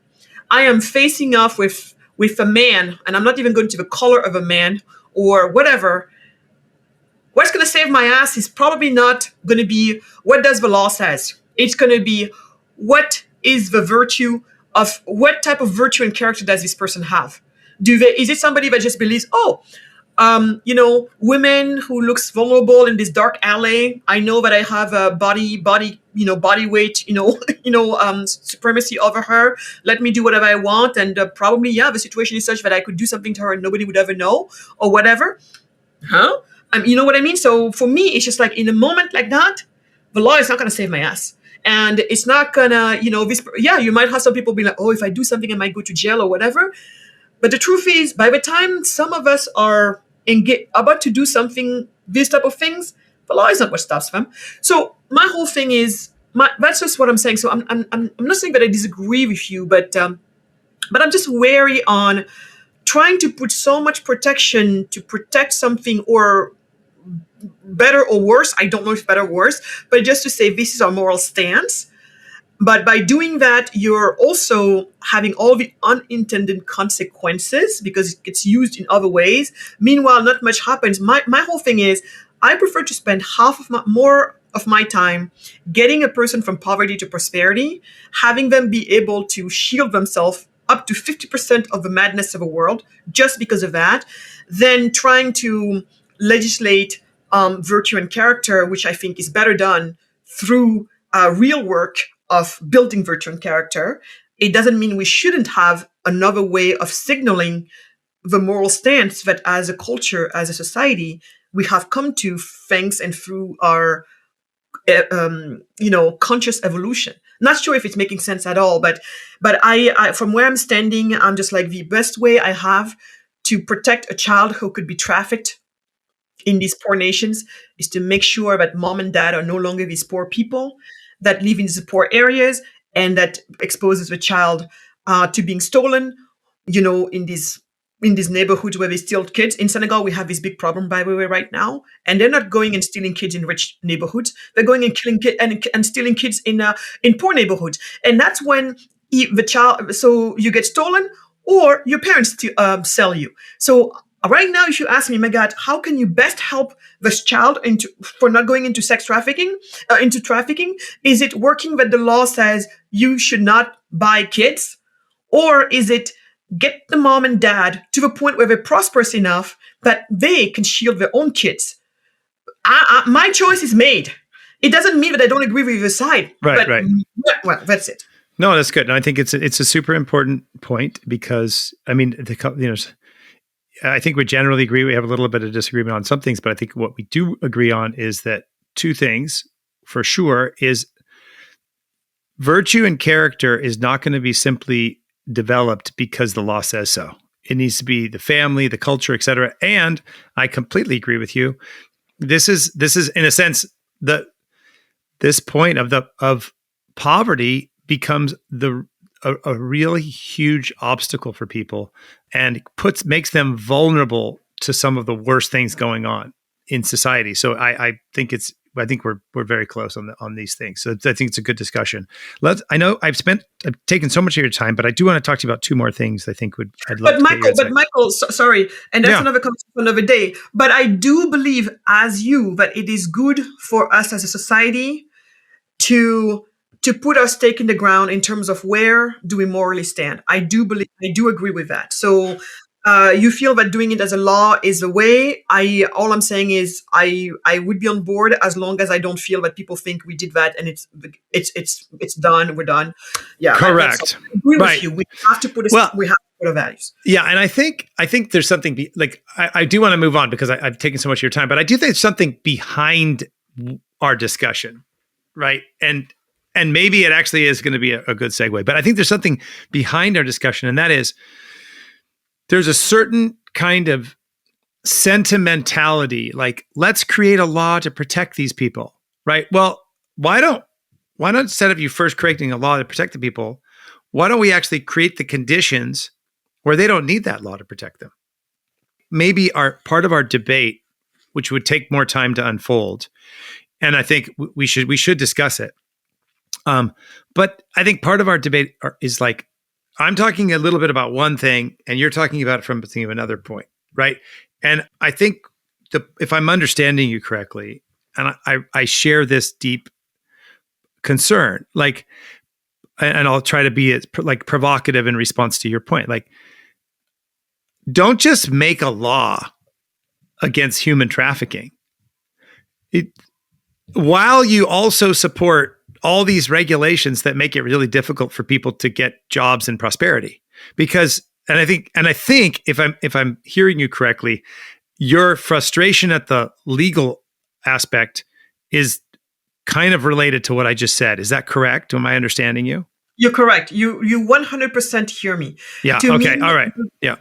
I am facing off with a man, and I'm not even going to the color of a man or whatever, what's going to save my ass is probably not going to be what does the law says. It's going to be what is the virtue of what type of virtue and character does this person have? Is it somebody that just believes, women who looks vulnerable in this dark alley, I know that I have a body weight, supremacy over her. Let me do whatever I want. And probably, the situation is such that I could do something to her and nobody would ever know or whatever. Huh? You know what I mean? So for me, it's just like in a moment like that, the law is not going to save my ass. And it's not gonna, you might have some people be like, oh, if I do something, I might go to jail or whatever. But the truth is, by the time some of us are about to do something, these type of things, the law is not what stops them. So my whole thing is, that's just what I'm saying. So I'm not saying that I disagree with you, but I'm just wary on trying to put so much protection to protect something, or better or worse, I don't know if better or worse, but just to say this is our moral stance. But by doing that, you're also having all the unintended consequences because it gets used in other ways. Meanwhile, not much happens. My whole thing is I prefer to spend more of my time getting a person from poverty to prosperity, having them be able to shield themselves up to 50% of the madness of the world just because of that, than trying to legislate virtue and character, which I think is better done through real work of building virtue and character. It doesn't mean we shouldn't have another way of signaling the moral stance that as a culture, as a society, we have come to thanks and through our, conscious evolution. Not sure if it's making sense at all, but I from where I'm standing, I'm just like the best way I have to protect a child who could be trafficked in these poor nations is to make sure that mom and dad are no longer these poor people that live in these poor areas and that exposes the child to being stolen, in these neighborhoods where they steal kids. In Senegal, we have this big problem, by the way, right now, and they're not going and stealing kids in rich neighborhoods. They're going and killing kids and stealing kids in poor neighborhoods, and that's when the child. So you get stolen, or your parents sell you. So right now, if you ask me, Magatte, how can you best help this child for not going into sex trafficking, into trafficking? Is it working that the law says you should not buy kids? Or is it get the mom and dad to the point where they're prosperous enough that they can shield their own kids? My choice is made. It doesn't mean that I don't agree with either side. Right, but, right. Well, that's it. No, that's good. And I think it's a super important point because, I mean, I think we generally agree. We have a little bit of disagreement on some things, but I think what we do agree on is that two things for sure is virtue and character is not going to be simply developed because the law says so. It needs to be the family, the culture, et cetera. And I completely agree with you. This is in a sense this point of poverty becomes a really huge obstacle for people and makes them vulnerable to some of the worst things going on in society. So I think we're very close on these things. So I think it's a good discussion. I know I've taken so much of your time, but I do want to talk to you about two more things. I'd love. But Michael, sorry, and that's another conversation for another day. But I do believe, as you, that it is good for us as a society to put our stake in the ground in terms of where do we morally stand. I do agree with that. So you feel that doing it as a law is the way. All I'm saying is I would be on board as long as I don't feel that people think we did that and it's done. We're done. Yeah, correct. I agree with you. We have to put our values. Yeah, and I think there's something I do want to move on because I've taken so much of your time, but I do think there's something behind our discussion, right? And maybe it actually is going to be a good segue, but I think there's something behind our discussion, and that is there's a certain kind of sentimentality, like let's create a law to protect these people, right? Well, why not instead of you first creating a law to protect the people, why don't we actually create the conditions where they don't need that law to protect them? Maybe part of our debate, which would take more time to unfold, and I think we should discuss it. But I think part of our debate is like, I'm talking a little bit about one thing and you're talking about it from the thing of another point, right? And I think if I'm understanding you correctly, and I share this deep concern, and I'll try to be provocative in response to your point. Like, don't just make a law against human trafficking. While you also support all these regulations that make it really difficult for people to get jobs and prosperity. And I think if I'm hearing you correctly, your frustration at the legal aspect is kind of related to what I just said. Is that correct? Am I understanding you? You're correct. You 100% hear me. Yeah. Okay. All right. Yeah.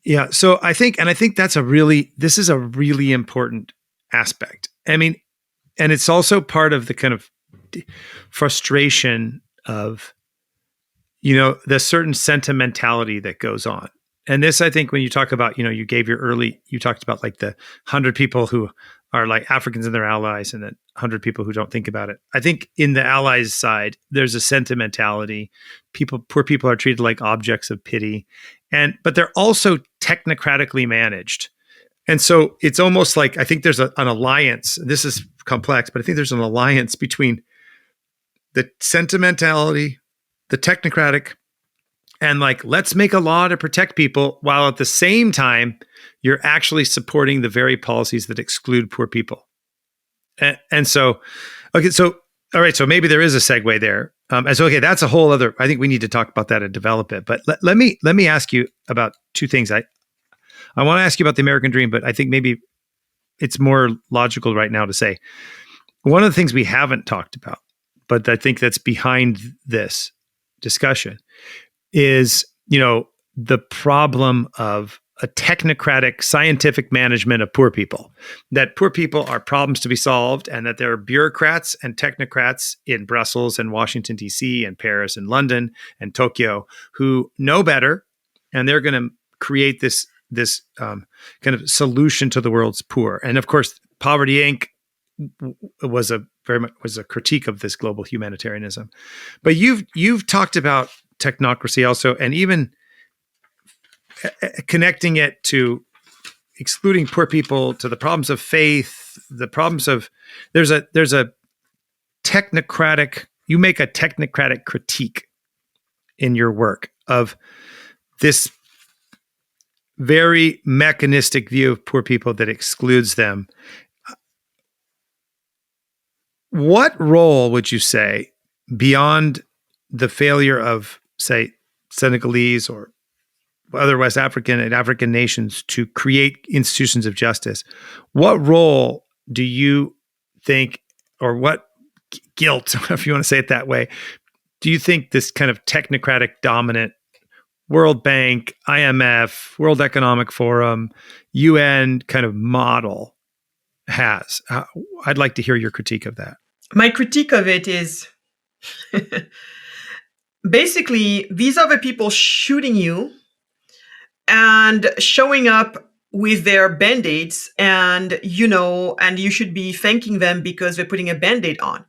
Yeah. So I think this is a really important aspect. I mean, and it's also part of the kind of frustration of, the certain sentimentality that goes on. And this, I think, when you talk about, you talked about like the 100 people who are like Africans and their allies, and then 100 people who don't think about it. I think in the allies side, there's a sentimentality. Poor people are treated like objects of pity, but they're also technocratically managed. And so it's almost like, I think there's an alliance. This is complex, but I think there's an alliance between the sentimentality, the technocratic, and like, let's make a law to protect people, while at the same time, you're actually supporting the very policies that exclude poor people. And so, okay, so, all right, so maybe there is a segue there. And so, okay, that's a whole other, I think we need to talk about that and develop it. But let me ask you about two things. I want to ask you about the American dream, but I think maybe it's more logical right now to say, one of the things we haven't talked about, but I think that's behind this discussion, is, the problem of a technocratic scientific management of poor people, that poor people are problems to be solved, and that there are bureaucrats and technocrats in Brussels and Washington, D.C. and Paris and London and Tokyo who know better, and they're going to create this kind of solution to the world's poor. And of course, Poverty Inc. was a critique of this global humanitarianism. But you've talked about technocracy also, and even connecting it to excluding poor people, to the problems of faith, the problems of there's a technocratic, you make a technocratic critique in your work of this very mechanistic view of poor people that excludes them. What role would you say, beyond the failure of, say, Senegalese or other West African and African nations to create institutions of justice, what role do you think, or what guilt, if you want to say it that way, do you think this kind of technocratic dominant World Bank, IMF, World Economic Forum, UN kind of model has? I'd like to hear your critique of that. My critique of it is basically, these are the people shooting you and showing up with their band-aids, and you should be thanking them because they're putting a band-aid on.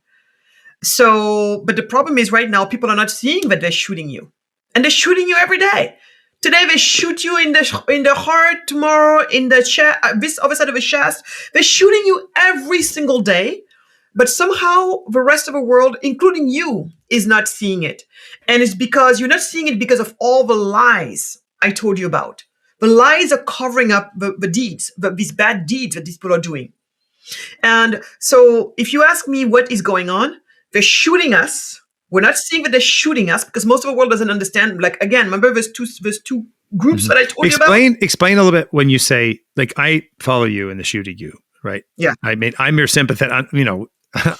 So, but the problem is right now, people are not seeing that they're shooting you. And they're shooting you every day. Today they shoot you in the heart. Tomorrow in the chest, this other side of the chest. They're shooting you every single day. But somehow the rest of the world, including you, is not seeing it. And it's because you're not seeing it because of all the lies I told you about. The lies are covering up the deeds, these bad deeds that these people are doing. And so if you ask me what is going on, they're shooting us. We're not seeing that they're shooting us because most of the world doesn't understand. Like, again, remember there's two groups that I told you about? Explain a little bit when you say, like, I follow you in the shooting you, right? Yeah. I'm your sympathetic,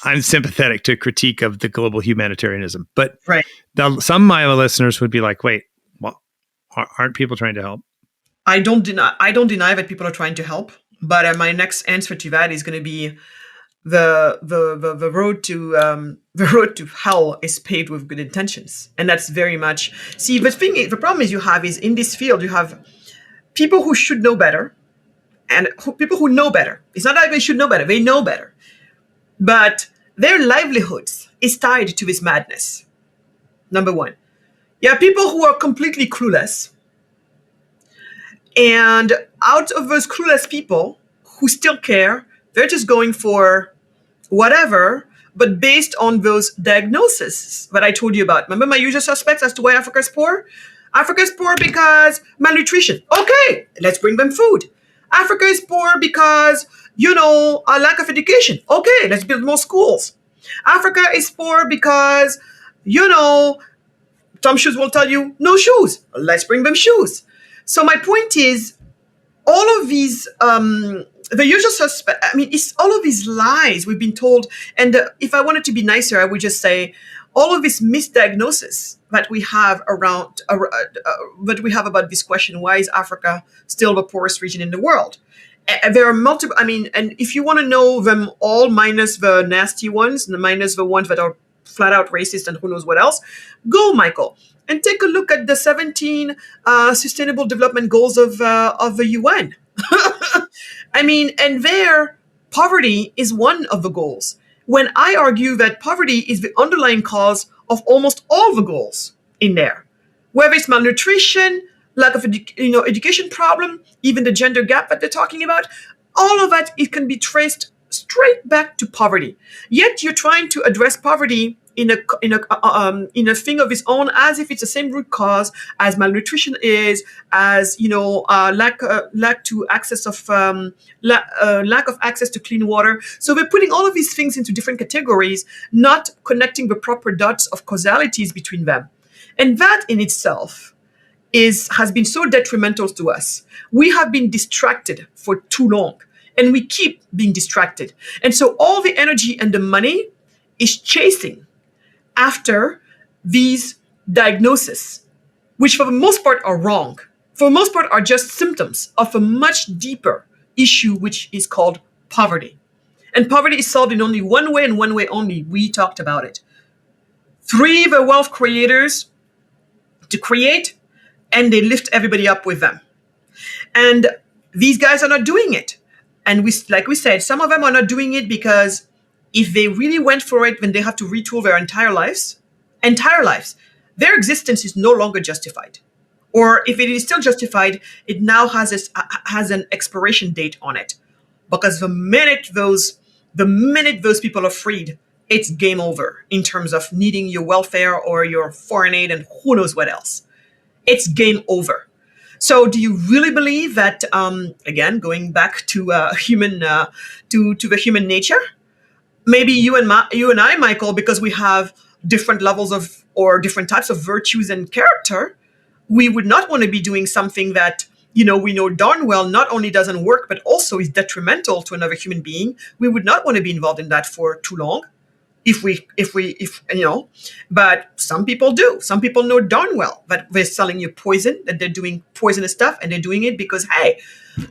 I'm sympathetic to a critique of the global humanitarianism. But right. Some of my listeners would be like, wait, well, aren't people trying to help? I don't deny that people are trying to help. But my next answer to that is going to be the road to hell is paved with good intentions, and that's very much. See, the problem is you have is in this field you have people who should know better, and people who know better. It's not that they should know better; they know better, but their livelihoods is tied to this madness. Number one, you have people who are completely clueless, and out of those clueless people who still care, they're just going for whatever, but based on those diagnoses that I told you about. Remember my usual suspects as to why Africa is poor? Africa is poor because malnutrition. Okay, let's bring them food. Africa is poor because, a lack of education. Okay, let's build more schools. Africa is poor because, Tom Shoes will tell you, no shoes. Let's bring them shoes. So my point is, all of these, the usual suspect, it's all of these lies we've been told. And if I wanted to be nicer, I would just say all of this misdiagnosis that we have that we have about this question, why is Africa still the poorest region in the world? There are multiple, and if you want to know them all minus the nasty ones, and minus the ones that are flat out racist and who knows what else. Go, Michael, and take a look at the 17 Sustainable Development Goals of the UN. I mean, and there, poverty is one of the goals. When I argue that poverty is the underlying cause of almost all the goals in there, whether it's malnutrition, lack of education problem, even the gender gap that they're talking about, all of that, it can be traced straight back to poverty. Yet you're trying to address poverty in a thing of its own, as if it's the same root cause as malnutrition is, as lack of access to clean water. So we're putting all of these things into different categories, not connecting the proper dots of causalities between them, and that in itself has been so detrimental to us. We have been distracted for too long, and we keep being distracted, and so all the energy and the money is chasing after these diagnoses, which for the most part are wrong, for the most part are just symptoms of a much deeper issue, which is called poverty. And poverty is solved in only one way and one way only. We talked about it. Free the wealth creators to create, and they lift everybody up with them. And these guys are not doing it. And like we said, some of them are not doing it because if they really went for it, then they have to retool their entire lives, their existence is no longer justified. Or if it is still justified, it now has an expiration date on it. Because the minute those people are freed, it's game over in terms of needing your welfare or your foreign aid and who knows what else. It's game over. So do you really believe that, again, going back to the human nature, maybe you and I, Michael, because we have different levels of or different types of virtues and character, we would not want to be doing something that, we know darn well not only doesn't work, but also is detrimental to another human being. We would not want to be involved in that for too long. But some people do. Some people know darn well that they're selling you poison, that they're doing poisonous stuff, and they're doing it because, hey,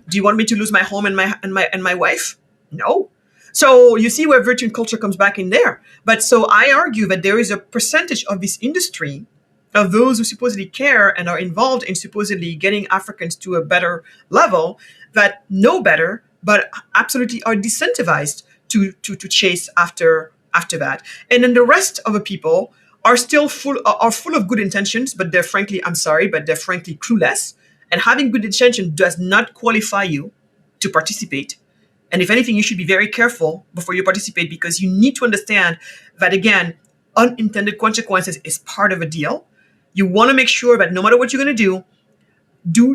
do you want me to lose my home and my wife? No. So you see where virtue and culture comes back in there. But so I argue that there is a percentage of this industry of those who supposedly care and are involved in supposedly getting Africans to a better level that know better, but absolutely are disincentivized to chase after that. And then the rest of the people are still full of good intentions, but they're frankly clueless. And having good intention does not qualify you to participate. And if anything, you should be very careful before you participate, because you need to understand that, again, unintended consequences is part of a deal. You want to make sure that no matter what you're going to do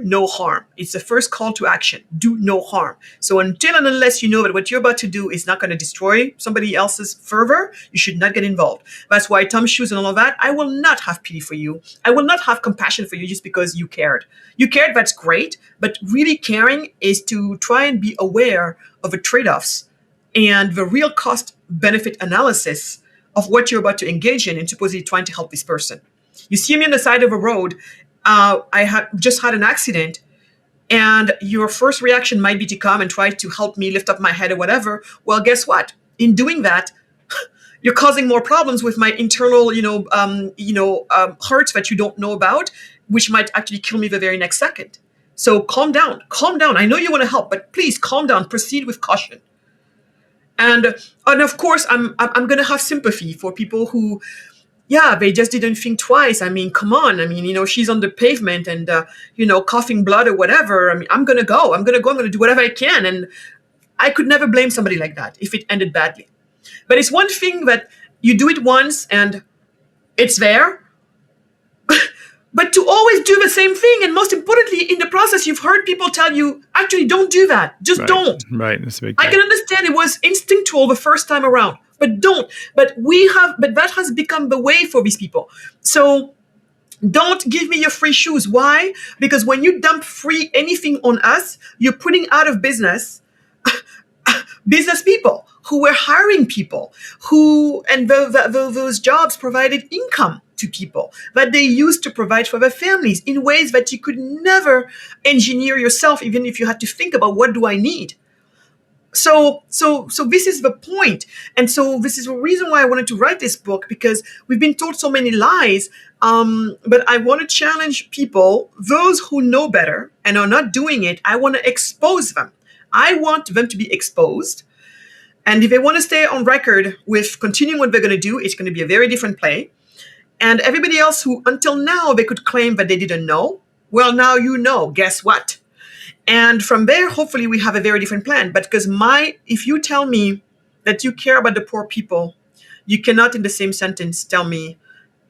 no harm. It's the first call to action. Do no harm. So until and unless you know that what you're about to do is not going to destroy somebody else's fervor, you should not get involved. That's why Tom Shoes and all of that, I will not have pity for you. I will not have compassion for you just because you cared. You cared, that's great. But really caring is to try and be aware of the trade-offs and the real cost-benefit analysis of what you're about to engage in supposedly trying to help this person. You see me on the side of a road. I had just had an accident, and your first reaction might be to come and try to help me lift up my head or whatever. Well, guess what? In doing that, you're causing more problems with my internal, hurts that you don't know about, which might actually kill me the very next second. So calm down. I know you want to help, but please calm down. Proceed with caution. And of course, I'm going to have sympathy for people who, they just didn't think twice. I mean, come on. I mean, she's on the pavement and, coughing blood or whatever. I mean, I'm going to go. I'm going to do whatever I can. And I could never blame somebody like that if it ended badly. But it's one thing that you do it once and it's there. But to always do the same thing, and most importantly, in the process, you've heard people tell you, actually, don't do that. Just don't. Right. That's a big I can understand it was instinctual the first time around, but don't. But that has become the way for these people. So don't give me your free shoes. Why? Because when you dump free anything on us, you're putting out of business business people who were hiring people and those jobs provided income to people that they used to provide for their families in ways that you could never engineer yourself, even if you had to think about what do I need. So this is the point. And so this is the reason why I wanted to write this book, because we've been told so many lies. But I want to challenge people, those who know better and are not doing it. I want to expose them. I want them to be exposed. And if they want to stay on record with continuing what they're going to do, it's going to be a very different play. And everybody else who until now they could claim that they didn't know, well, now you know. Guess what? And from there, hopefully, we have a very different plan. But because if you tell me that you care about the poor people, you cannot in the same sentence tell me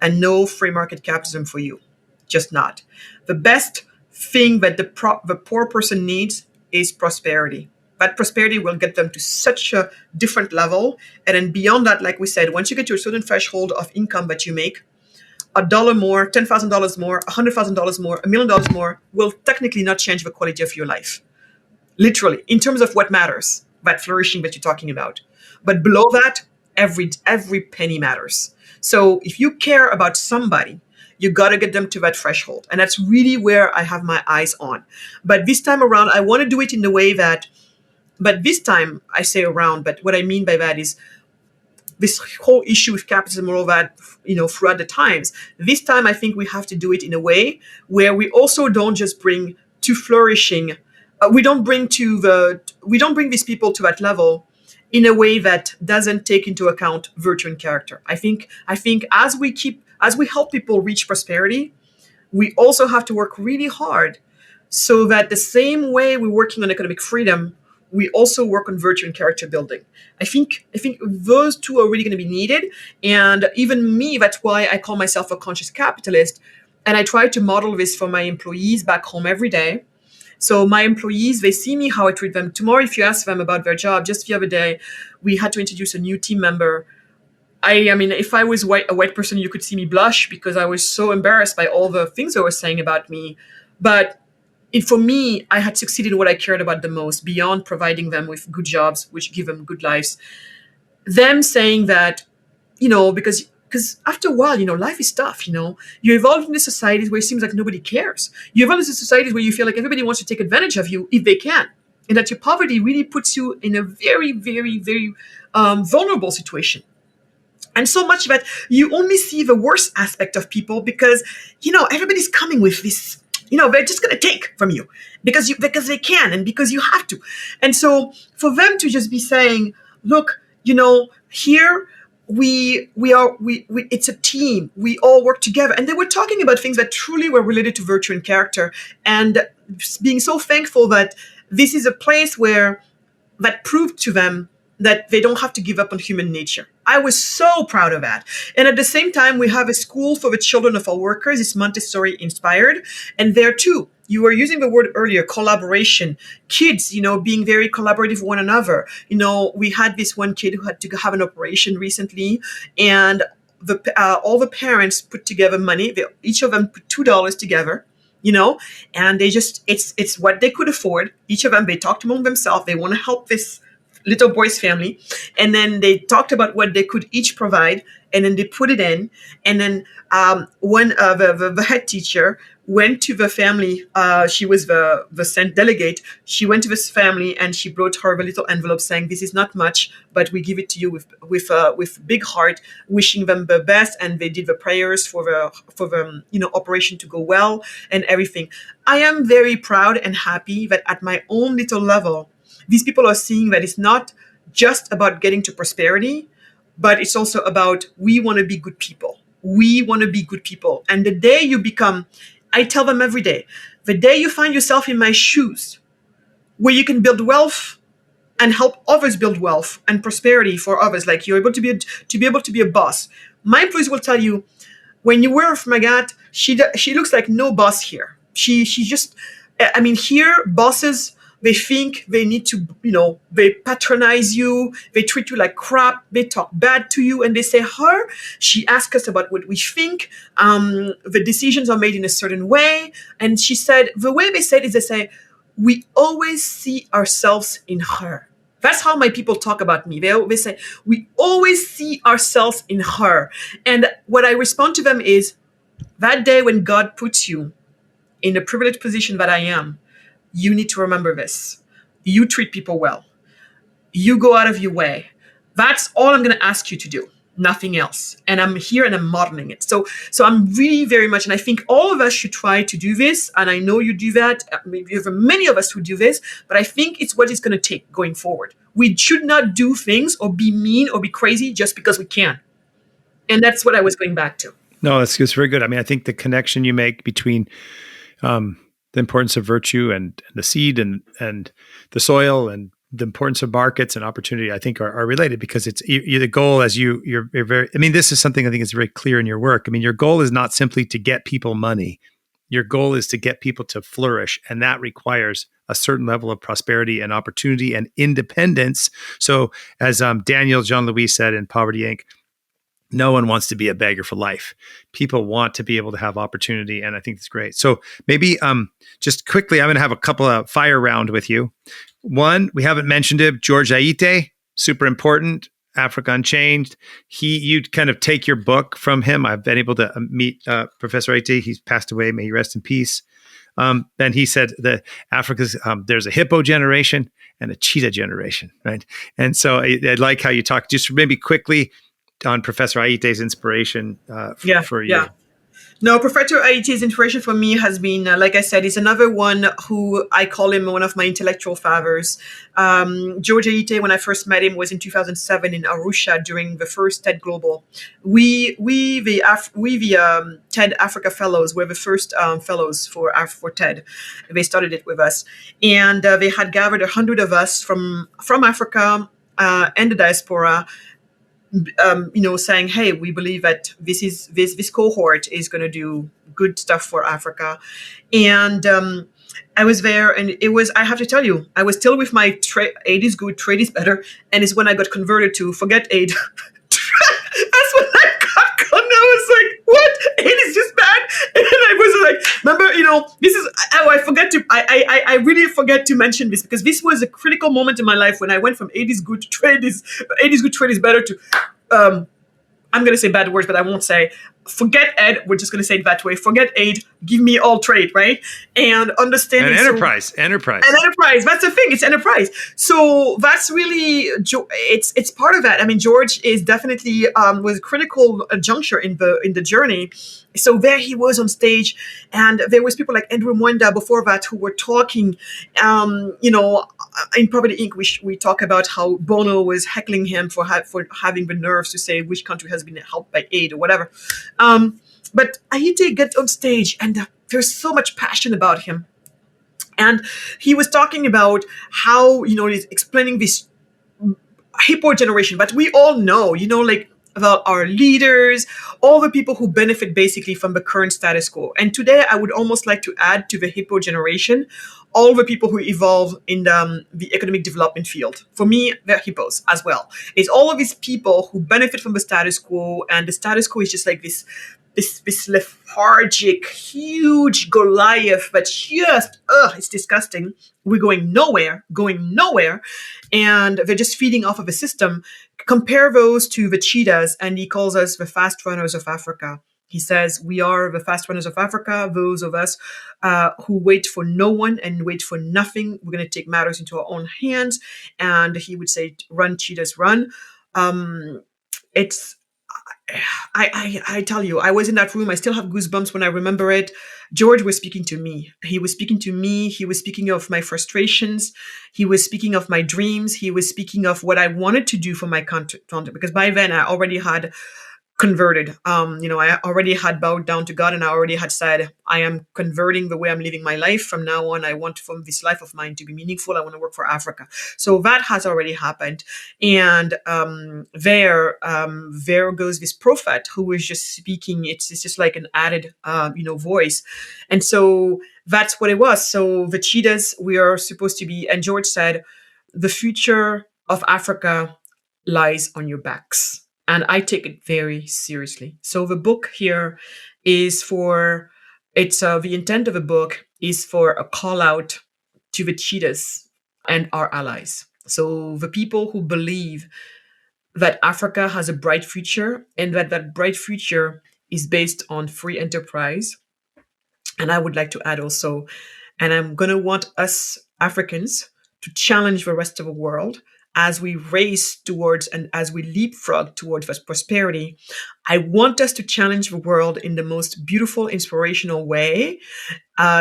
and no free market capitalism for you. Just not. The best thing that the poor person needs is prosperity. That prosperity will get them to such a different level. And then beyond that, like we said, once you get to a certain threshold of income that you make, $1 more, $10,000 more, $100,000 more, $1,000,000 more will technically not change the quality of your life. Literally, in terms of what matters, that flourishing that you're talking about. But below that, every penny matters. So if you care about somebody, you got to get them to that threshold. And that's really where I have my eyes on. But this time around, I want to do it in the way that, but this time I say around, but what I mean by that is this whole issue with capitalism and all that, throughout the times. This time, I think we have to do it in a way where we also don't just bring to flourishing. We don't bring these people to that level in a way that doesn't take into account virtue and character. I think as we help people reach prosperity, we also have to work really hard so that the same way we're working on economic freedom, we also work on virtue and character building. I think those two are really going to be needed. And even me, that's why I call myself a conscious capitalist. And I try to model this for my employees back home every day. So my employees, they see me how I treat them. Tomorrow, if you ask them about their job, just the other day, we had to introduce a new team member. I mean, if I was a white person, you could see me blush because I was so embarrassed by all the things they were saying about me. But for me, I had succeeded in what I cared about the most, beyond providing them with good jobs, which give them good lives. Them saying that, because after a while, life is tough, You evolve into societies where it seems like nobody cares. You evolve into societies where you feel like everybody wants to take advantage of you if they can. And that your poverty really puts you in a very, very, very vulnerable situation. And so much that you only see the worst aspect of people because, everybody's coming with this. They're just going to take from you because they can and because you have to. And so for them to just be saying, look, here it's a team. We all work together. And they were talking about things that truly were related to virtue and character, and being so thankful that this is a place that proved to them that they don't have to give up on human nature. I was so proud of that. And at the same time, we have a school for the children of our workers. It's Montessori inspired. And there too, you were using the word earlier, collaboration. Kids, being very collaborative with one another. We had this one kid who had to have an operation recently, and all the parents put together money. Each of them put $2 together. And they just, it's what they could afford. Each of them, they talked among themselves. They want to help this little boy's family. And then they talked about what they could each provide. And then they put it in. And then when the head teacher went to the family, she was the sent delegate. She went to this family and she brought her a little envelope saying, this is not much, but we give it to you with big heart, wishing them the best. And they did the prayers for the operation to go well and everything. I am very proud and happy that at my own little level, these people are seeing that it's not just about getting to prosperity, but it's also about, we want to be good people. We want to be good people. And the day you become, I tell them every day, the day you find yourself in my shoes, where you can build wealth and help others build wealth and prosperity for others, like you're able to be a boss. My employees will tell you, when you work with Magatte, she looks like no boss here. She just, here bosses, they think they need to, they patronize you, they treat you like crap, they talk bad to you, and they say, she asks us about what we think, the decisions are made in a certain way. And she said, the way they said is they say, we always see ourselves in her. That's how my people talk about me. They say, we always see ourselves in her. And what I respond to them is, that day when God puts you in a privileged position that I am, you need to remember this. You treat people well. you go out of your way. That's all I'm going to ask you to do, nothing else. And I'm here and I'm modeling it. So I'm really very much, and I think all of us should try to do this. And I know you do that. Maybe there are many of us who do this, but I think it's what it's going to take going forward. We should not do things or be mean or be crazy just because we can. And that's what I was going back to. No, it's very good. I mean, I think the connection you make between the importance of virtue and the seed and the soil and the importance of markets and opportunity, I think are related, because it's the goal, as you're very, I mean, this is something I think is very clear in your work. I mean, your goal is not simply to get people money. Your goal is to get people to flourish. And that requires a certain level of prosperity and opportunity and independence. So as Daniel Jean-Louis said in Poverty Inc., no one wants to be a beggar for life. People want to be able to have opportunity, and I think it's great. So maybe just quickly, I'm going to have a couple of fire round with you. One, we haven't mentioned it, George Aite, super important, Africa Unchanged. You kind of take your book from him. I've been able to meet Professor Aite. He's passed away. May he rest in peace. And he said that Africa's there's a hippo generation and a cheetah generation, right? And so I like how you talk. Just maybe quickly on Professor Aite's inspiration for you. Yeah. No, Professor Aite's inspiration for me has been, like I said, he's another one who I call him one of my intellectual fathers. George Aite, when I first met him, was in 2007 in Arusha during the first TED Global. We the TED Africa Fellows were the first fellows for TED. They started it with us, and they had gathered 100 of us from Africa and the diaspora. Saying, hey, we believe that this cohort is going to do good stuff for Africa. And I was there, and I have to tell you, I was still with my aid is good, trade is better. And it's when I got converted to forget aid. That's when I got gone. I was like, what? Aid is just bad. And I was like, remember, this is, I really forget to mention this, because this was a critical moment in my life when I went from aid is good, trade is better to, I'm going to say bad words, but I won't say forget ed. We're just going to say it that way. Forget aid. Give me all trade, right? And understanding. And enterprise. And enterprise. That's the thing. It's enterprise. So that's really, it's part of that. I mean, George is definitely was a critical juncture in the journey. So there he was on stage, and there was people like Andrew Mwenda before that who were talking. In Poverty Inc., we talk about how Bono was heckling him for having the nerves to say which country has been helped by aid or whatever. But Aite got on stage, and there's so much passion about him. And he was talking about how, he's explaining this hippo generation, but we all know, about our leaders, all the people who benefit basically from the current status quo. And today I would almost like to add to the hippo generation all the people who evolve in the economic development field. For me, they're hippos as well. It's all of these people who benefit from the status quo, and the status quo is just like this lethargic, huge Goliath that just, it's disgusting. We're going nowhere, and they're just feeding off of a system. Compare those to the cheetahs, and he calls us the fast runners of Africa. He says, we are the fast runners of Africa, those of us who wait for no one and wait for nothing. We're going to take matters into our own hands. And he would say, run, cheetahs, run. I tell you, I was in that room. I still have goosebumps when I remember it. George was speaking to me. He was speaking to me. He was speaking of my frustrations. He was speaking of my dreams. He was speaking of what I wanted to do for my country, because by then I already had converted. I already had bowed down to God, and I already had said, I am converting the way I'm living my life. From now on, I want from this life of mine to be meaningful. I want to work for Africa. So that has already happened. And there goes this prophet who is just speaking. It's just like an added, voice. And so that's what it was. So the cheetahs, we are supposed to be, and George said, the future of Africa lies on your backs. And I take it very seriously. So the book here is the intent of the book is for a call out to the cheetahs and our allies. So the people who believe that Africa has a bright future, and that bright future is based on free enterprise. And I would like to add also, and I'm going to want us Africans to challenge the rest of the world as we race towards and as we leapfrog towards prosperity, I want us to challenge the world in the most beautiful, inspirational way,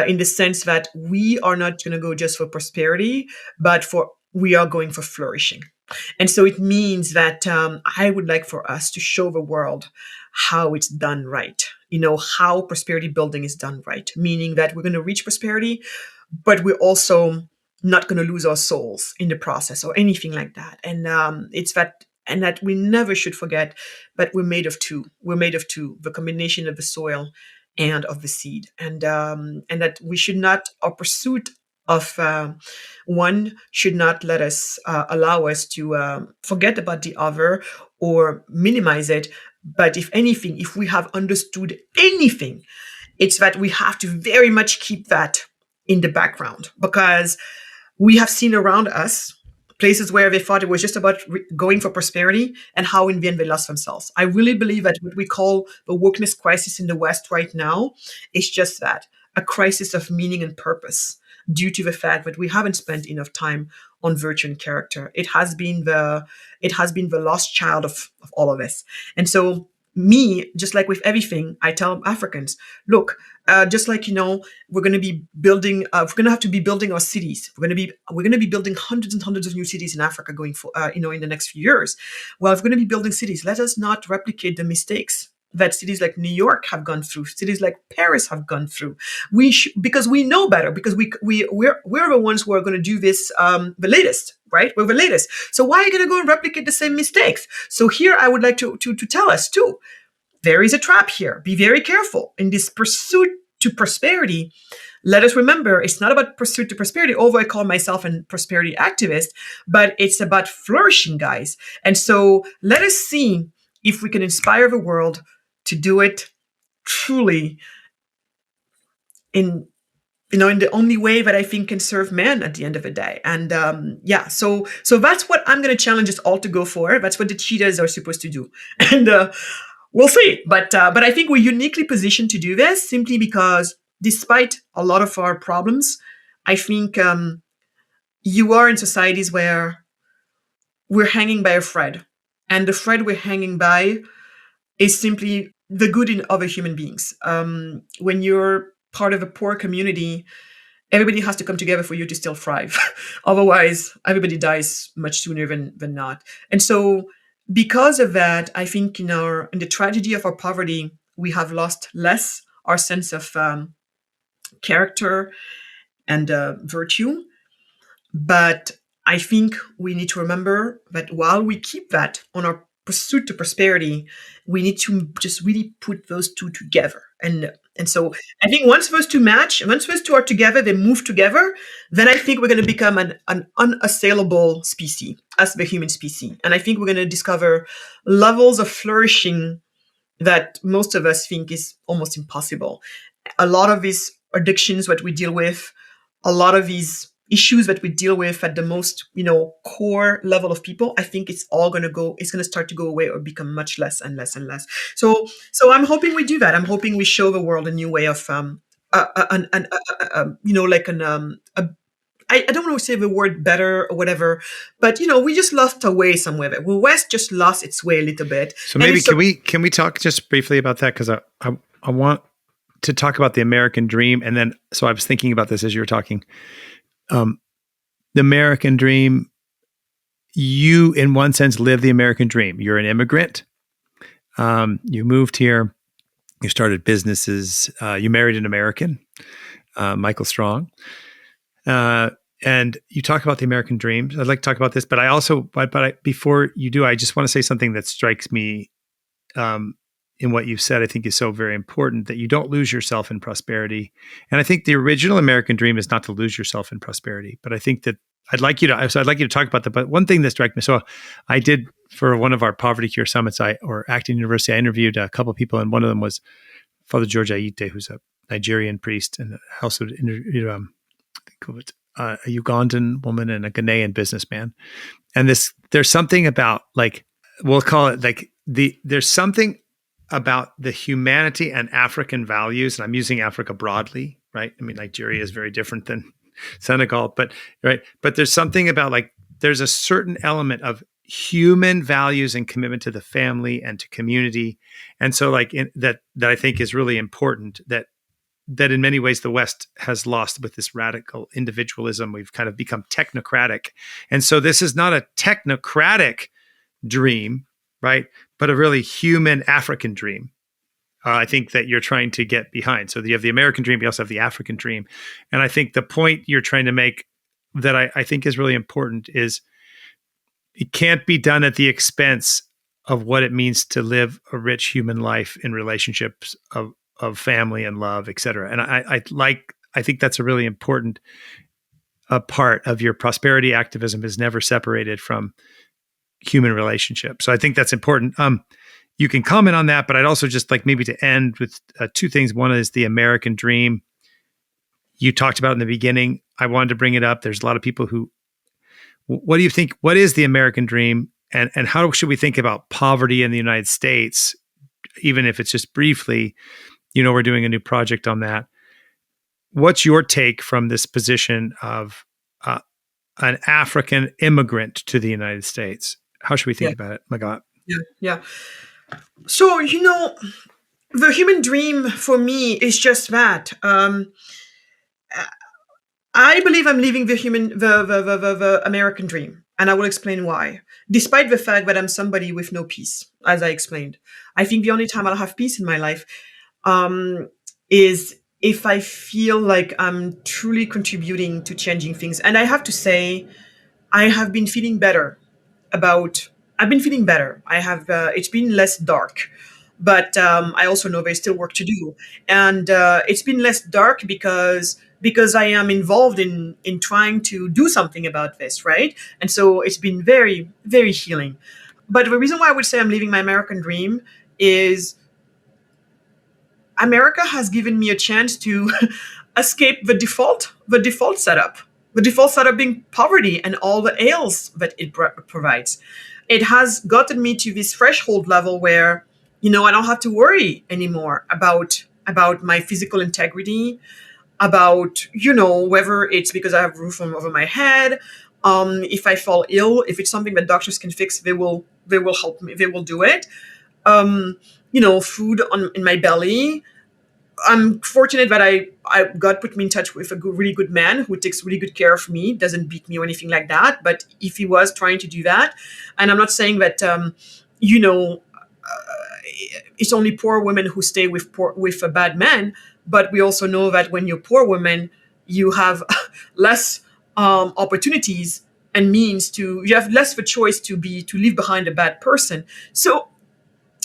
in the sense that we are not going to go just for prosperity, but we are going for flourishing. And so it means that I would like for us to show the world how it's done right. How prosperity building is done right, meaning that we're going to reach prosperity, but we're also not going to lose our souls in the process or anything like that. And that we never should forget that we're made of two. We're made of two: the combination of the soil and of the seed, and that we should not, our pursuit of one should not let us allow us to forget about the other or minimize it. But if anything, if we have understood anything, it's that we have to very much keep that in the background, because we have seen around us places where they thought it was just about going for prosperity, and how in the end they lost themselves. I really believe that what we call the wokeness crisis in the West right now is just that, a crisis of meaning and purpose, due to the fact that we haven't spent enough time on virtue and character. It has been the lost child of all of this. And so, me, just like with everything, I tell Africans, look, just like, we're going to be building, we're going to have to be building our cities. We're going to be building hundreds and hundreds of new cities in Africa going for, in the next few years. Well, if we're going to be building cities, let us not replicate the mistakes that cities like New York have gone through, cities like Paris have gone through. Because we know better, because we're the ones who are going to do this the latest, right? We're the latest. So why are you going to go and replicate the same mistakes? So here I would like to tell us too, there is a trap here. Be very careful in this pursuit to prosperity. Let us remember, it's not about pursuit to prosperity, although I call myself a prosperity activist, but it's about flourishing, guys. And so let us see if we can inspire the world to do it truly in the only way that I think can serve man at the end of the day. And so that's what I'm going to challenge us all to go for. That's what the cheetahs are supposed to do. And we'll see. But I think we're uniquely positioned to do this, simply because despite a lot of our problems, I think you are in societies where we're hanging by a thread. And the thread we're hanging by is simply the good in other human beings. When you're part of a poor community, everybody has to come together for you to still thrive. Otherwise, everybody dies much sooner than not. And so because of that, I think in the tragedy of our poverty, we have lost less our sense of character and virtue. But I think we need to remember that while we keep that on our pursuit to prosperity, we need to just really put those two together. And so I think once those two match, once those two are together, they move together, then I think we're going to become an unassailable species, as the human species. And I think we're going to discover levels of flourishing that most of us think is almost impossible. A lot of these addictions that we deal with, a lot of these issues that we deal with at the most, core level of people, I think it's going to start to go away or become much less and less and less. So I'm hoping we do that. I'm hoping we show the world a new way of, I don't want to say the word better or whatever, but we just lost our way somewhere. The West just lost its way a little bit. So maybe can we talk just briefly about that? Because I want to talk about the American dream, and then so I was thinking about this as you were talking. The American dream, you in one sense live the American dream. You're an immigrant. You moved here. You started businesses. You married an American, Michael Strong. And you talk about the American dream. I'd like to talk about this, but before you do, I just want to say something that strikes me in what you've said, I think is so very important, that you don't lose yourself in prosperity. And I think the original American dream is not to lose yourself in prosperity, but I think that I'd like you to talk about that. But one thing that struck me, so I did for one of our Poverty Cure Summits, Acton University, I interviewed a couple of people, and one of them was Father George Aite, who's a Nigerian priest, and I also interviewed a Ugandan woman and a Ghanaian businessman. And there's something about there's something about the humanity and African values, and I'm using Africa broadly, right? I mean, Nigeria is very different than Senegal, but there's something about there's a certain element of human values and commitment to the family and to community. And so that I think is really important, that in many ways the West has lost with this radical individualism. We've kind of become technocratic. And so this is not a technocratic dream, right? But a really human African dream. I think that you're trying to get behind. So you have the American dream, you also have the African dream. And I think the point you're trying to make that I think is really important is it can't be done at the expense of what it means to live a rich human life in relationships of family and love, et cetera. And I think that's a really important part of your prosperity activism, is never separated from human relationships. So I think that's important. You can comment on that, but I'd also just like maybe to end with two things. One is the American dream. You talked about in the beginning. I wanted to bring it up. There's a lot of people who, what do you think? What is the American dream? And how should we think about poverty in the United States, even if it's just briefly? We're doing a new project on that. What's your take from this position of an African immigrant to the United States? How should we think about it, Magatte? Yeah. So, the human dream for me is just that. I believe I'm living the American dream, and I will explain why. Despite the fact that I'm somebody with no peace, as I explained, I think the only time I'll have peace in my life is if I feel like I'm truly contributing to changing things. And I have to say, I have been feeling better I've been feeling better. It's been less dark, but I also know there's still work to do. And it's been less dark because I am involved in trying to do something about this, right? And so it's been very, very healing. But the reason why I would say I'm living my American dream is America has given me a chance to escape the default setup. The default setup being poverty and all the ails that it provides. It has gotten me to this threshold level where, I don't have to worry anymore about my physical integrity, about, whether it's because I have a roof over my head, if I fall ill, if it's something that doctors can fix, they will help me, they will do it. Food in my belly. I'm fortunate that God put me in touch with a really good man who takes really good care of me, doesn't beat me or anything like that. But if he was trying to do that, and I'm not saying that, it's only poor women who stay with a bad man, but we also know that when you're poor women, you have less opportunities and means you have less of a choice to leave behind a bad person. So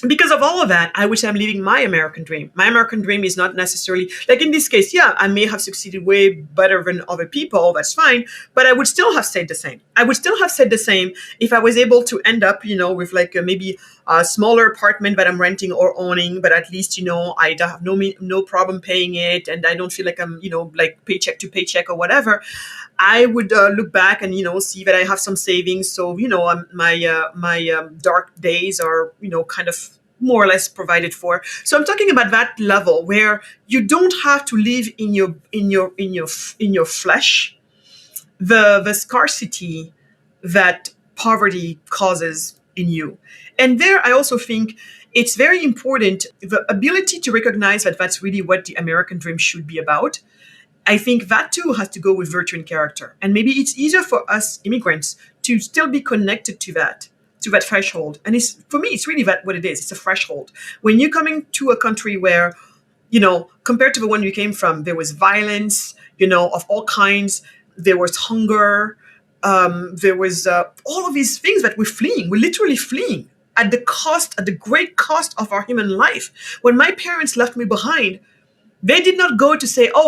because of all of that, I would say I'm living my American dream. My American dream is not necessarily, like in this case, I may have succeeded way better than other people, that's fine, but I would still have said the same. I would still have said the same if I was able to end up, with maybe a smaller apartment that I'm renting or owning, but at least, I have no problem paying it, and I don't feel like I'm, like paycheck to paycheck or whatever. I would look back and, see that I have some savings. So, my dark days are, kind of more or less provided for. So I'm talking about that level where you don't have to live in your flesh, the scarcity that poverty causes in you. And there, I also think it's very important, the ability to recognize that that's really what the American dream should be about. I think that too has to go with virtue and character. And maybe it's easier for us immigrants to still be connected to that threshold. And for me, it's really what it is. It's a threshold. When you're coming to a country where, compared to the one you came from, there was violence, of all kinds. There was hunger. There was all of these things that we're fleeing. We're literally fleeing at the great cost of our human life. When my parents left me behind, they did not go to say, oh,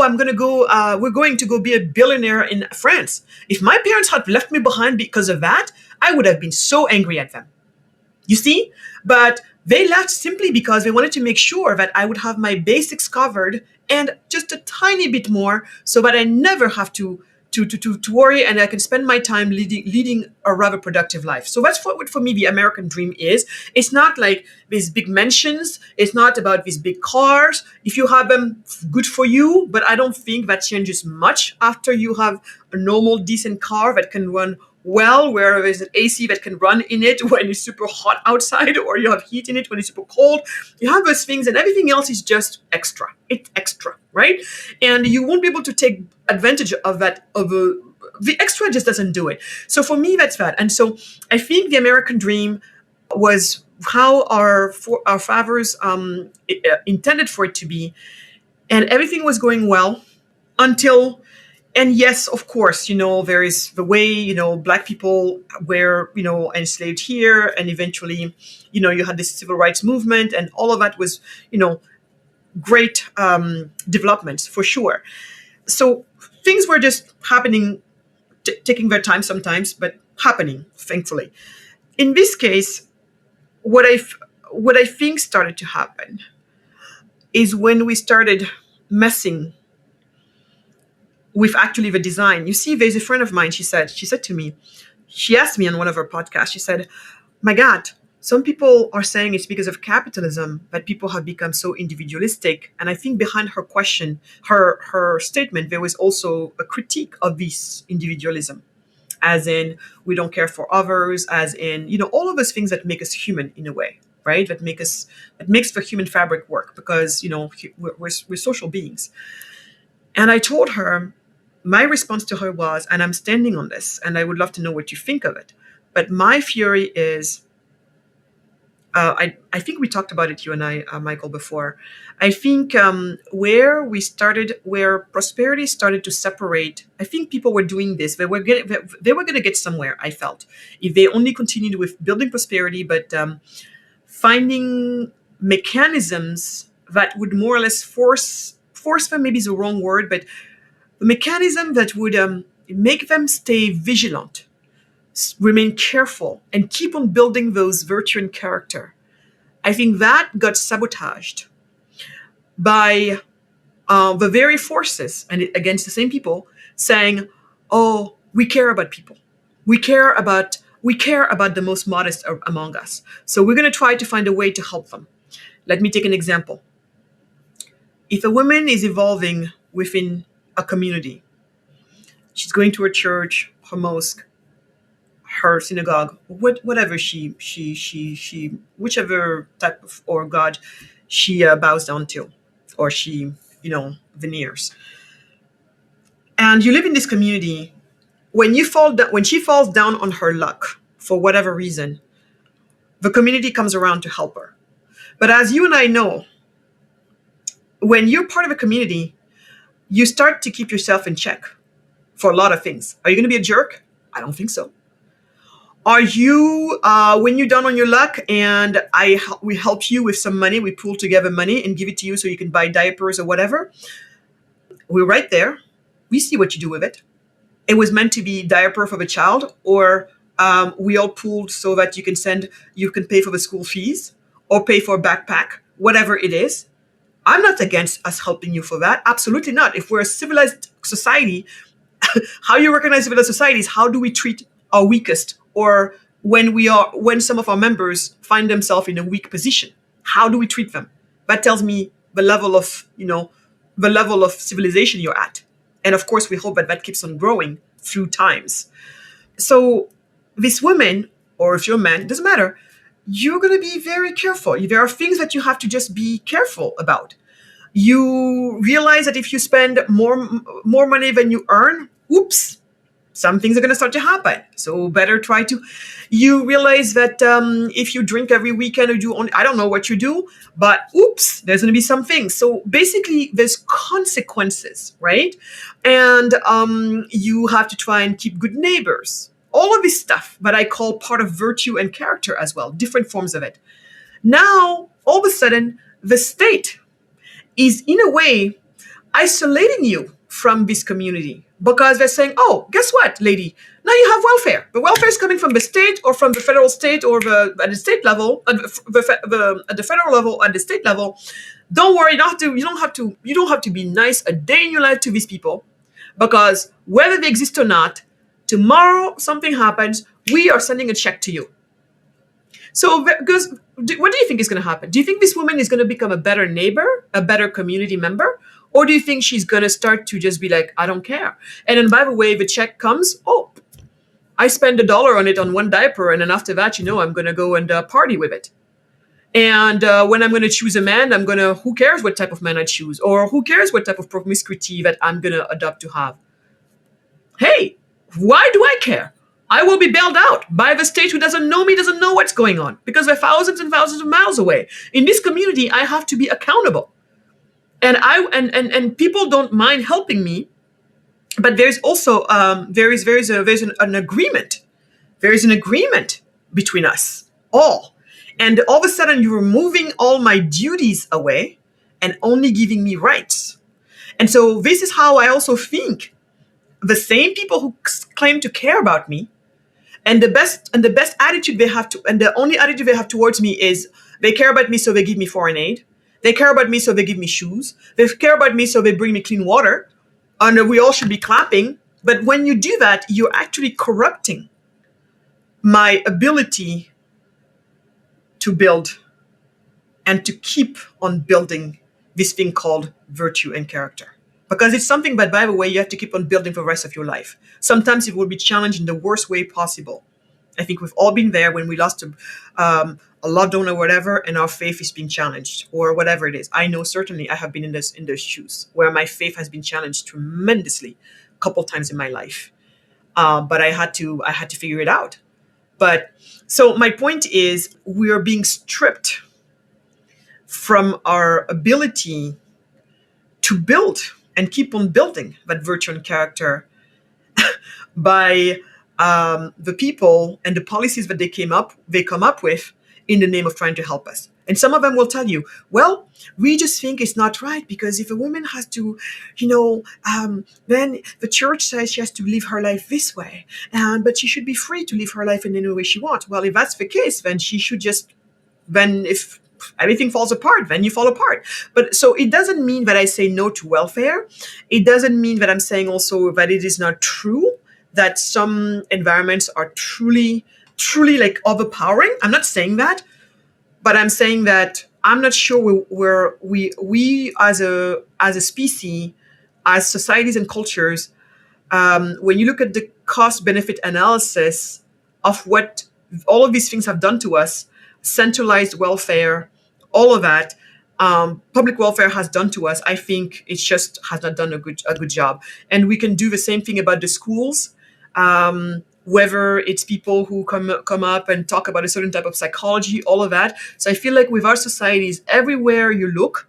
we're going to go be a billionaire in France. If my parents had left me behind because of that, I would have been so angry at them. You see? But they left simply because they wanted to make sure that I would have my basics covered and just a tiny bit more so that I never have to worry, and I can spend my time leading a rather productive life. So that's what for me the American dream is. It's not like these big mansions. It's not about these big cars. If you have them, good for you. But I don't think that changes much after you have a normal, decent car that can run well, where there's an AC that can run in it when it's super hot outside, or you have heat in it when it's super cold. You have those things, and everything else is just extra. It's extra, right? And you won't be able to take advantage of that. The extra just doesn't do it. So for me, that's that. And so I think the American dream was how our fathers intended for it to be, and everything was going well until. And yes, of course, there is the way, Black people were, enslaved here. And eventually, you had this civil rights movement, and all of that was, great developments for sure. So things were just happening, taking their time sometimes, but happening, thankfully. In this case, what I think started to happen is when we started messing with actually the design. You see, there's a friend of mine, she said to me, she asked me on one of her podcasts, she said, Magatte, some people are saying it's because of capitalism that people have become so individualistic. And I think behind her question, her statement, there was also a critique of this individualism, as in we don't care for others, as in, all of those things that make us human in a way, right? That makes the human fabric work, because, we're social beings. And I told her, my response to her was, and I'm standing on this, and I would love to know what you think of it, but my fury is, I think we talked about it, you and I, Michael, before. I think where prosperity started to separate, I think people were doing this. They were going to get somewhere, I felt, if they only continued with building prosperity, but finding mechanisms that would more or less force them, maybe is the wrong word, but the mechanism that would make them stay vigilant, remain careful, and keep on building those virtue and character. I think that got sabotaged by the very forces, and against the same people, saying, "Oh, we care about people. We care about the most modest among us. So we're going to try to find a way to help them." Let me take an example. If a woman is evolving within a community, she's going to her church, her mosque, her synagogue, whatever whichever type of or God she bows down to, or she veneers. And you live in this community. When she falls down on her luck for whatever reason, the community comes around to help her. But as you and I know, when you're part of a community, you start to keep yourself in check for a lot of things. Are you going to be a jerk? I don't think so. Are you, when you're down on your luck and we help you with some money, we pool together money and give it to you so you can buy diapers or whatever, we're right there. We see what you do with it. It was meant to be diaper for the child, or we all pooled so that you can pay for the school fees or pay for a backpack, whatever it is. I'm not against us helping you for that. Absolutely not. If we're a civilized society, how you recognize civilized societies, how do we treat our weakest, or when some of our members find themselves in a weak position, how do we treat them? That tells me the level of civilization you're at. And of course, we hope that keeps on growing through times. So this woman, or if you're a man, doesn't matter, you're going to be very careful. There are things that you have to just be careful about. You realize that if you spend more money than you earn, oops, some things are going to start to happen. So better try to. You realize that if you drink every weekend or I don't know what you do, but oops, there's going to be some things. So basically, there's consequences, right? And you have to try and keep good neighbors. All of this stuff that I call part of virtue and character as well, different forms of it. Now, all of a sudden, the state is in a way isolating you from this community, because they're saying, oh, guess what, lady? Now you have welfare. The welfare is coming from the state or from the federal state, or at the state level, at the federal level, at the state level. Don't worry, you don't have to be nice a day in your life to these people, because whether they exist or not, tomorrow something happens, we are sending a check to you. So, because what do you think is going to happen? Do you think this woman is going to become a better neighbor, a better community member? Or do you think she's going to start to just be like, I don't care? And then, by the way, the check comes, oh, I spend $1 on it on one diaper, and then after that, I'm going to go and party with it. And when I'm going to choose a man, who cares what type of man I choose, or who cares what type of promiscuity that I'm going to adopt to have? Hey, why do I care? I will be bailed out by the state who doesn't know me, doesn't know what's going on, because they're thousands and thousands of miles away. In this community, I have to be accountable. And and people don't mind helping me, but there's also there's an agreement. There is an agreement between us all. And all of a sudden, you're removing all my duties away and only giving me rights. And so this is how I also think the same people who claim to care about me, and the best attitude they have to, and the only attitude they have towards me is they care about me, so they give me foreign aid. They care about me, so they give me shoes. They care about me, so they bring me clean water. And we all should be clapping. But when you do that, you're actually corrupting my ability to build and to keep on building this thing called virtue and character. Because it's something that, by the way, you have to keep on building for the rest of your life. Sometimes it will be challenged in the worst way possible. I think we've all been there when we lost a loved one or whatever, and our faith is being challenged, or whatever it is. I know certainly I have been in those shoes where my faith has been challenged tremendously a couple times in my life. But I had to figure it out. But so my point is, we are being stripped from our ability to build and keep on building that virtue and character by the people and the policies that they come up with in the name of trying to help us. And some of them will tell you, well, we just think it's not right because if a woman has to, then the church says she has to live her life this way, but she should be free to live her life in any way she wants. Well, if that's the case, then she should if everything falls apart, then you fall apart. But so it doesn't mean that I say no to welfare. It doesn't mean that I'm saying also that it is not true that some environments are truly like overpowering. I'm not saying that, but I'm saying that I'm not sure we as a species, as societies and cultures, when you look at the cost benefit analysis of what all of these things have done to us, centralized welfare, all of that, public welfare has done to us, I think it just has not done a good job. And we can do the same thing about the schools, whether it's people who come up and talk about a certain type of psychology, all of that. So I feel like with our societies, everywhere you look,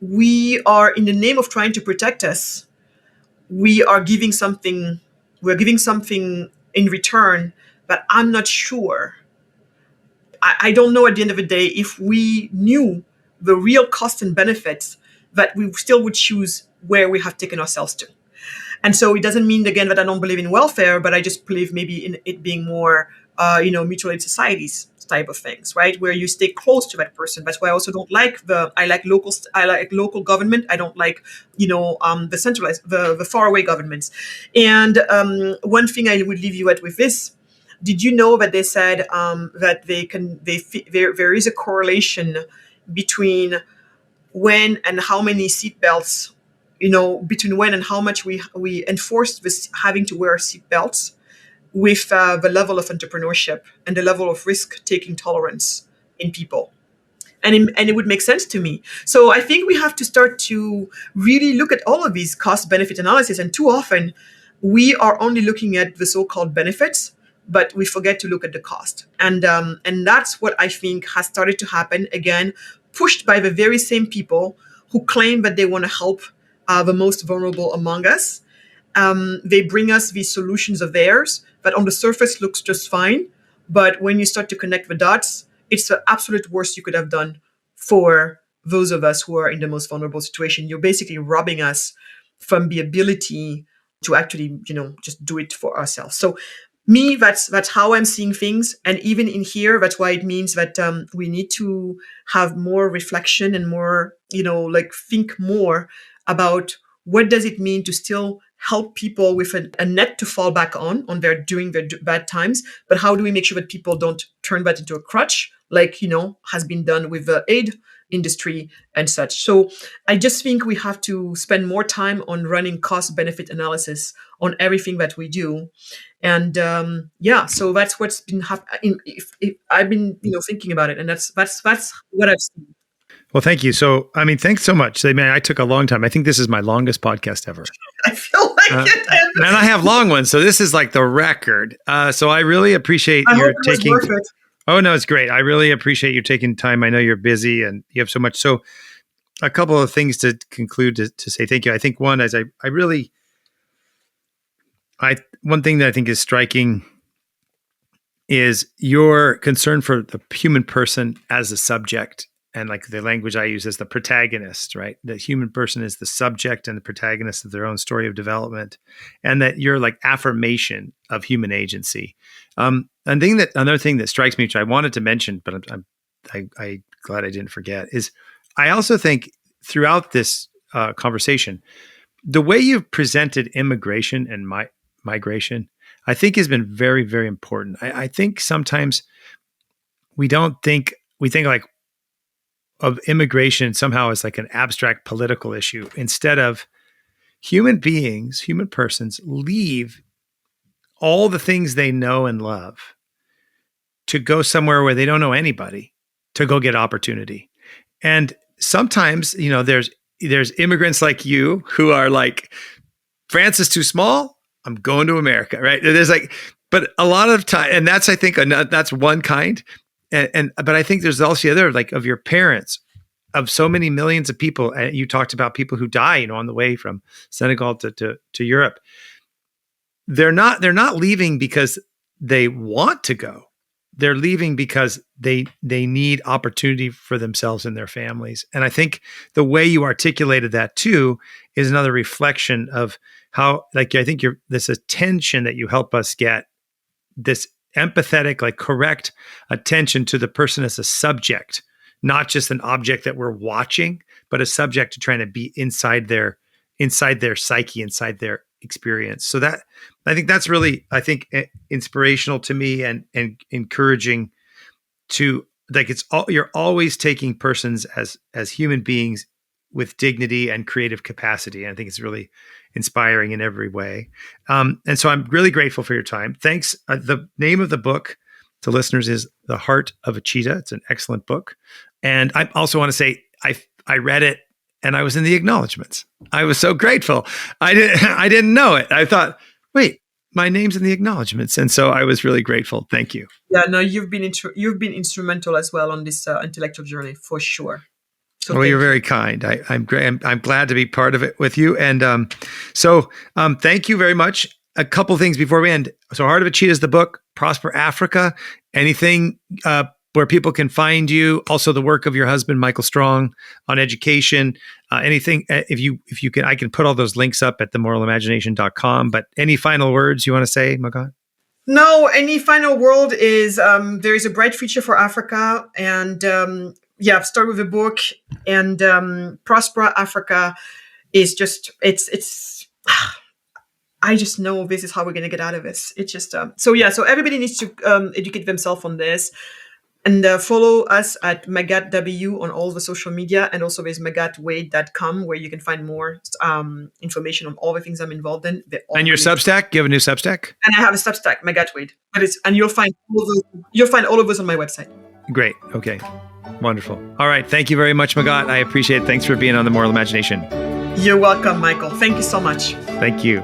we are, in the name of trying to protect us, we're giving something in return, but I'm not sure. I don't know at the end of the day, if we knew the real costs and benefits, that we still would choose where we have taken ourselves to. And so it doesn't mean, again, that I don't believe in welfare, but I just believe maybe in it being more, mutual aid societies type of things, right? Where you stay close to that person. That's why I also don't like I like local government. I don't like, the centralized, the faraway governments. And one thing I would leave you with this. Did you know that they said that there is a correlation between when and how many seatbelts, between when and how much we enforce this having to wear seatbelts with the level of entrepreneurship and the level of risk-taking tolerance in people. And it would make sense to me. So I think we have to start to really look at all of these cost-benefit analysis. And too often, we are only looking at the so-called benefits, but we forget to look at the cost. And that's what I think has started to happen, again, pushed by the very same people who claim that they want to help the most vulnerable among us. They bring us these solutions of theirs that on the surface looks just fine. But when you start to connect the dots, it's the absolute worst you could have done for those of us who are in the most vulnerable situation. You're basically robbing us from the ability to actually, just do it for ourselves. So me, that's how I'm seeing things. And even in here, that's why it means that we need to have more reflection and more, think more about what does it mean to still help people with a net to fall back on during their bad times. But how do we make sure that people don't turn that into a crutch, like, has been done with the aid industry and such. So I just think we have to spend more time on running cost benefit analysis on everything that we do. And so that's what's been happening. If I've been thinking about it, and that's what I've seen. Well, thank you. So, I mean, thanks so much. I mean, I took a long time. I think this is my longest podcast ever. I feel like it. And I have long ones, so this is like the record. So I really appreciate your taking. Was worth it. Oh no, it's great. I really appreciate you taking time. I know you're busy and you have so much. So, a couple of things to conclude to say thank you. I think one is one thing that I think is striking is your concern for the human person as a subject. And like the language I use is the protagonist, right? The human person is the subject and the protagonist of their own story of development, and that your like affirmation of human agency. Another thing that strikes me, which I wanted to mention, but I'm glad I didn't forget, is I also think throughout this conversation, the way you've presented immigration and migration, I think has been very, very important. I think sometimes we think like of immigration somehow as like an abstract political issue, instead of human beings, human persons leave all the things they know and love to go somewhere where they don't know anybody, to go get opportunity. And sometimes, there's immigrants like you who are like, France is too small, I'm going to America, right? There's like, but a lot of time, and that's, I think, that's one kind. But I think there's also the other, like of your parents, of so many millions of people. You talked about people who die, on the way from Senegal to Europe. They're not leaving because they want to go. They're leaving because they need opportunity for themselves and their families. And I think the way you articulated that too is another reflection of how, like, I think this attention that you help us get, this empathetic, like correct attention to the person as a subject, not just an object that we're watching, but a subject to trying to be inside their psyche, inside their experience. So that, I think that's really, inspirational to me and encouraging to, like, you're always taking persons as human beings with dignity and creative capacity. And I think it's really inspiring in every way. And so I'm really grateful for your time. Thanks. The name of the book to listeners is The Heart of a Cheetah. It's an excellent book. And I also want to say, I read it and I was in the acknowledgements. I was so grateful. I didn't know it. I thought, wait, my name's in the acknowledgements. And so I was really grateful. Thank you. Yeah, no, you've been instrumental as well on this intellectual journey, for sure. So well, you're very kind. I'm great. I'm glad to be part of it with you. And so thank you very much. A couple things before we end. So Heart of a Cheetah is the book. Prosper Africa. Anything where people can find you? Also the work of your husband, Michael Strong, on education. Anything, if you can, I can put all those links up at themoralimagination.com. But any final words you want to say, Magatte? No, any final word is there is a bright future for Africa, and start with a book, and Prosper Africa is just, it's I just know this is how we're going to get out of this. It's just, so everybody needs to educate themselves on this, and follow us at Magatte W on all the social media, and also there's magattewade.com where you can find more information on all the things I'm involved in. And your Substack? You have a new Substack? And I have a Substack, Magatte Wade. And you'll find all of those on my website. Great. Okay. Wonderful. All right. Thank you very much, Magatte. I appreciate it. Thanks for being on The Moral Imagination. You're welcome, Michael. Thank you so much. Thank you.